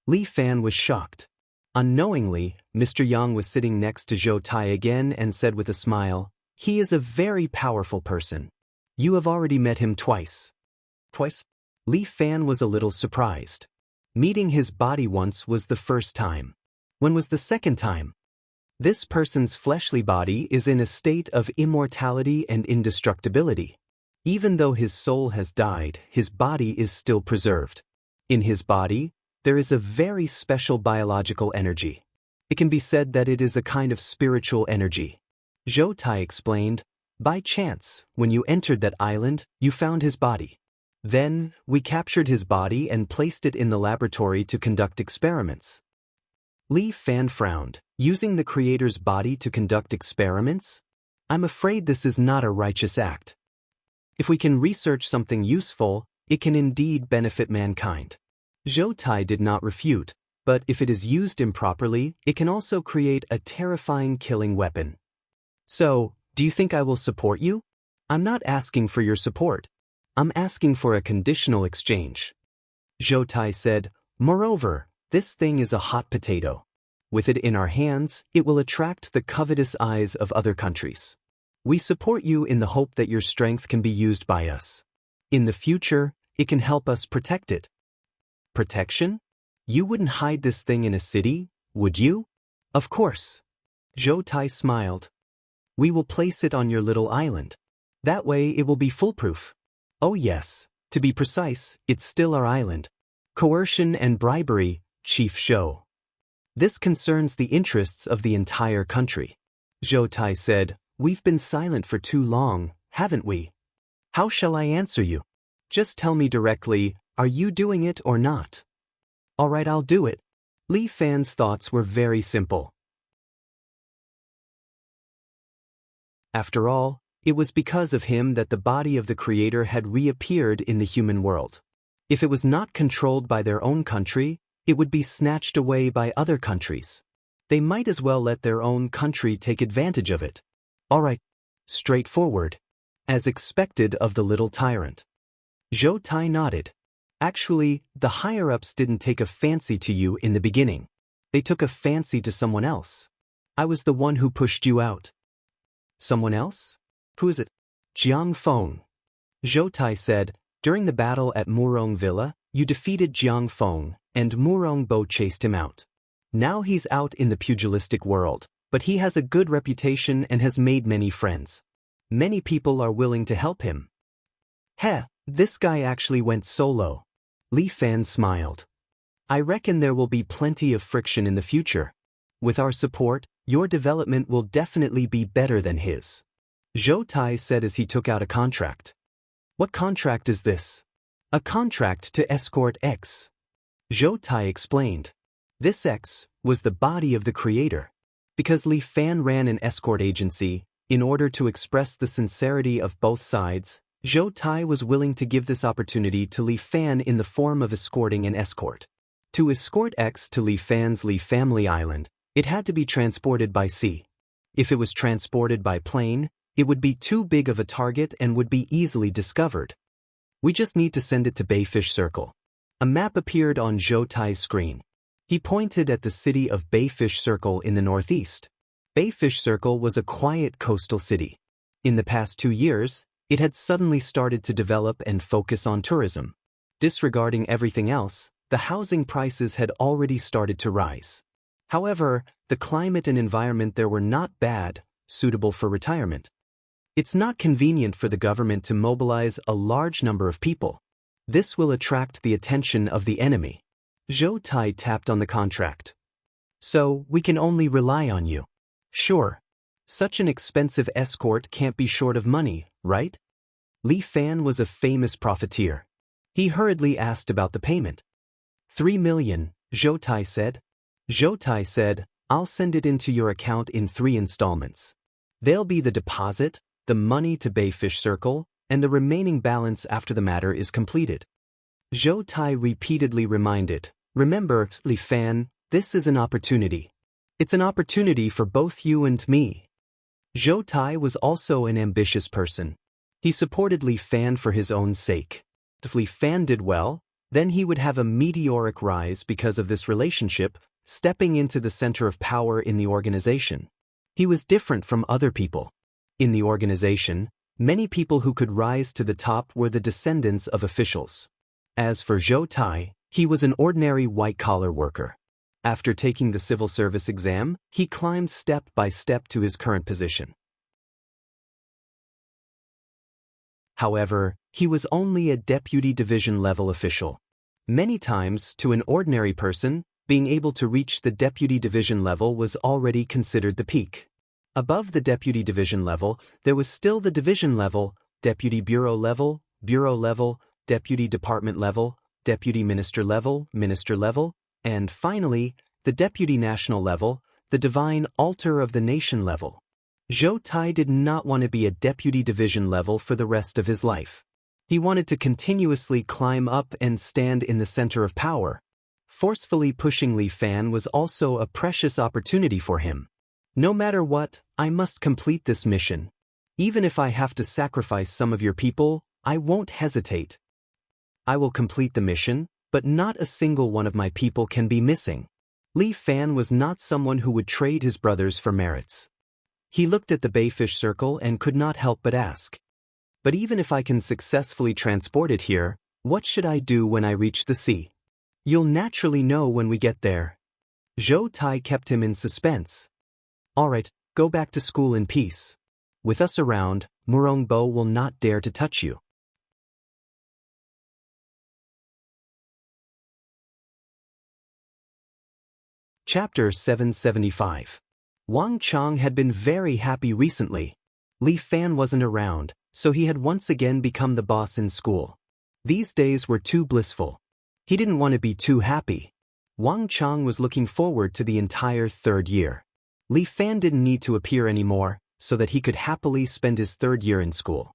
Li Fan was shocked. Unknowingly, Mr. Yang was sitting next to Zhou Tai again and said with a smile, "He is a very powerful person. You have already met him twice." "Twice?" Li Fan was a little surprised. Meeting his body once was the first time. When was the second time? This person's fleshly body is in a state of immortality and indestructibility. Even though his soul has died, his body is still preserved. In his body, there is a very special biological energy. It can be said that it is a kind of spiritual energy. Zhou Tai explained, "By chance, when you entered that island, you found his body. Then, we captured his body and placed it in the laboratory to conduct experiments." Li Fan frowned. "Using the Creator's body to conduct experiments? I'm afraid this is not a righteous act. If we can research something useful, it can indeed benefit mankind." Zhou Tai did not refute, but if it is used improperly, it can also create a terrifying killing weapon. "So, do you think I will support you?" "I'm not asking for your support. I'm asking for a conditional exchange." Zhou Tai said, "Moreover, this thing is a hot potato. With it in our hands, it will attract the covetous eyes of other countries. We support you in the hope that your strength can be used by us. In the future, it can help us protect it." "Protection? You wouldn't hide this thing in a city, would you?" "Of course." Zhou Tai smiled. "We will place it on your little island. That way it will be foolproof." "Oh yes, to be precise, it's still our island." "Coercion and bribery, Chief Zhou. This concerns the interests of the entire country." Zhou Tai said, "We've been silent for too long, haven't we? How shall I answer you? Just tell me directly, are you doing it or not?" "All right, I'll do it." Li Fan's thoughts were very simple. After all, it was because of him that the body of the Creator had reappeared in the human world. If it was not controlled by their own country, it would be snatched away by other countries. They might as well let their own country take advantage of it. All right, straightforward, as expected of the little tyrant. Zhou Tai nodded. "Actually, the higher-ups didn't take a fancy to you in the beginning. They took a fancy to someone else. I was the one who pushed you out." "Someone else? Who is it?" "Jiang Feng." Zhou Tai said, "During the battle at Murong Villa, you defeated Jiang Feng, and Murong Bo chased him out. Now he's out in the pugilistic world, but he has a good reputation and has made many friends. Many people are willing to help him." "Heh, this guy actually went solo." Li Fan smiled. "I reckon there will be plenty of friction in the future. With our support, your development will definitely be better than his," Zhou Tai said as he took out a contract. What contract is this? A contract to escort X. Zhou Tai explained. This X was the body of the creator. Because Li Fan ran an escort agency, in order to express the sincerity of both sides, Zhou Tai was willing to give this opportunity to Li Fan in the form of escorting an escort. To escort X to Li Fan's Li Family Island, it had to be transported by sea. If it was transported by plane, it would be too big of a target and would be easily discovered. We just need to send it to Bayfish Circle. A map appeared on Zhou Tai's screen. He pointed at the city of Bayfish Circle in the northeast. Bayfish Circle was a quiet coastal city. In the past 2 years, it had suddenly started to develop and focus on tourism. Disregarding everything else, the housing prices had already started to rise. However, the climate and environment there were not bad, suitable for retirement. It's not convenient for the government to mobilize a large number of people. This will attract the attention of the enemy. Zhou Tai tapped on the contract. So, we can only rely on you. Sure. Such an expensive escort can't be short of money, right? Li Fan was a famous profiteer. He hurriedly asked about the payment. 3 million, Zhou Tai said. Zhou Tai said, I'll send it into your account in 3 installments. They'll be the deposit, the money to Bayfish Circle, and the remaining balance after the matter is completed. Zhou Tai repeatedly reminded, remember, Li Fan, this is an opportunity. It's an opportunity for both you and me. Zhou Tai was also an ambitious person. He supported Li Fan for his own sake. If Li Fan did well, then he would have a meteoric rise because of this relationship, stepping into the center of power in the organization. He was different from other people. In the organization, many people who could rise to the top were the descendants of officials. As for Zhou Tai, he was an ordinary white-collar worker. After taking the civil service exam, he climbed step by step to his current position. However, he was only a deputy division-level official. Many times, to an ordinary person, being able to reach the deputy division level was already considered the peak. Above the deputy division level, there was still the division level, deputy bureau level, deputy department level, deputy minister level, and finally, the deputy national level, the divine altar of the nation level. Zhou Tai did not want to be a deputy division level for the rest of his life. He wanted to continuously climb up and stand in the center of power. Forcefully pushing Li Fan was also a precious opportunity for him. No matter what, I must complete this mission. Even if I have to sacrifice some of your people, I won't hesitate. I will complete the mission, but not a single one of my people can be missing. Li Fan was not someone who would trade his brothers for merits. He looked at the Bayfish Circle and could not help but ask. But even if I can successfully transport it here, what should I do when I reach the sea? You'll naturally know when we get there. Zhou Tai kept him in suspense. All right, go back to school in peace. With us around, Murongbo will not dare to touch you. Chapter 775. Wang Chang had been very happy recently. Li Fan wasn't around, so he had once again become the boss in school. These days were too blissful. He didn't want to be too happy. Wang Chang was looking forward to the entire 3rd year. Li Fan didn't need to appear anymore, so that he could happily spend his 3rd year in school.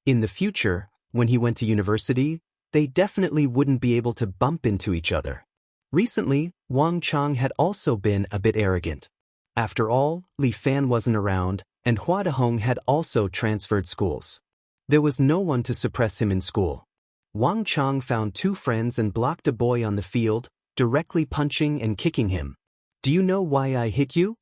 In the future, when he went to university, they definitely wouldn't be able to bump into each other. Recently, Wang Chang had also been a bit arrogant. After all, Li Fan wasn't around, and Hua Dehong had also transferred schools. There was no one to suppress him in school. Wang Chang found 2 friends and blocked a boy on the field, directly punching and kicking him. Do you know why I hit you?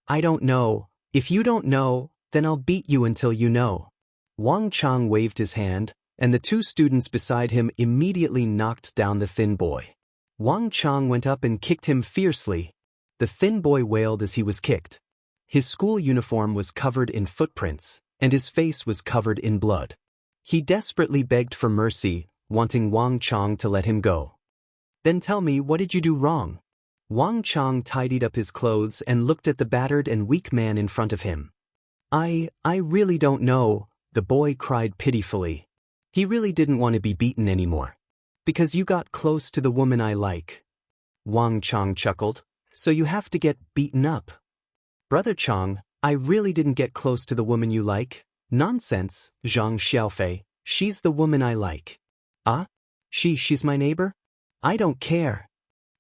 I don't know. If you don't know, then I'll beat you until you know. Wang Chang waved his hand, and the 2 students beside him immediately knocked down the thin boy. Wang Chang went up and kicked him fiercely. The thin boy wailed as he was kicked. His school uniform was covered in footprints, and his face was covered in blood. He desperately begged for mercy, wanting Wang Chang to let him go. Then tell me, what did you do wrong? Wang Chang tidied up his clothes and looked at the battered and weak man in front of him. I really don't know, the boy cried pitifully. He really didn't want to be beaten anymore. Because you got close to the woman I like. Wang Chang chuckled. So you have to get beaten up. Brother Chang, I really didn't get close to the woman you like. Nonsense, Zhang Xiaofei, she's the woman I like. Ah? She's my neighbor? I don't care.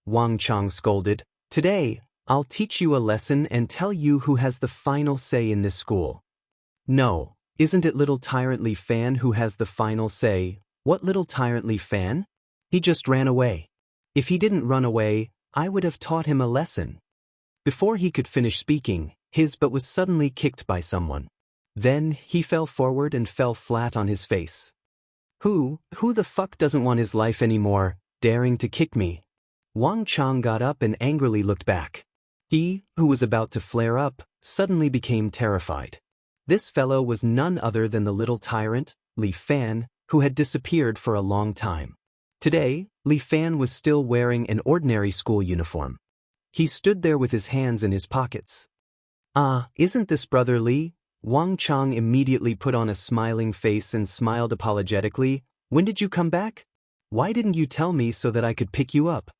Wang Chang scolded. Today, I'll teach you a lesson and tell you who has the final say in this school. No, isn't it little tyrant Li Fan who has the final say? What little tyrant Li Fan? He just ran away. If he didn't run away, I would have taught him a lesson. Before he could finish speaking, his butt was suddenly kicked by someone. Then, he fell forward and fell flat on his face. Who the fuck doesn't want his life anymore, daring to kick me? Wang Chang got up and angrily looked back. He, who was about to flare up, suddenly became terrified. This fellow was none other than the little tyrant, Li Fan, who had disappeared for a long time. Today, Li Fan was still wearing an ordinary school uniform. He stood there with his hands in his pockets. Ah, isn't this Brother Li? Wang Chang immediately put on a smiling face and smiled apologetically. When did you come back? Why didn't you tell me so that I could pick you up?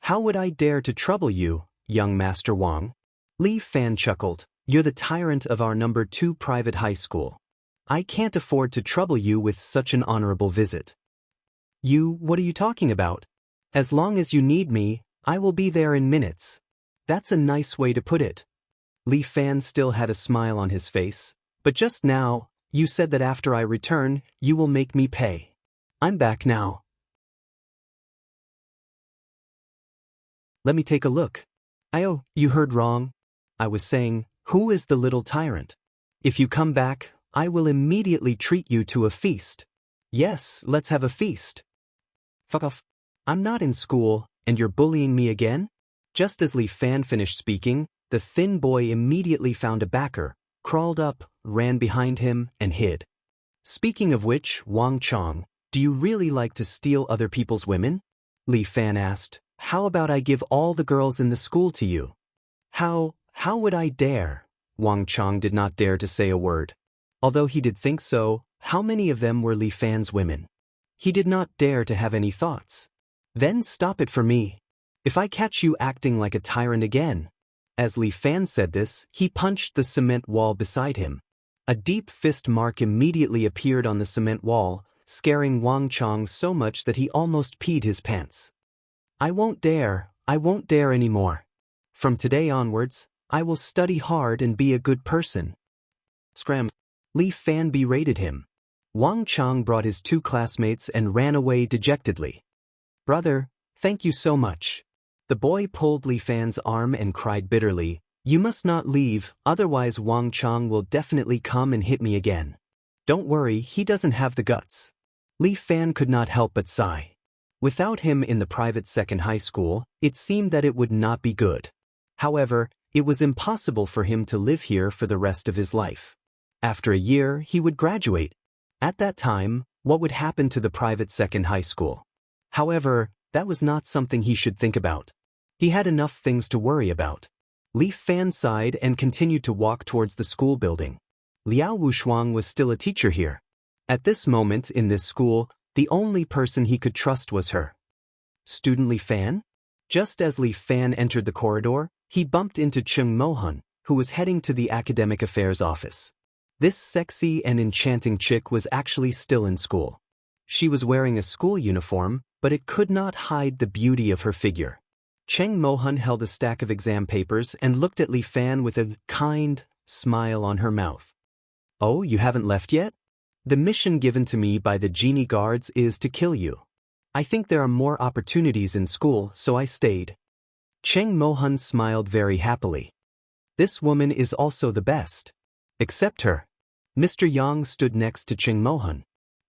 How would I dare to trouble you, young Master Wang? Li Fan chuckled. You're the tyrant of our number 2 private high school. I can't afford to trouble you with such an honorable visit. What are you talking about? As long as you need me, I will be there in minutes. That's a nice way to put it. Li Fan still had a smile on his face, but just now, you said that after I return, you will make me pay. I'm back now. Let me take a look. Oh, you heard wrong. I was saying, who is the little tyrant? If you come back, I will immediately treat you to a feast. Yes, let's have a feast. Fuck off. I'm not in school, and you're bullying me again? Just as Li Fan finished speaking, the thin boy immediately found a backer, crawled up, ran behind him, and hid. Speaking of which, Wang Chang, do you really like to steal other people's women? Li Fan asked. How about I give all the girls in the school to you? How would I dare? Wang Chang did not dare to say a word. Although he did think so, how many of them were Li Fan's women? He did not dare to have any thoughts. Then stop it for me. If I catch you acting like a tyrant again. As Li Fan said this, he punched the cement wall beside him. A deep fist mark immediately appeared on the cement wall, scaring Wang Chang so much that he almost peed his pants. I won't dare anymore. From today onwards, I will study hard and be a good person. Scram. Li Fan berated him. Wang Chang brought his 2 classmates and ran away dejectedly. Brother, thank you so much. The boy pulled Li Fan's arm and cried bitterly, You must not leave, otherwise Wang Chang will definitely come and hit me again. Don't worry, he doesn't have the guts. Li Fan could not help but sigh. Without him in the private second high school, it seemed that it would not be good. However, it was impossible for him to live here for the rest of his life. After a year, he would graduate. At that time, what would happen to the private second high school? However, that was not something he should think about. He had enough things to worry about. Li Fan sighed and continued to walk towards the school building. Liao Wushuang was still a teacher here. At this moment in this school, the only person he could trust was her. Student Li Fan? Just as Li Fan entered the corridor, he bumped into Cheng Mohan, who was heading to the academic affairs office. This sexy and enchanting chick was actually still in school. She was wearing a school uniform, but it could not hide the beauty of her figure. Cheng Mohan held a stack of exam papers and looked at Li Fan with a kind smile on her mouth. Oh, you haven't left yet? The mission given to me by the genie guards is to kill you. I think there are more opportunities in school, so I stayed. Cheng Mohan smiled very happily. This woman is also the best. Except her. Mr. Yang stood next to Cheng Mohan.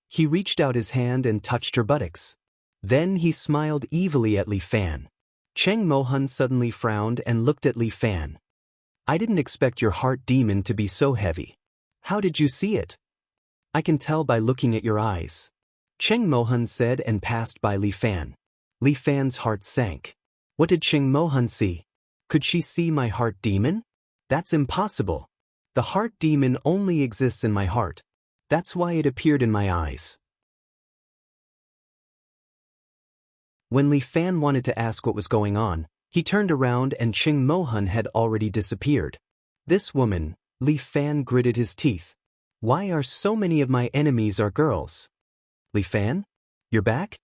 He reached out his hand and touched her buttocks. Then he smiled evilly at Li Fan. Cheng Mohan suddenly frowned and looked at Li Fan. I didn't expect your heart demon to be so heavy. How did you see it? I can tell by looking at your eyes. Cheng Mohan said and passed by Li Fan. Li Fan's heart sank. What did Cheng Mohan see? Could she see my heart demon? That's impossible. The heart demon only exists in my heart. That's why it appeared in my eyes. When Li Fan wanted to ask what was going on, he turned around and Ching Mohan had already disappeared. This woman, Li Fan gritted his teeth. Why are so many of my enemies are girls? Li Fan? You're back?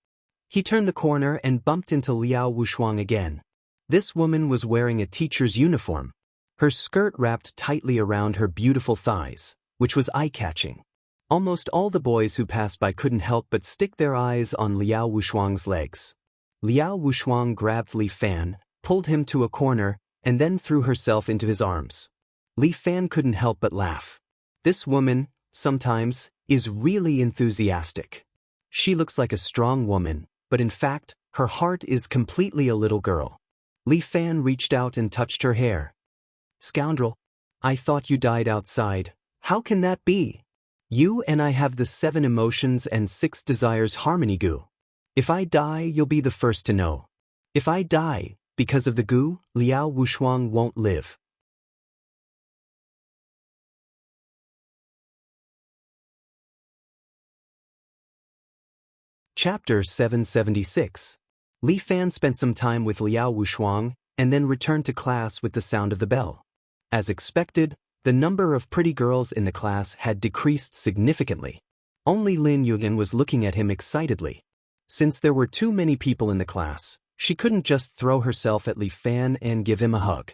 He turned the corner and bumped into Liao Wushuang again. This woman was wearing a teacher's uniform. Her skirt wrapped tightly around her beautiful thighs, which was eye-catching. Almost all the boys who passed by couldn't help but stick their eyes on Liao Wushuang's legs. Liao Wushuang grabbed Li Fan, pulled him to a corner, and then threw herself into his arms. Li Fan couldn't help but laugh. This woman, sometimes, is really enthusiastic. She looks like a strong woman, but in fact, her heart is completely a little girl. Li Fan reached out and touched her hair. Scoundrel! I thought you died outside. How can that be? You and I have the 7 emotions and 6 desires harmony goo. If I die, you'll be the first to know. If I die, because of the goo, Liao Wushuang won't live. Chapter 776. Li Fan spent some time with Liao Wushuang and then returned to class with the sound of the bell. As expected, the number of pretty girls in the class had decreased significantly. Only Lin Yuan was looking at him excitedly. Since there were too many people in the class, she couldn't just throw herself at Li Fan and give him a hug.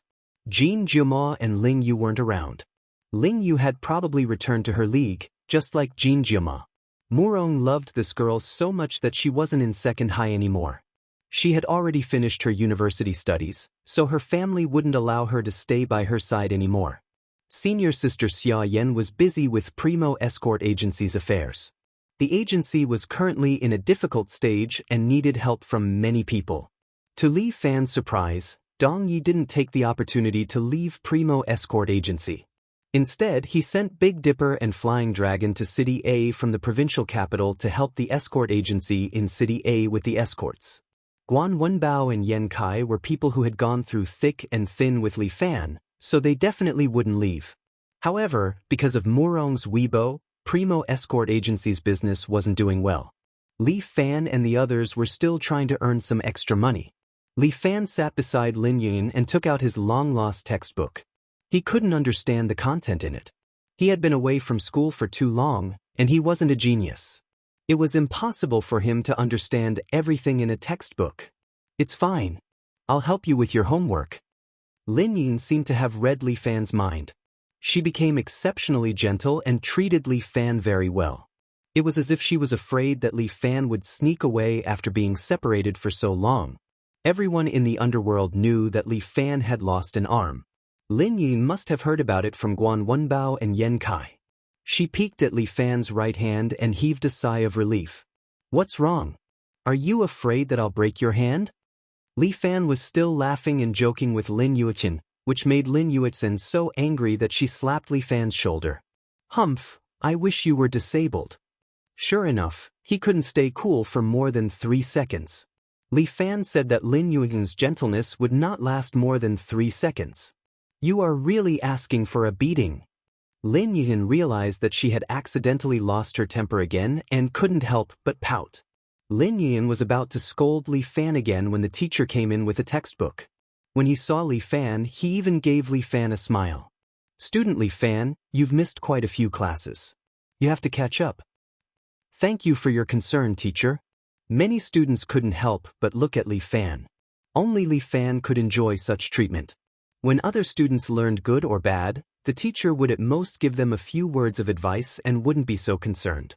Jin Jiama and Ling Yu weren't around. Ling Yu had probably returned to her league, just like Jin Jiama. Murong loved this girl so much that she wasn't in second high anymore. She had already finished her university studies, so her family wouldn't allow her to stay by her side anymore. Senior sister Xia Yan was busy with Primo Escort Agency's affairs. The agency was currently in a difficult stage and needed help from many people. To Li Fan's surprise, Dong Yi didn't take the opportunity to leave Primo Escort Agency. Instead, he sent Big Dipper and Flying Dragon to City A from the provincial capital to help the escort agency in City A with the escorts. Guan Wenbao and Yen Kai were people who had gone through thick and thin with Li Fan, so they definitely wouldn't leave. However, because of Murong's Weibo, Primo Escort Agency's business wasn't doing well. Li Fan and the others were still trying to earn some extra money. Li Fan sat beside Lin Yun and took out his long-lost textbook. He couldn't understand the content in it. He had been away from school for too long, and he wasn't a genius. It was impossible for him to understand everything in a textbook. It's fine. I'll help you with your homework. Lin Yun seemed to have read Li Fan's mind. She became exceptionally gentle and treated Li Fan very well. It was as if she was afraid that Li Fan would sneak away after being separated for so long. Everyone in the underworld knew that Li Fan had lost an arm. Lin Yun must have heard about it from Guan Wenbao and Yen Kai. She peeked at Li Fan's right hand and heaved a sigh of relief. What's wrong? Are you afraid that I'll break your hand? Li Fan was still laughing and joking with Lin Yuchen, which made Lin Yuchen so angry that she slapped Li Fan's shoulder. Humph, I wish you were disabled. Sure enough, he couldn't stay cool for more than 3 seconds. Li Fan said that Lin Yuchen's gentleness would not last more than 3 seconds. You are really asking for a beating. Lin Yuchen realized that she had accidentally lost her temper again and couldn't help but pout. Lin Yuchen was about to scold Li Fan again when the teacher came in with a textbook. When he saw Li Fan, he even gave Li Fan a smile. Student Li Fan, you've missed quite a few classes. You have to catch up. Thank you for your concern, teacher. Many students couldn't help but look at Li Fan. Only Li Fan could enjoy such treatment. When other students learned good or bad, the teacher would at most give them a few words of advice and wouldn't be so concerned.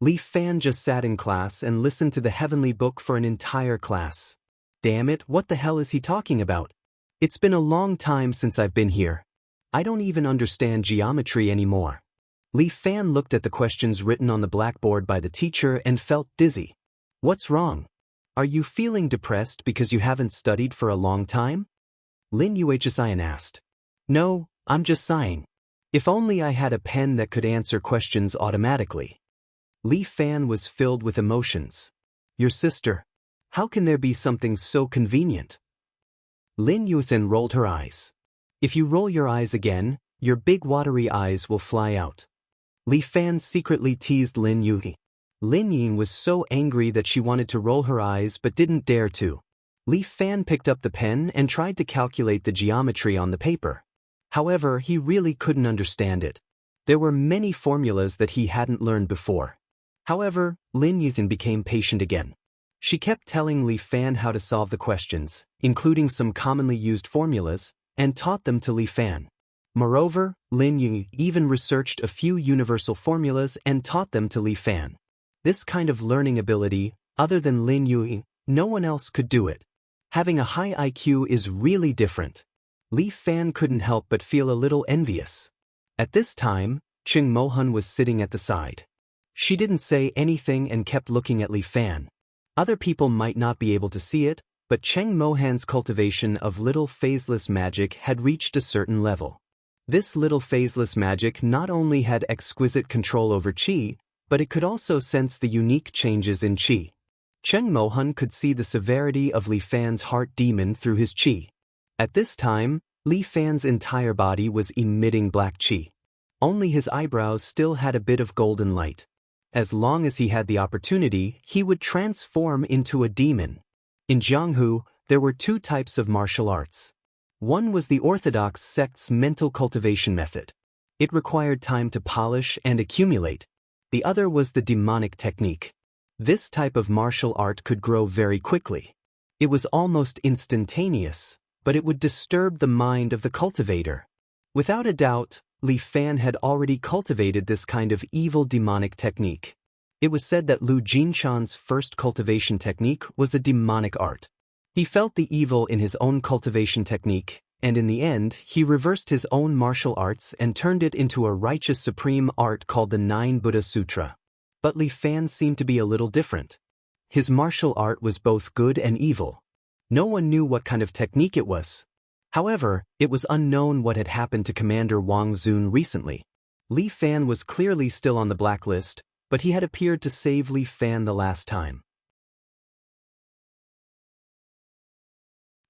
Li Fan just sat in class and listened to the heavenly book for an entire class. Damn it, what the hell is he talking about? It's been a long time since I've been here. I don't even understand geometry anymore. Li Fan looked at the questions written on the blackboard by the teacher and felt dizzy. What's wrong? Are you feeling depressed because you haven't studied for a long time? Lin Yuchen asked. No, I'm just sighing. If only I had a pen that could answer questions automatically. Li Fan was filled with emotions. Your sister. How can there be something so convenient? Lin Yuchen rolled her eyes. If you roll your eyes again, your big watery eyes will fly out. Li Fan secretly teased Lin Yue. Lin Ying was so angry that she wanted to roll her eyes but didn't dare to. Li Fan picked up the pen and tried to calculate the geometry on the paper. However, he really couldn't understand it. There were many formulas that he hadn't learned before. However, Lin Yue became patient again. She kept telling Li Fan how to solve the questions, including some commonly used formulas, and taught them to Li Fan. Moreover, Lin Yue even researched a few universal formulas and taught them to Li Fan. This kind of learning ability, other than Lin Yue, no one else could do it. Having a high IQ is really different. Li Fan couldn't help but feel a little envious. At this time, Cheng Mohan was sitting at the side. She didn't say anything and kept looking at Li Fan. Other people might not be able to see it, but Cheng Mohan's cultivation of little phaseless magic had reached a certain level. This little phaseless magic not only had exquisite control over qi, but it could also sense the unique changes in qi. Cheng Mohan could see the severity of Li Fan's heart demon through his qi. At this time, Li Fan's entire body was emitting black qi. Only his eyebrows still had a bit of golden light. As long as he had the opportunity, he would transform into a demon. In Jianghu, there were two types of martial arts. One was the orthodox sect's mental cultivation method. It required time to polish and accumulate. The other was the demonic technique. This type of martial art could grow very quickly. It was almost instantaneous, but it would disturb the mind of the cultivator. Without a doubt, Li Fan had already cultivated this kind of evil demonic technique. It was said that Lu Jinchan's first cultivation technique was a demonic art. He felt the evil in his own cultivation technique, and in the end, he reversed his own martial arts and turned it into a righteous supreme art called the Nine Buddha Sutra. But Li Fan seemed to be a little different. His martial art was both good and evil. No one knew what kind of technique it was. However, it was unknown what had happened to Commander Wang Xun recently. Li Fan was clearly still on the blacklist, but he had appeared to save Li Fan the last time.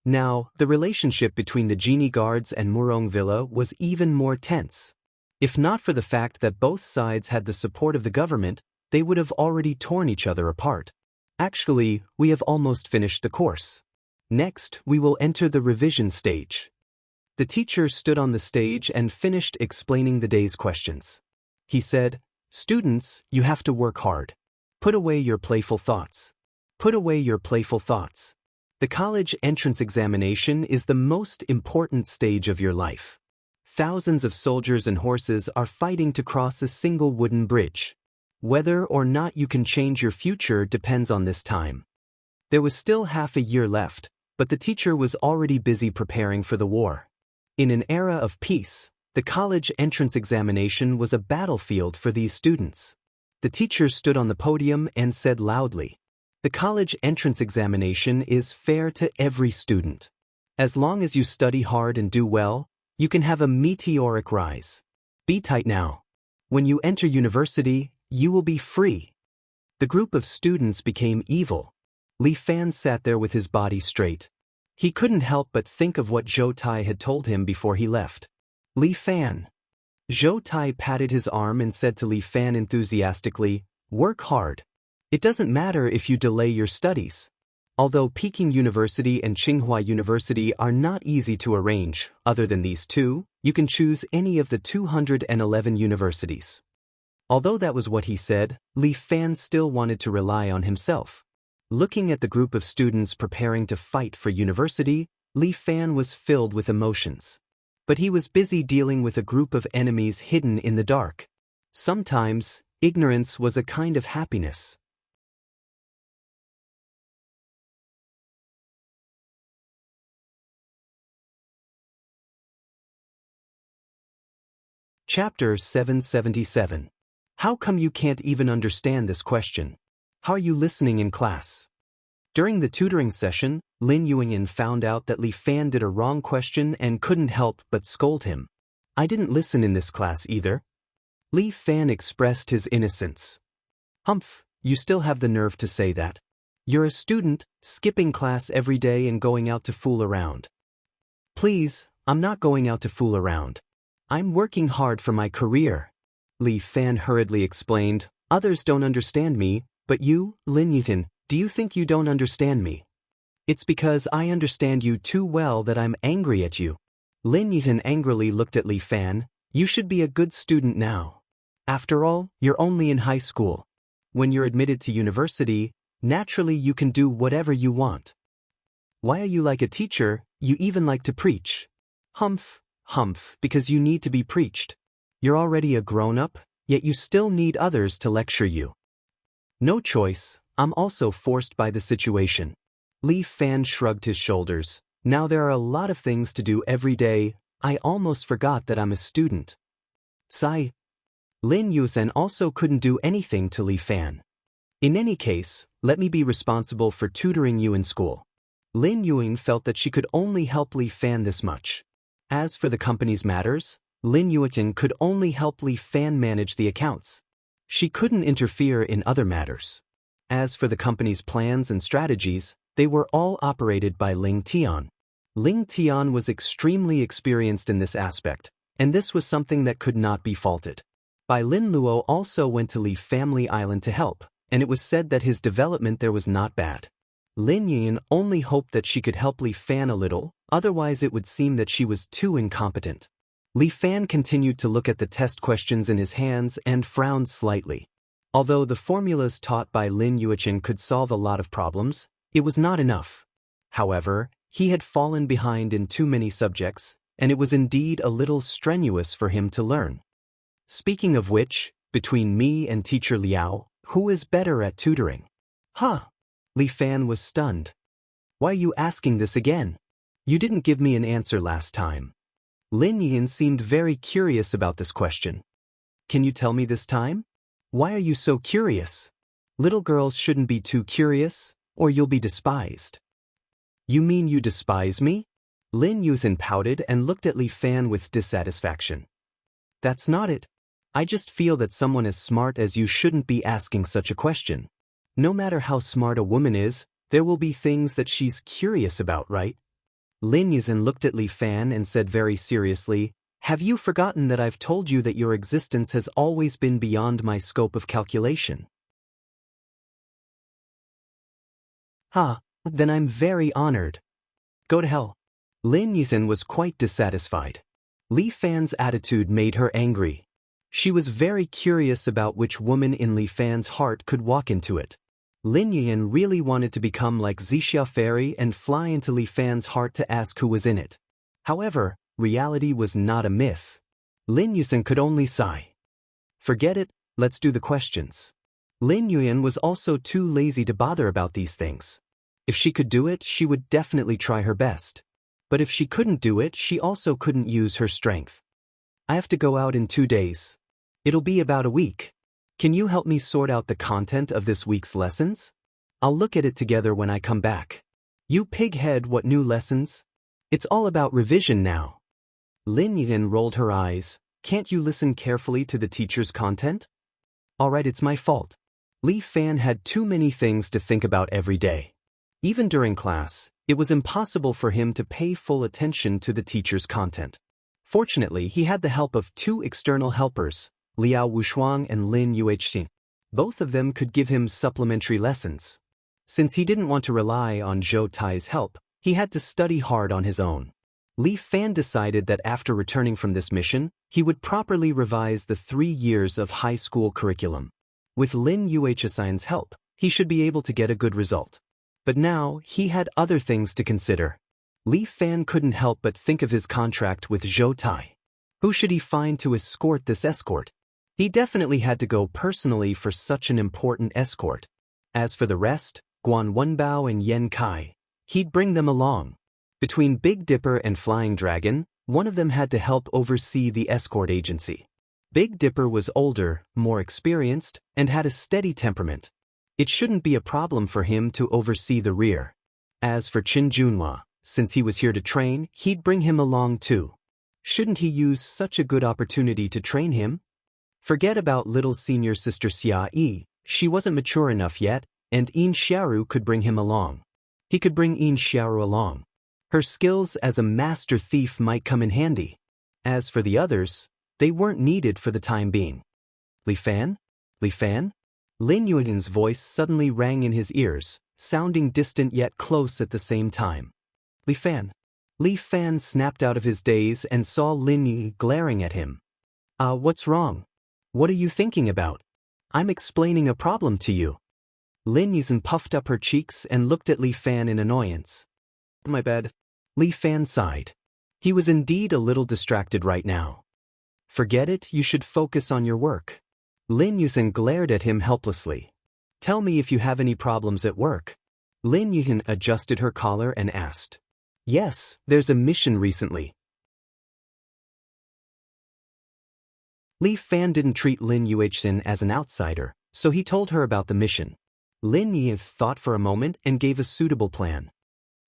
Now, the relationship between the genie guards and Murong Villa was even more tense. If not for the fact that both sides had the support of the government, they would have already torn each other apart. Actually, we have almost finished the course. Next, we will enter the revision stage. The teacher stood on the stage and finished explaining the day's questions. He said, "Students, you have to work hard. Put away your playful thoughts. Put away your playful thoughts. The college entrance examination is the most important stage of your life. Thousands of soldiers and horses are fighting to cross a single wooden bridge. Whether or not you can change your future depends on this time." There was still half a year left, but the teacher was already busy preparing for the war. In an era of peace, the college entrance examination was a battlefield for these students. The teacher stood on the podium and said loudly, "The college entrance examination is fair to every student. As long as you study hard and do well, you can have a meteoric rise. Be tight now. When you enter university, you will be free." The group of students became evil. Li Fan sat there with his body straight. He couldn't help but think of what Zhou Tai had told him before he left. "Li Fan." Zhou Tai patted his arm and said to Li Fan enthusiastically, "Work hard. It doesn't matter if you delay your studies." Although Peking University and Tsinghua University are not easy to arrange, other than these two, you can choose any of the 211 universities. Although that was what he said, Li Fan still wanted to rely on himself. Looking at the group of students preparing to fight for university, Li Fan was filled with emotions. But he was busy dealing with a group of enemies hidden in the dark. Sometimes, ignorance was a kind of happiness. Chapter 777. How come you can't even understand this question? How are you listening in class? During the tutoring session, Lin Yuingyan found out that Li Fan did a wrong question and couldn't help but scold him. "I didn't listen in this class either." Li Fan expressed his innocence. "Humph, you still have the nerve to say that. You're a student, skipping class every day and going out to fool around." "Please, I'm not going out to fool around. I'm working hard for my career." Li Fan hurriedly explained. Others don't understand me, but you, Lin Yuten, do you think you don't understand me? It's because I understand you too well that I'm angry at you. Lin Yuten angrily looked at Li Fan. You should be a good student now. After all, you're only in high school. When you're admitted to university, naturally you can do whatever you want. Why are you like a teacher? You even like to preach. Humph, because you need to be preached. You're already a grown-up, yet you still need others to lecture you. No choice, I'm also forced by the situation. Li Fan shrugged his shoulders. Now there are a lot of things to do every day. I almost forgot that I'm a student. Sigh. Lin Yuten also couldn't do anything to Li Fan. In any case, let me be responsible for tutoring you in school. Lin Yuten felt that she could only help Li Fan this much. As for the company's matters, Lin Yuten could only help Li Fan manage the accounts. She couldn't interfere in other matters. As for the company's plans and strategies, they were all operated by Ling Tian. Ling Tian was extremely experienced in this aspect, and this was something that could not be faulted. Bai Lin Luo also went to Li Family Island to help, and it was said that his development there was not bad. Lin Yin only hoped that she could help Li Fan a little, otherwise it would seem that she was too incompetent. Li Fan continued to look at the test questions in his hands and frowned slightly. Although the formulas taught by Lin Yuchen could solve a lot of problems, it was not enough. However, he had fallen behind in too many subjects, and it was indeed a little strenuous for him to learn. Speaking of which, between me and teacher Liao, who is better at tutoring? Huh? Li Fan was stunned. Why are you asking this again? You didn't give me an answer last time. Lin Yin seemed very curious about this question. Can you tell me this time? Why are you so curious? Little girls shouldn't be too curious, or you'll be despised. You mean you despise me? Lin Yuten pouted and looked at Li Fan with dissatisfaction. That's not it. I just feel that someone as smart as you shouldn't be asking such a question. No matter how smart a woman is, there will be things that she's curious about, right? Lin Yuten looked at Li Fan and said very seriously, have you forgotten that I've told you that your existence has always been beyond my scope of calculation? Then I'm very honored. Go to hell. Lin Yuten was quite dissatisfied. Li Fan's attitude made her angry. She was very curious about which woman in Li Fan's heart could walk into it. Lin Yuten really wanted to become like Zixia Fairy and fly into Li Fan's heart to ask who was in it. However, reality was not a myth. Lin Yuten could only sigh. Forget it, let's do the questions. Lin Yuten was also too lazy to bother about these things. If she could do it, she would definitely try her best. But if she couldn't do it, she also couldn't use her strength. I have to go out in 2 days. It'll be about a week. Can you help me sort out the content of this week's lessons? I'll look at it together when I come back. You pighead, what new lessons? It's all about revision now. Lin Yuten rolled her eyes. Can't you listen carefully to the teacher's content? Alright, it's my fault. Li Fan had too many things to think about every day. Even during class, it was impossible for him to pay full attention to the teacher's content. Fortunately, he had the help of 2 external helpers, Liao Wushuang and Lin Yuexin. Both of them could give him supplementary lessons. Since he didn't want to rely on Zhou Tai's help, he had to study hard on his own. Li Fan decided that after returning from this mission, he would properly revise the 3 years of high school curriculum. With Lin Yuexin's help, he should be able to get a good result. But now, he had other things to consider. Li Fan couldn't help but think of his contract with Zhou Tai. Who should he find to escort this escort? He definitely had to go personally for such an important escort. As for the rest, Guan Wenbao and Yen Kai, he'd bring them along. Between Big Dipper and Flying Dragon, one of them had to help oversee the escort agency. Big Dipper was older, more experienced, and had a steady temperament. It shouldn't be a problem for him to oversee the rear. As for Qin Junhua, since he was here to train, he'd bring him along too. Shouldn't he use such a good opportunity to train him? Forget about little senior sister Xia Yi, she wasn't mature enough yet, and Yin Xiaoru could bring him along. He could bring Yin Xiaoru along. Her skills as a master thief might come in handy. As for the others, they weren't needed for the time being. Li Fan? Li Fan? Lin Yuan's voice suddenly rang in his ears, sounding distant yet close at the same time. Li Fan. Li Fan snapped out of his daze and saw Lin Yu glaring at him. What's wrong? What are you thinking about? I'm explaining a problem to you. Lin Yuzhen puffed up her cheeks and looked at Li Fan in annoyance. My bad. Li Fan sighed. He was indeed a little distracted right now. Forget it, you should focus on your work. Lin Yuzhen glared at him helplessly. Tell me if you have any problems at work. Lin Yuzhen adjusted her collar and asked. Yes, there's a mission recently. Li Fan didn't treat Lin Yuanxin as an outsider, so he told her about the mission. Lin Yi thought for a moment and gave a suitable plan.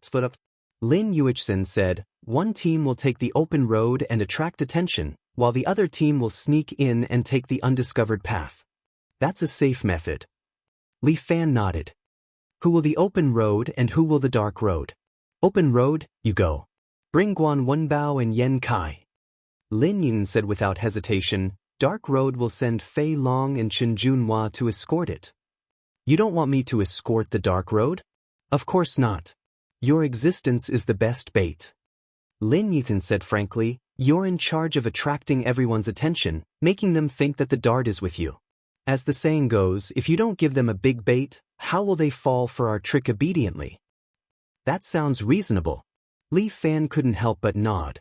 Split up. Lin Yuanxin said, one team will take the open road and attract attention, while the other team will sneak in and take the undiscovered path. That's a safe method. Li Fan nodded. Who will the open road and who will the dark road? Open road, you go. Bring Guan Wenbao and Yen Kai. Lin Yin said without hesitation, dark road will send Fei Long and Chen Junhua to escort it. You don't want me to escort the dark road? Of course not. Your existence is the best bait. Lin Yithan said frankly, you're in charge of attracting everyone's attention, making them think that the dart is with you. As the saying goes, if you don't give them a big bait, how will they fall for our trick obediently? That sounds reasonable. Li Fan couldn't help but nod.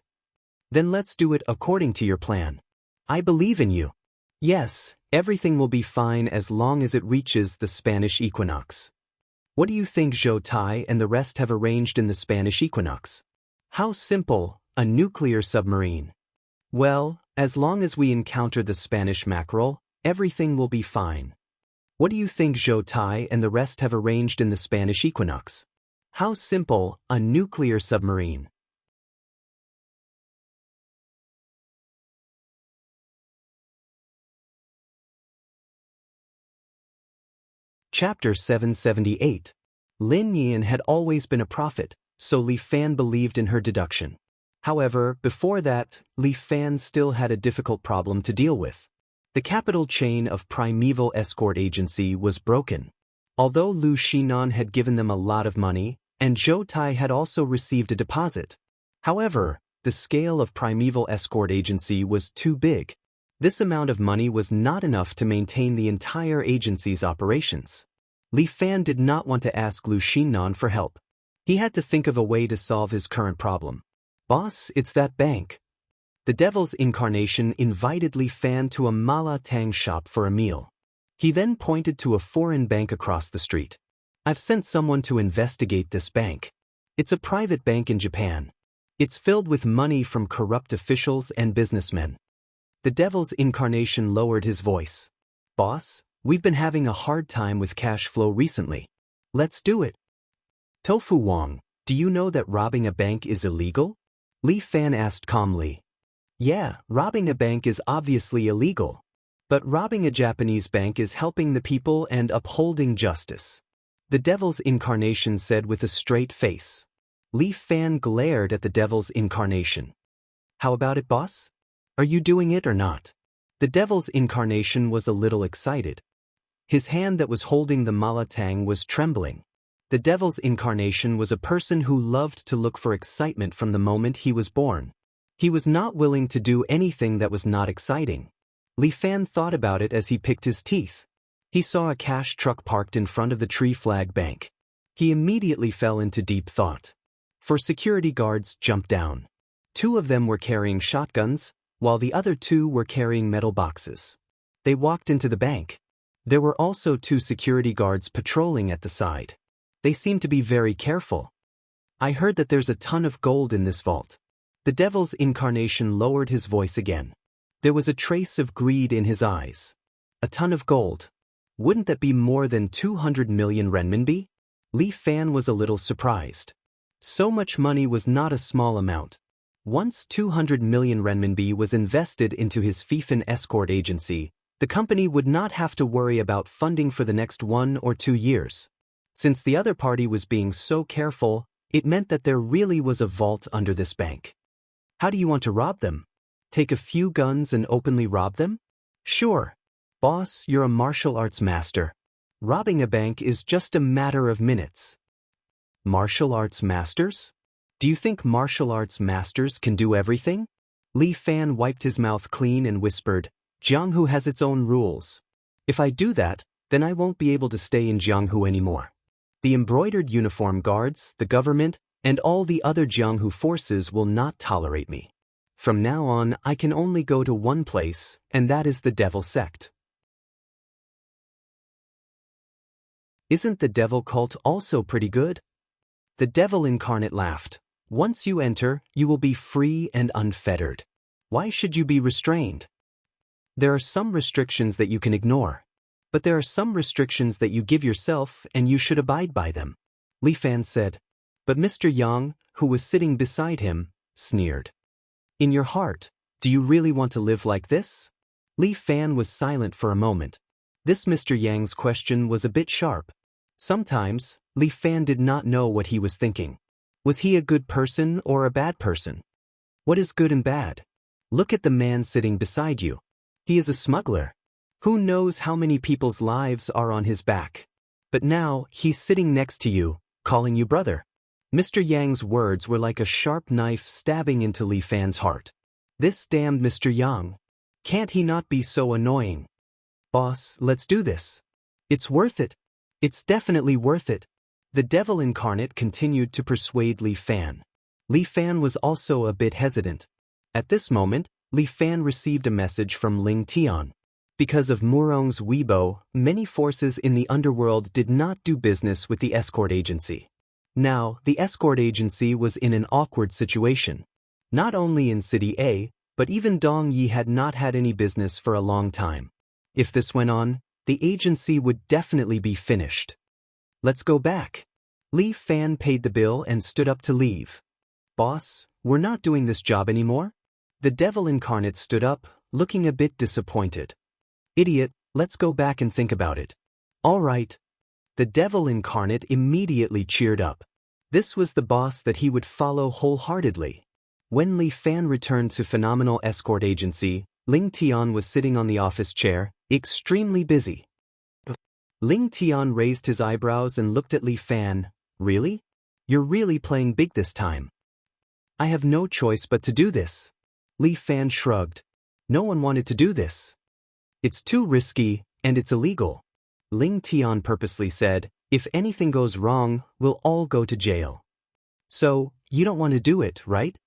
Then let's do it according to your plan. I believe in you. Yes, everything will be fine as long as it reaches the Spanish equinox. What do you think Zhou Tai and the rest have arranged in the Spanish equinox? How simple, a nuclear submarine. Well, as long as we encounter the Spanish mackerel, everything will be fine. What do you think Zhou Tai and the rest have arranged in the Spanish equinox? How simple, a nuclear submarine. Chapter 778. Lin Yan had always been a prophet, so Li Fan believed in her deduction. However, before that, Li Fan still had a difficult problem to deal with. The capital chain of Primeval Escort Agency was broken. Although Lu Xinan had given them a lot of money, and Zhou Tai had also received a deposit. However, the scale of Primeval Escort Agency was too big. This amount of money was not enough to maintain the entire agency's operations. Li Fan did not want to ask Lu Xinan for help. He had to think of a way to solve his current problem. Boss, it's that bank. The Devil's Incarnation invited Li Fan to a Mala Tang shop for a meal. He then pointed to a foreign bank across the street. I've sent someone to investigate this bank. It's a private bank in Japan. It's filled with money from corrupt officials and businessmen. The Devil's Incarnation lowered his voice. Boss, we've been having a hard time with cash flow recently. Let's do it. Tofu Wong, do you know that robbing a bank is illegal? Li Fan asked calmly. Yeah, robbing a bank is obviously illegal. But robbing a Japanese bank is helping the people and upholding justice. The Devil's Incarnation said with a straight face. Li Fan glared at the Devil's Incarnation. How about it, boss? Are you doing it or not? The Devil's Incarnation was a little excited. His hand that was holding the malatang was trembling. The Devil's Incarnation was a person who loved to look for excitement from the moment he was born. He was not willing to do anything that was not exciting. Li Fan thought about it as he picked his teeth. He saw a cash truck parked in front of the Tree Flag Bank. He immediately fell into deep thought. 4 security guards jumped down. 2 of them were carrying shotguns, while the other 2 were carrying metal boxes. They walked into the bank. There were also 2 security guards patrolling at the side. They seemed to be very careful. I heard that there's a ton of gold in this vault. The Devil's Incarnation lowered his voice again. There was a trace of greed in his eyes. A ton of gold. Wouldn't that be more than 200 million renminbi? Li Fan was a little surprised. So much money was not a small amount. Once 200 million renminbi was invested into his Fifan escort agency, the company would not have to worry about funding for the next 1 or 2 years. Since the other party was being so careful, it meant that there really was a vault under this bank. How do you want to rob them? Take a few guns and openly rob them? Sure. Boss, you're a martial arts master. Robbing a bank is just a matter of minutes. Martial arts masters? Do you think martial arts masters can do everything? Li Fan wiped his mouth clean and whispered, Jianghu has its own rules. If I do that, then I won't be able to stay in Jianghu anymore. The embroidered uniform guards, the government, and all the other Jianghu forces will not tolerate me. From now on, I can only go to one place, and that is the Devil Sect. Isn't the Devil Cult also pretty good? The Devil Incarnate laughed. Once you enter, you will be free and unfettered. Why should you be restrained? There are some restrictions that you can ignore. But there are some restrictions that you give yourself and you should abide by them. Li Fan said. But Mr. Yang, who was sitting beside him, sneered. In your heart, do you really want to live like this? Li Fan was silent for a moment. This Mr. Yang's question was a bit sharp. Sometimes, Li Fan did not know what he was thinking. Was he a good person or a bad person? What is good and bad? Look at the man sitting beside you. He is a smuggler. Who knows how many people's lives are on his back? But now, he's sitting next to you, calling you brother. Mr. Yang's words were like a sharp knife stabbing into Li Fan's heart. This damned Mr. Yang. Can't he not be so annoying? Boss, let's do this. It's worth it. It's definitely worth it. The Devil Incarnate continued to persuade Li Fan. Li Fan was also a bit hesitant. At this moment, Li Fan received a message from Ling Tian. Because of Murong's Weibo, many forces in the underworld did not do business with the escort agency. Now, the escort agency was in an awkward situation. Not only in City A, but even Dong Yi had not had any business for a long time. If this went on, the agency would definitely be finished. Let's go back. Li Fan paid the bill and stood up to leave. Boss, we're not doing this job anymore? The Devil Incarnate stood up, looking a bit disappointed. Idiot, let's go back and think about it. All right. The Devil Incarnate immediately cheered up. This was the boss that he would follow wholeheartedly. When Li Fan returned to Phenomenal Escort Agency, Ling Tian was sitting on the office chair, extremely busy. Ling Tian raised his eyebrows and looked at Li Fan. Really? You're really playing big this time. I have no choice but to do this. Li Fan shrugged. No one wanted to do this. It's too risky, and it's illegal. Ling Tian purposely said, if anything goes wrong, we'll all go to jail. So, you don't want to do it, right?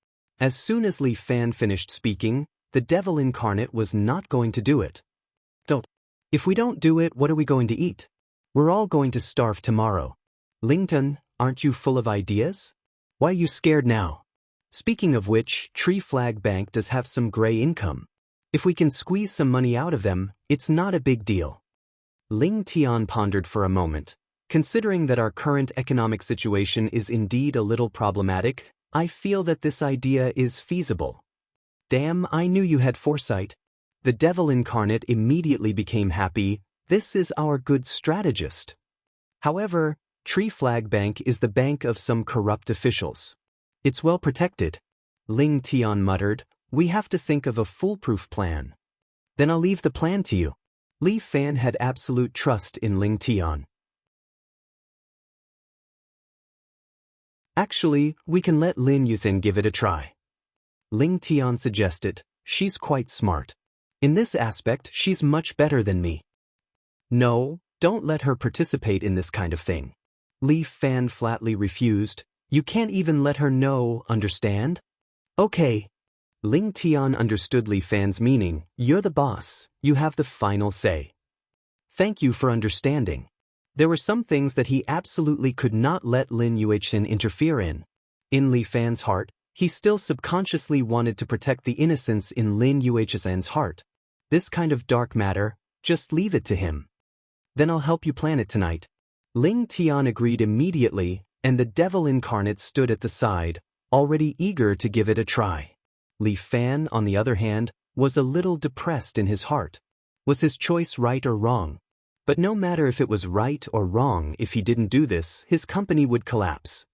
As soon as Li Fan finished speaking, the Devil Incarnate was not going to do it. Don't. If we don't do it, what are we going to eat? We're all going to starve tomorrow. Lington, aren't you full of ideas? Why are you scared now? Speaking of which, Tree Flag Bank does have some gray income. If we can squeeze some money out of them, it's not a big deal. Ling Tian pondered for a moment. Considering that our current economic situation is indeed a little problematic, I feel that this idea is feasible. Damn, I knew you had foresight. The Devil Incarnate immediately became happy. This is our good strategist. However, Tree Flag Bank is the bank of some corrupt officials. It's well protected. Ling Tian muttered. We have to think of a foolproof plan. Then I'll leave the plan to you. Li Fan had absolute trust in Ling Tian. Actually, we can let Lin Yuzhen give it a try. Ling Tian suggested. She's quite smart. In this aspect, she's much better than me. No, don't let her participate in this kind of thing. Li Fan flatly refused. You can't even let her know, understand? Okay. Ling Tian understood Li Fan's meaning. You're the boss. You have the final say. Thank you for understanding. There were some things that he absolutely could not let Lin Yuechen interfere in. In Li Fan's heart, he still subconsciously wanted to protect the innocence in Lin Yuechen's heart. This kind of dark matter, just leave it to him. Then I'll help you plan it tonight. Ling Tian agreed immediately, and the Devil Incarnate stood at the side, already eager to give it a try. Li Fan, on the other hand, was a little depressed in his heart. Was his choice right or wrong? But no matter if it was right or wrong, if he didn't do this, his company would collapse.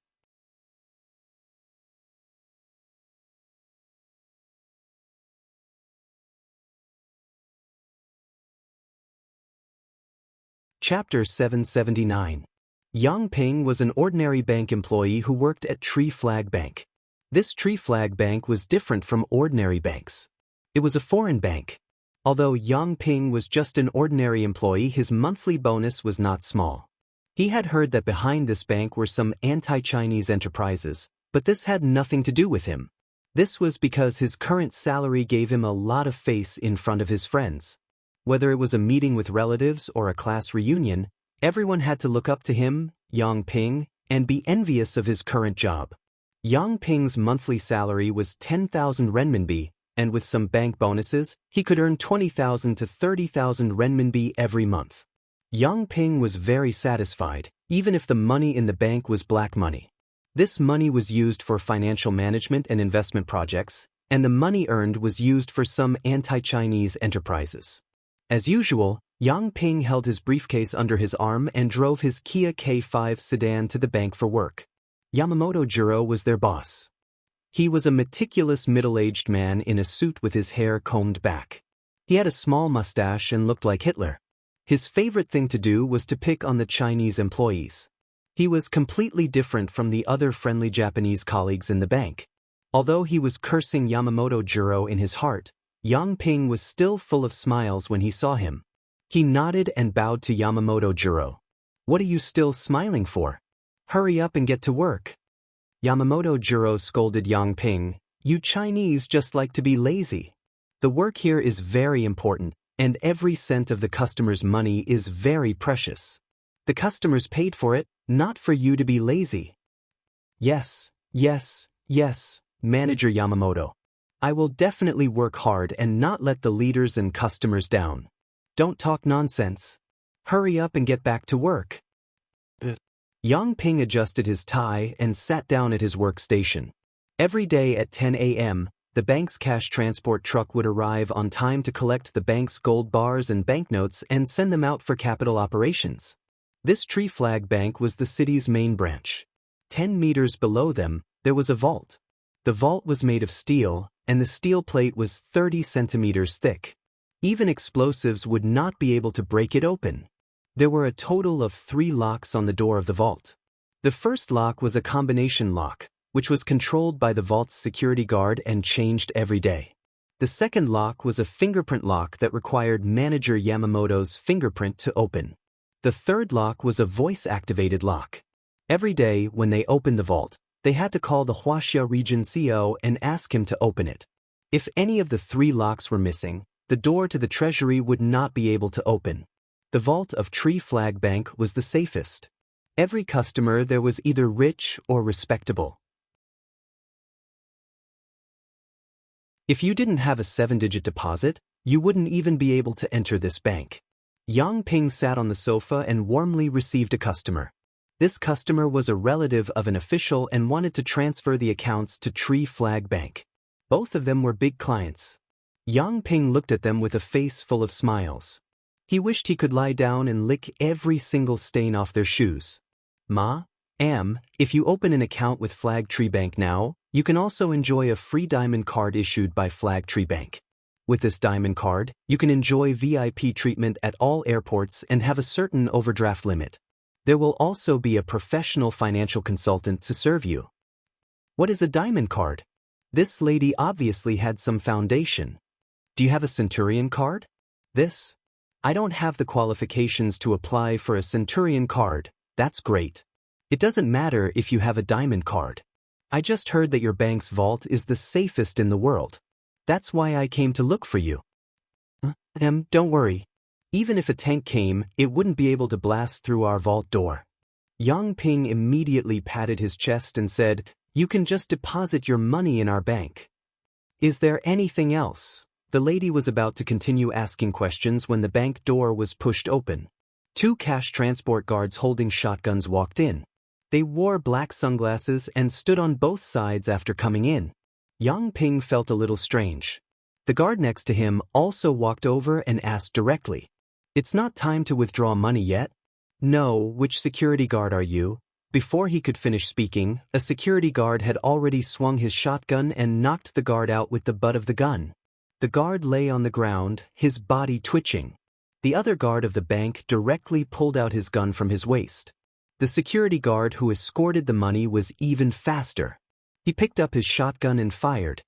Chapter 779. Yang Ping was an ordinary bank employee who worked at Tree Flag Bank. This Tree Flag Bank was different from ordinary banks. It was a foreign bank. Although Yang Ping was just an ordinary employee, his monthly bonus was not small. He had heard that behind this bank were some anti-Chinese enterprises, but this had nothing to do with him. This was because his current salary gave him a lot of face in front of his friends. Whether it was a meeting with relatives or a class reunion, everyone had to look up to him, Yang Ping, and be envious of his current job. Yang Ping's monthly salary was 10,000 renminbi, and with some bank bonuses, he could earn 20,000 to 30,000 renminbi every month. Yang Ping was very satisfied, even if the money in the bank was black money. This money was used for financial management and investment projects, and the money earned was used for some anti-Chinese enterprises. As usual, Yang Ping held his briefcase under his arm and drove his Kia K5 sedan to the bank for work. Yamamoto Jiro was their boss. He was a meticulous middle-aged man in a suit with his hair combed back. He had a small mustache and looked like Hitler. His favorite thing to do was to pick on the Chinese employees. He was completely different from the other friendly Japanese colleagues in the bank. Although he was cursing Yamamoto Jiro in his heart, Yang Ping was still full of smiles when he saw him. He nodded and bowed to Yamamoto Jiro. "What are you still smiling for? Hurry up and get to work." Yamamoto Jiro scolded Yang Ping, "You Chinese just like to be lazy. The work here is very important, and every cent of the customer's money is very precious. The customers paid for it, not for you to be lazy." Yes, Manager Yamamoto. I will definitely work hard and not let the leaders and customers down. Don't talk nonsense. Hurry up and get back to work. Yang Ping adjusted his tie and sat down at his workstation. Every day at 10 a.m., the bank's cash transport truck would arrive on time to collect the bank's gold bars and banknotes and send them out for capital operations. This Tree Flag Bank was the city's main branch. 10 meters below them, there was a vault. The vault was made of steel, and the steel plate was 30 centimeters thick. Even explosives would not be able to break it open. There were a total of 3 locks on the door of the vault. The first lock was a combination lock, which was controlled by the vault's security guard and changed every day. The second lock was a fingerprint lock that required Manager Yamamoto's fingerprint to open. The third lock was a voice-activated lock. Every day, when they opened the vault, they had to call the Huaxia Region CO and ask him to open it. If any of the 3 locks were missing, the door to the treasury would not be able to open. The vault of Tree Flag Bank was the safest. Every customer there was either rich or respectable. If you didn't have a 7-digit deposit, you wouldn't even be able to enter this bank. Yang Ping sat on the sofa and warmly received a customer. This customer was a relative of an official and wanted to transfer the accounts to Tree Flag Bank. Both of them were big clients. Yang Ping looked at them with a face full of smiles. He wished he could lie down and lick every single stain off their shoes. If you open an account with Flag Tree Bank now, you can also enjoy a free diamond card issued by Flag Tree Bank. With this diamond card, you can enjoy VIP treatment at all airports and have a certain overdraft limit. There will also be a professional financial consultant to serve you. What is a diamond card? This lady obviously had some foundation. Do you have a Centurion card? I don't have the qualifications to apply for a Centurion card. That's great. It doesn't matter if you have a diamond card. I just heard that your bank's vault is the safest in the world. That's why I came to look for you. Don't worry. Even if a tank came, it wouldn't be able to blast through our vault door. Yang Ping immediately patted his chest and said, "You can just deposit your money in our bank." Is there anything else? The lady was about to continue asking questions when the bank door was pushed open. 2 cash transport guards holding shotguns walked in. They wore black sunglasses and stood on both sides after coming in. Yang Ping felt a little strange. The guard next to him also walked over and asked directly, "It's not time to withdraw money yet?" "No, which security guard are you?" Before he could finish speaking, a security guard had already swung his shotgun and knocked the guard out with the butt of the gun. The guard lay on the ground, his body twitching. The other guard of the bank directly pulled out his gun from his waist. The security guard who escorted the money was even faster. He picked up his shotgun and fired.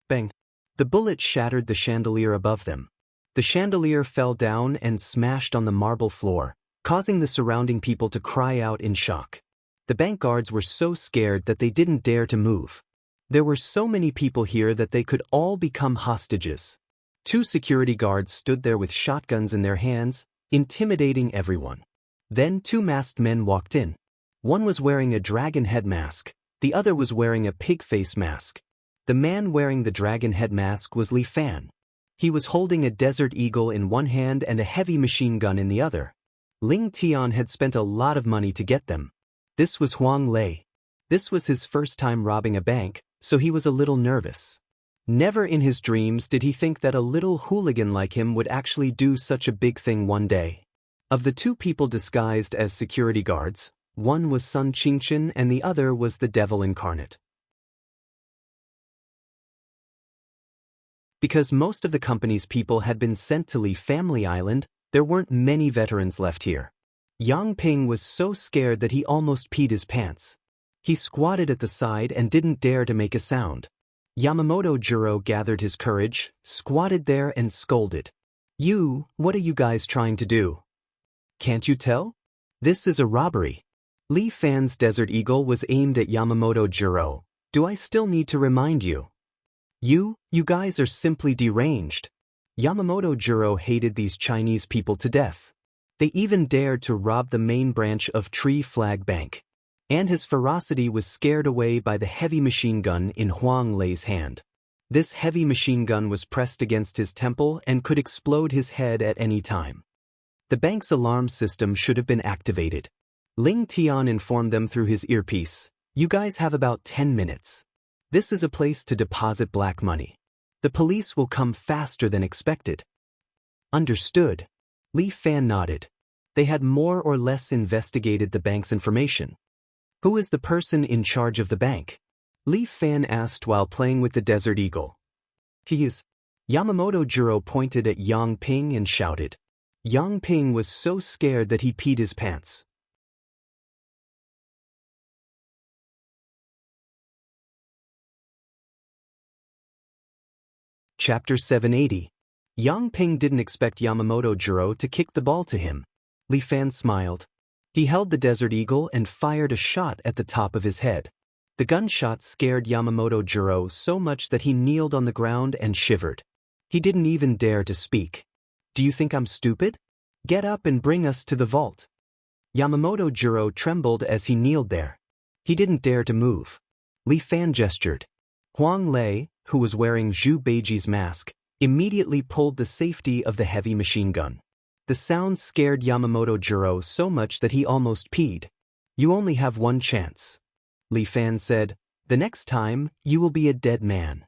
Bang! The bullet shattered the chandelier above them. The chandelier fell down and smashed on the marble floor, causing the surrounding people to cry out in shock. The bank guards were so scared that they didn't dare to move. There were so many people here that they could all become hostages. 2 security guards stood there with shotguns in their hands, intimidating everyone. Then 2 masked men walked in. One was wearing a dragon head mask, the other was wearing a pig face mask. The man wearing the dragon head mask was Li Fan. He was holding a Desert Eagle in one hand and a heavy machine gun in the other. Ling Tian had spent a lot of money to get them. This was Huang Lei. This was his first time robbing a bank, so he was a little nervous. Never in his dreams did he think that a little hooligan like him would actually do such a big thing one day. Of the 2 people disguised as security guards, one was Sun Qingchen and the other was the devil incarnate. Because most of the company's people had been sent to Li Family Island, there weren't many veterans left here. Yang Ping was so scared that he almost peed his pants. He squatted at the side and didn't dare to make a sound. Yamamoto Juro gathered his courage, squatted there and scolded. What are you guys trying to do? Can't you tell? This is a robbery. Li Fan's Desert Eagle was aimed at Yamamoto Juro. Do I still need to remind you? You guys are simply deranged. Yamamoto Juro hated these Chinese people to death. They even dared to rob the main branch of Tree Flag Bank. And his ferocity was scared away by the heavy machine gun in Huang Lei's hand. This heavy machine gun was pressed against his temple and could explode his head at any time. The bank's alarm system should have been activated. Ling Tian informed them through his earpiece, "You guys have about 10 minutes. This is a place to deposit black money. The police will come faster than expected." Understood. Li Fan nodded. They had more or less investigated the bank's information. Who is the person in charge of the bank? Li Fan asked while playing with the Desert Eagle. He is. Yamamoto Juro pointed at Yang Ping and shouted. Yang Ping was so scared that he peed his pants. Chapter 780. Yang Ping didn't expect Yamamoto Juro to kick the ball to him. Li Fan smiled. He held the Desert Eagle and fired a shot at the top of his head. The gunshot scared Yamamoto Juro so much that he kneeled on the ground and shivered. He didn't even dare to speak. Do you think I'm stupid? Get up and bring us to the vault. Yamamoto Juro trembled as he kneeled there. He didn't dare to move. Li Fan gestured. Huang Lei, who was wearing Zhu Beiji's mask, immediately pulled the safety of the heavy machine gun. The sound scared Yamamoto Juro so much that he almost peed. You only have one chance. Li Fan said, the next time, you will be a dead man.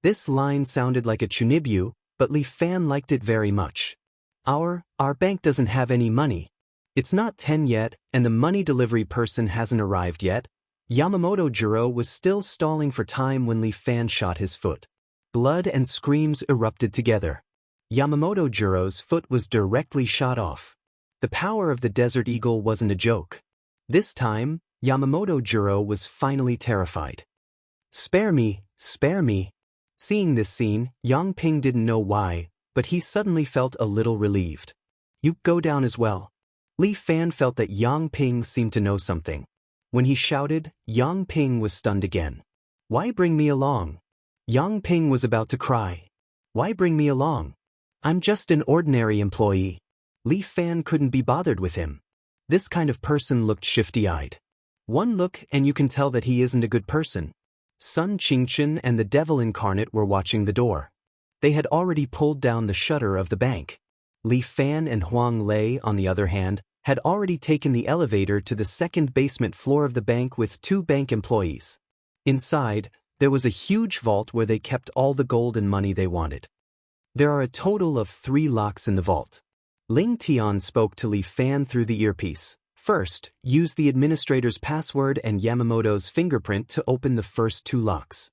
This line sounded like a chunibyu, but Li Fan liked it very much. Our bank doesn't have any money. It's not 10 yet, and the money delivery person hasn't arrived yet. Yamamoto Juro was still stalling for time when Li Fan shot his foot. Blood and screams erupted together. Yamamoto Juro's foot was directly shot off. The power of the Desert Eagle wasn't a joke. This time, Yamamoto Juro was finally terrified. Spare me, spare me. Seeing this scene, Yang Ping didn't know why, but he suddenly felt a little relieved. You go down as well. Li Fan felt that Yang Ping seemed to know something. When he shouted, Yang Ping was stunned again. Why bring me along? Yang Ping was about to cry. Why bring me along? I'm just an ordinary employee. Li Fan couldn't be bothered with him. This kind of person looked shifty-eyed. One look and you can tell that he isn't a good person. Sun Qingchen and the devil incarnate were watching the door. They had already pulled down the shutter of the bank. Li Fan and Huang Lei, on the other hand, had already taken the elevator to the second basement floor of the bank with 2 bank employees. Inside, there was a huge vault where they kept all the gold and money they wanted. There are a total of 3 locks in the vault. Ling Tian spoke to Li Fan through the earpiece. First, use the administrator's password and Yamamoto's fingerprint to open the first 2 locks.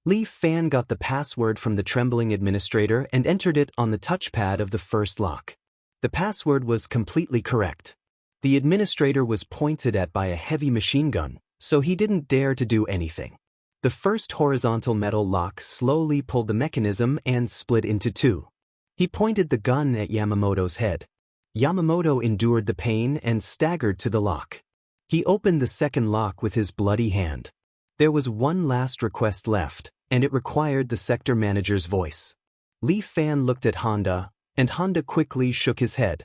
Li Fan got the password from the trembling administrator and entered it on the touchpad of the first lock. The password was completely correct. The administrator was pointed at by a heavy machine gun, so he didn't dare to do anything. The first horizontal metal lock slowly pulled the mechanism and split into two. He pointed the gun at Yamamoto's head. Yamamoto endured the pain and staggered to the lock. He opened the second lock with his bloody hand. There was one last request left, and it required the sector manager's voice. Li Fan looked at Honda, and Honda quickly shook his head.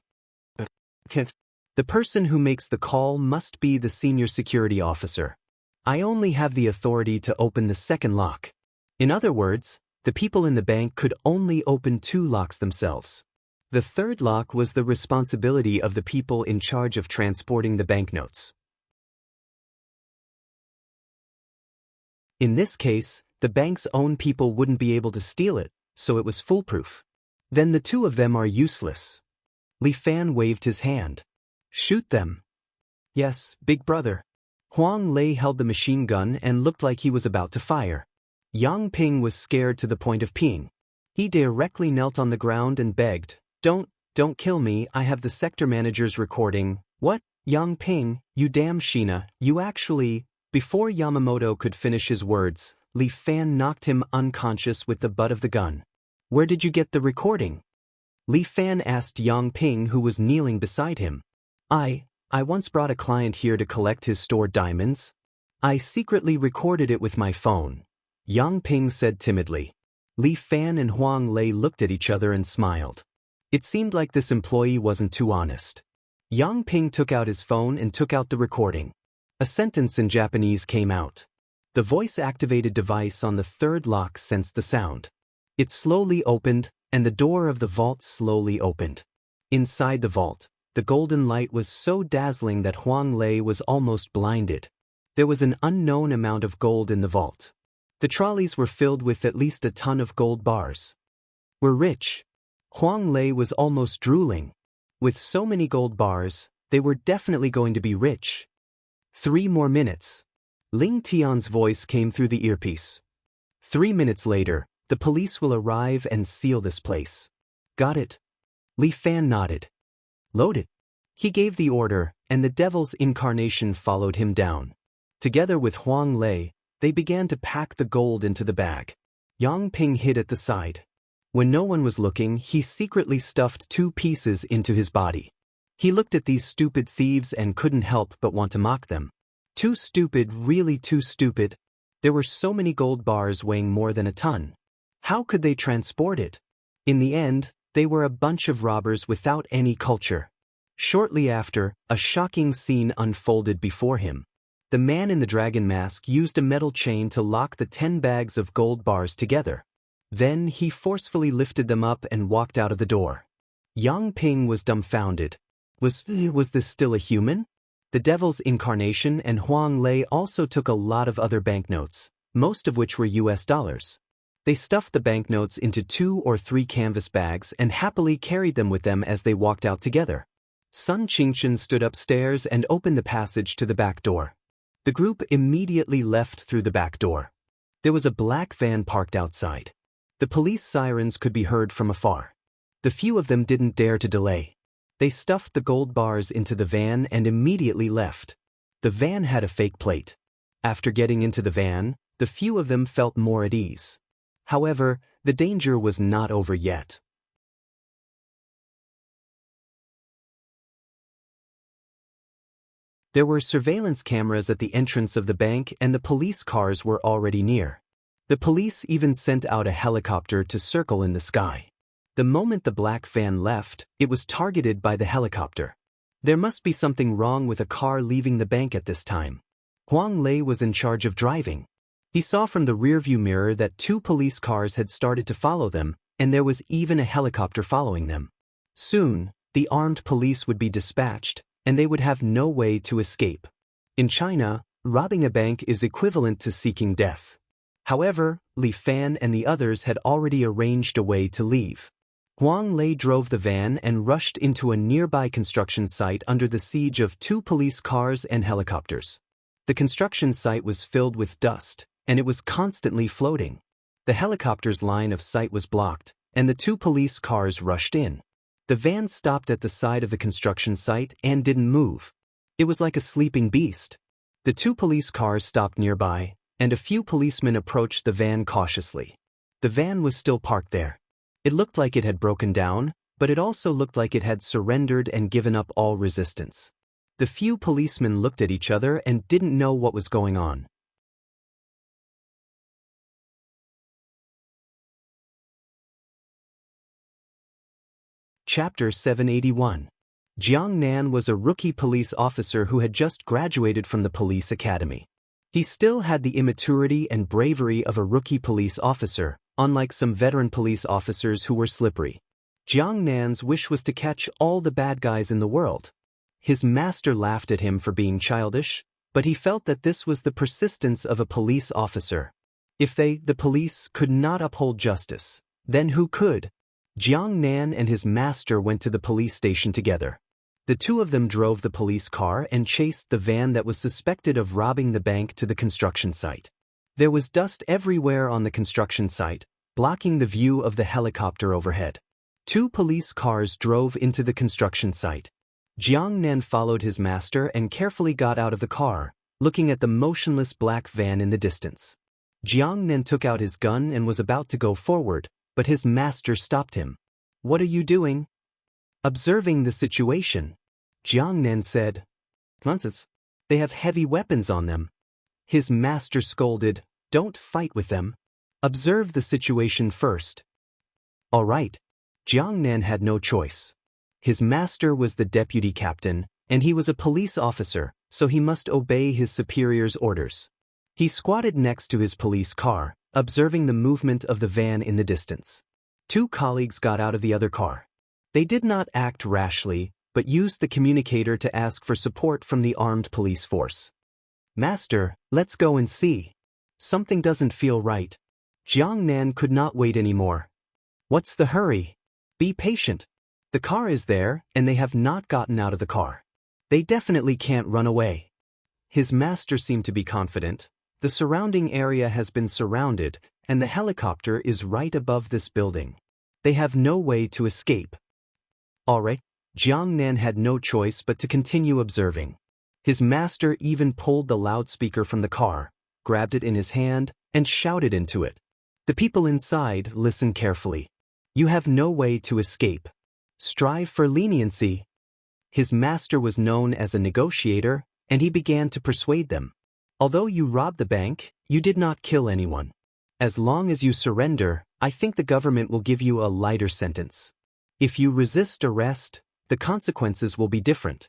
The person who makes the call must be the senior security officer. I only have the authority to open the second lock. In other words, the people in the bank could only open two locks themselves. The third lock was the responsibility of the people in charge of transporting the banknotes. In this case, the bank's own people wouldn't be able to steal it, so it was foolproof. Then the two of them are useless. Li Fan waved his hand. Shoot them. Yes, big brother. Huang Lei held the machine gun and looked like he was about to fire. Yang Ping was scared to the point of peeing. He directly knelt on the ground and begged, Don't kill me, I have the sector manager's recording. What? Yang Ping, you damn Sheena, you actually… Before Yamamoto could finish his words, Li Fan knocked him unconscious with the butt of the gun. Where did you get the recording? Li Fan asked Yang Ping, who was kneeling beside him. I once brought a client here to collect his stored diamonds. I secretly recorded it with my phone, Yang Ping said timidly. Li Fan and Huang Lei looked at each other and smiled. It seemed like this employee wasn't too honest. Yang Ping took out his phone and took out the recording. A sentence in Japanese came out. The voice-activated device on the third lock sensed the sound. It slowly opened, and the door of the vault slowly opened. Inside the vault, the golden light was so dazzling that Huang Lei was almost blinded. There was an unknown amount of gold in the vault. The trolleys were filled with at least a ton of gold bars. We're rich. Huang Lei was almost drooling. With so many gold bars, they were definitely going to be rich. 3 more minutes. Ling Tian's voice came through the earpiece. 3 minutes later, the police will arrive and seal this place. Got it? Li Fan nodded. Load it. He gave the order, and the devil's incarnation followed him down. Together with Huang Lei, they began to pack the gold into the bag. Yang Ping hid at the side. When no one was looking, he secretly stuffed 2 pieces into his body. He looked at these stupid thieves and couldn't help but want to mock them. Too stupid, really too stupid. There were so many gold bars weighing more than a ton. How could they transport it? In the end, they were a bunch of robbers without any culture. Shortly after, a shocking scene unfolded before him. The man in the dragon mask used a metal chain to lock the 10 bags of gold bars together. Then he forcefully lifted them up and walked out of the door. Yang Ping was dumbfounded. Was this still a human? The devil's incarnation and Huang Lei also took a lot of other banknotes, most of which were US dollars. They stuffed the banknotes into 2 or 3 canvas bags and happily carried them with them as they walked out together. Sun Qingchen stood upstairs and opened the passage to the back door. The group immediately left through the back door. There was a black van parked outside. The police sirens could be heard from afar. The few of them didn't dare to delay. They stuffed the gold bars into the van and immediately left. The van had a fake plate. After getting into the van, the few of them felt more at ease. However, the danger was not over yet. There were surveillance cameras at the entrance of the bank and the police cars were already near. The police even sent out a helicopter to circle in the sky. The moment the black van left, it was targeted by the helicopter. There must be something wrong with a car leaving the bank at this time. Huang Lei was in charge of driving. He saw from the rearview mirror that 2 police cars had started to follow them, and there was even a helicopter following them. Soon, the armed police would be dispatched, and they would have no way to escape. In China, robbing a bank is equivalent to seeking death. However, Li Fan and the others had already arranged a way to leave. Huang Lei drove the van and rushed into a nearby construction site under the siege of 2 police cars and helicopters. The construction site was filled with dust, and it was constantly floating. The helicopter's line of sight was blocked, and the two police cars rushed in. The van stopped at the side of the construction site and didn't move. It was like a sleeping beast. The two police cars stopped nearby, and a few policemen approached the van cautiously. The van was still parked there. It looked like it had broken down, but it also looked like it had surrendered and given up all resistance. The few policemen looked at each other and didn't know what was going on. Chapter 781. Jiang Nan was a rookie police officer who had just graduated from the police academy. He still had the immaturity and bravery of a rookie police officer, unlike some veteran police officers who were slippery. Jiang Nan's wish was to catch all the bad guys in the world. His master laughed at him for being childish, but he felt that this was the persistence of a police officer. If the police, could not uphold justice, then who could? Jiang Nan and his master went to the police station together. The two of them drove the police car and chased the van that was suspected of robbing the bank to the construction site. There was dust everywhere on the construction site, blocking the view of the helicopter overhead. Two police cars drove into the construction site. Jiang Nan followed his master and carefully got out of the car, looking at the motionless black van in the distance. Jiang Nan took out his gun and was about to go forward, but his master stopped him. "What are you doing?" Observing the situation, Jiang Nan said, "Nonsense. They have heavy weapons on them." His master scolded, "Don't fight with them. Observe the situation first." All right. Jiang Nan had no choice. His master was the deputy captain, and he was a police officer, so he must obey his superior's orders. He squatted next to his police car, observing the movement of the van in the distance. Two colleagues got out of the other car. They did not act rashly, but used the communicator to ask for support from the armed police force. "Master, let's go and see. Something doesn't feel right." Jiang Nan could not wait anymore. "What's the hurry? Be patient. The car is there, and they have not gotten out of the car. They definitely can't run away." His master seemed to be confident. The surrounding area has been surrounded, and the helicopter is right above this building. They have no way to escape. All right. Jiang Nan had no choice but to continue observing. His master even pulled the loudspeaker from the car, grabbed it in his hand, and shouted into it. "The people inside, listen carefully. You have no way to escape. Strive for leniency." His master was known as a negotiator, and he began to persuade them. "Although you robbed the bank, you did not kill anyone. As long as you surrender, I think the government will give you a lighter sentence. If you resist arrest, the consequences will be different."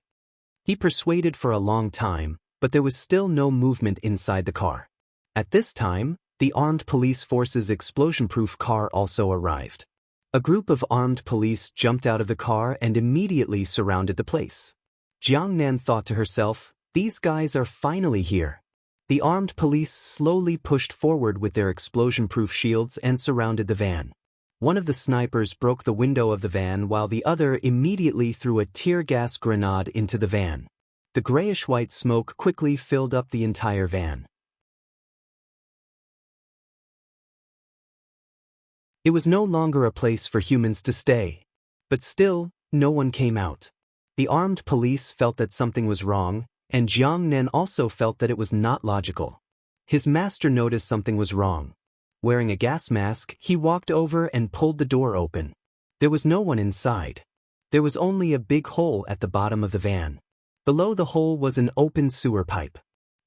He persuaded for a long time, but there was still no movement inside the car. At this time, the armed police force's explosion-proof car also arrived. A group of armed police jumped out of the car and immediately surrounded the place. Jiang Nan thought to herself, "These guys are finally here." The armed police slowly pushed forward with their explosion-proof shields and surrounded the van. One of the snipers broke the window of the van while the other immediately threw a tear gas grenade into the van. The grayish-white smoke quickly filled up the entire van. It was no longer a place for humans to stay. But still, no one came out. The armed police felt that something was wrong, and Jiang Nan also felt that it was not logical. His master noticed something was wrong. Wearing a gas mask, he walked over and pulled the door open. There was no one inside. There was only a big hole at the bottom of the van. Below the hole was an open sewer pipe.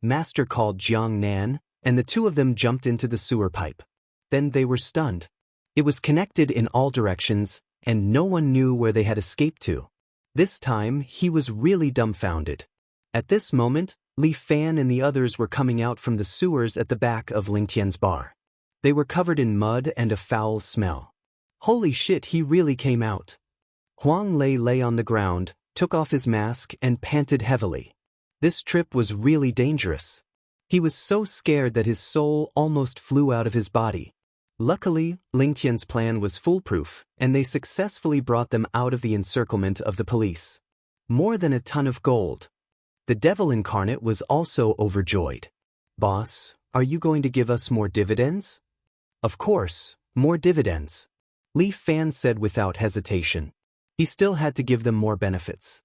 Master called Jiang Nan, and the two of them jumped into the sewer pipe. Then they were stunned. It was connected in all directions, and no one knew where they had escaped to. This time, he was really dumbfounded. At this moment, Li Fan and the others were coming out from the sewers at the back of Ling Tian's bar. They were covered in mud and a foul smell. Holy shit, he really came out. Huang Lei lay on the ground, took off his mask and panted heavily. This trip was really dangerous. He was so scared that his soul almost flew out of his body. Luckily, Ling Tian's plan was foolproof, and they successfully brought them out of the encirclement of the police. More than a ton of gold. The devil incarnate was also overjoyed. "Boss, are you going to give us more dividends?" Of course, more dividends. Li Fan said without hesitation. He still had to give them more benefits.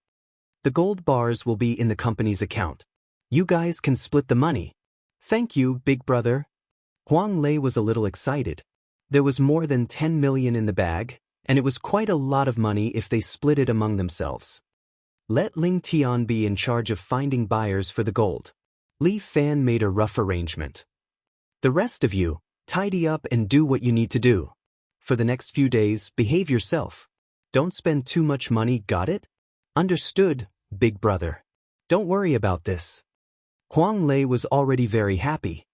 The gold bars will be in the company's account. You guys can split the money. Thank you, big brother. Huang Lei was a little excited. There was more than 10 million in the bag, and it was quite a lot of money if they split it among themselves. Let Ling Tian be in charge of finding buyers for the gold. Li Fan made a rough arrangement. The rest of you, tidy up and do what you need to do. For the next few days, behave yourself. Don't spend too much money, got it? Understood, big brother. Don't worry about this. Huang Lei was already very happy.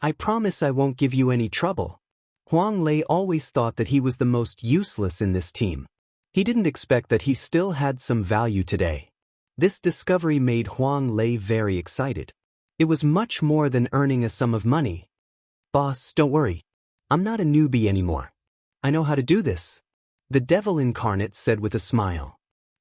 I promise I won't give you any trouble. Huang Lei always thought that he was the most useless in this team. He didn't expect that he still had some value today. This discovery made Huang Lei very excited. It was much more than earning a sum of money. Boss, don't worry. I'm not a newbie anymore. I know how to do this. The devil incarnate said with a smile.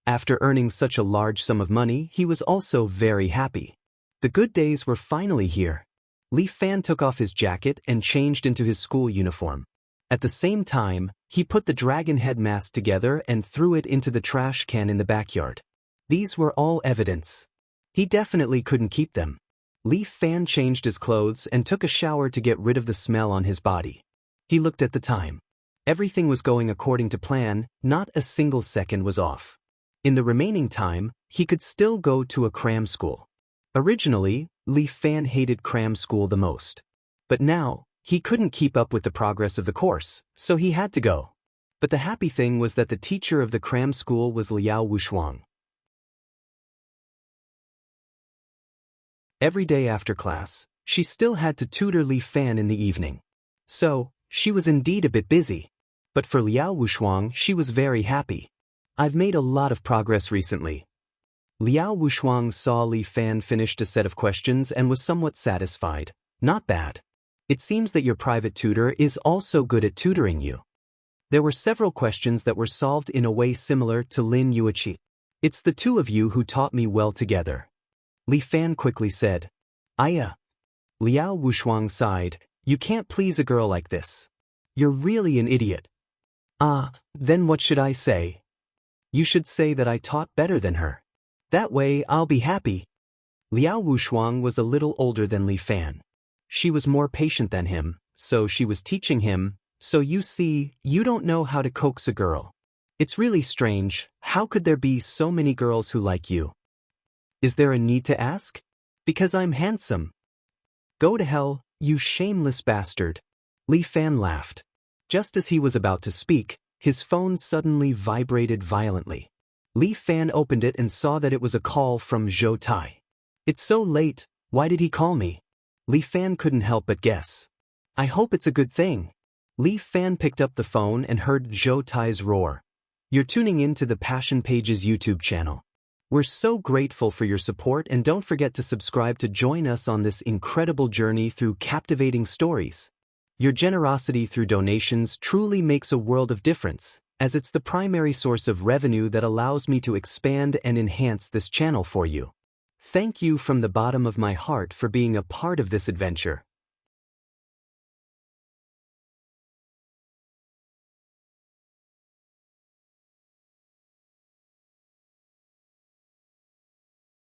After earning such a large sum of money, he was also very happy. The good days were finally here. Li Fan took off his jacket and changed into his school uniform. At the same time, he put the dragon head mask together and threw it into the trash can in the backyard. These were all evidence. He definitely couldn't keep them. Li Fan changed his clothes and took a shower to get rid of the smell on his body. He looked at the time. Everything was going according to plan, not a single second was off. In the remaining time, he could still go to a cram school. Originally, Li Fan hated cram school the most. But now, he couldn't keep up with the progress of the course, so he had to go. But the happy thing was that the teacher of the cram school was Liao Wushuang. Every day after class, she still had to tutor Li Fan in the evening. So, she was indeed a bit busy. But for Liao Wushuang, she was very happy. I've made a lot of progress recently. Liao Wushuang saw Li Fan finished a set of questions and was somewhat satisfied. Not bad. It seems that your private tutor is also good at tutoring you. There were several questions that were solved in a way similar to Lin Yuiqi. It's the two of you who taught me well together. Li Fan quickly said. Aya. Liao Wushuang sighed. You can't please a girl like this. You're really an idiot. Then what should I say? You should say that I taught better than her. That way I'll be happy. Liao Wushuang was a little older than Li Fan. She was more patient than him, so she was teaching him, so you see, you don't know how to coax a girl. It's really strange, how could there be so many girls who like you? Is there a need to ask? Because I'm handsome. Go to hell, you shameless bastard. Li Fan laughed. Just as he was about to speak, his phone suddenly vibrated violently. Li Fan opened it and saw that it was a call from Zhou Tai. It's so late, why did he call me? Li Fan couldn't help but guess. I hope it's a good thing. Li Fan picked up the phone and heard Zhou Tai's roar. You're tuning in to the Passion Pages YouTube channel. We're so grateful for your support and don't forget to subscribe to join us on this incredible journey through captivating stories. Your generosity through donations truly makes a world of difference, as it's the primary source of revenue that allows me to expand and enhance this channel for you. Thank you from the bottom of my heart for being a part of this adventure.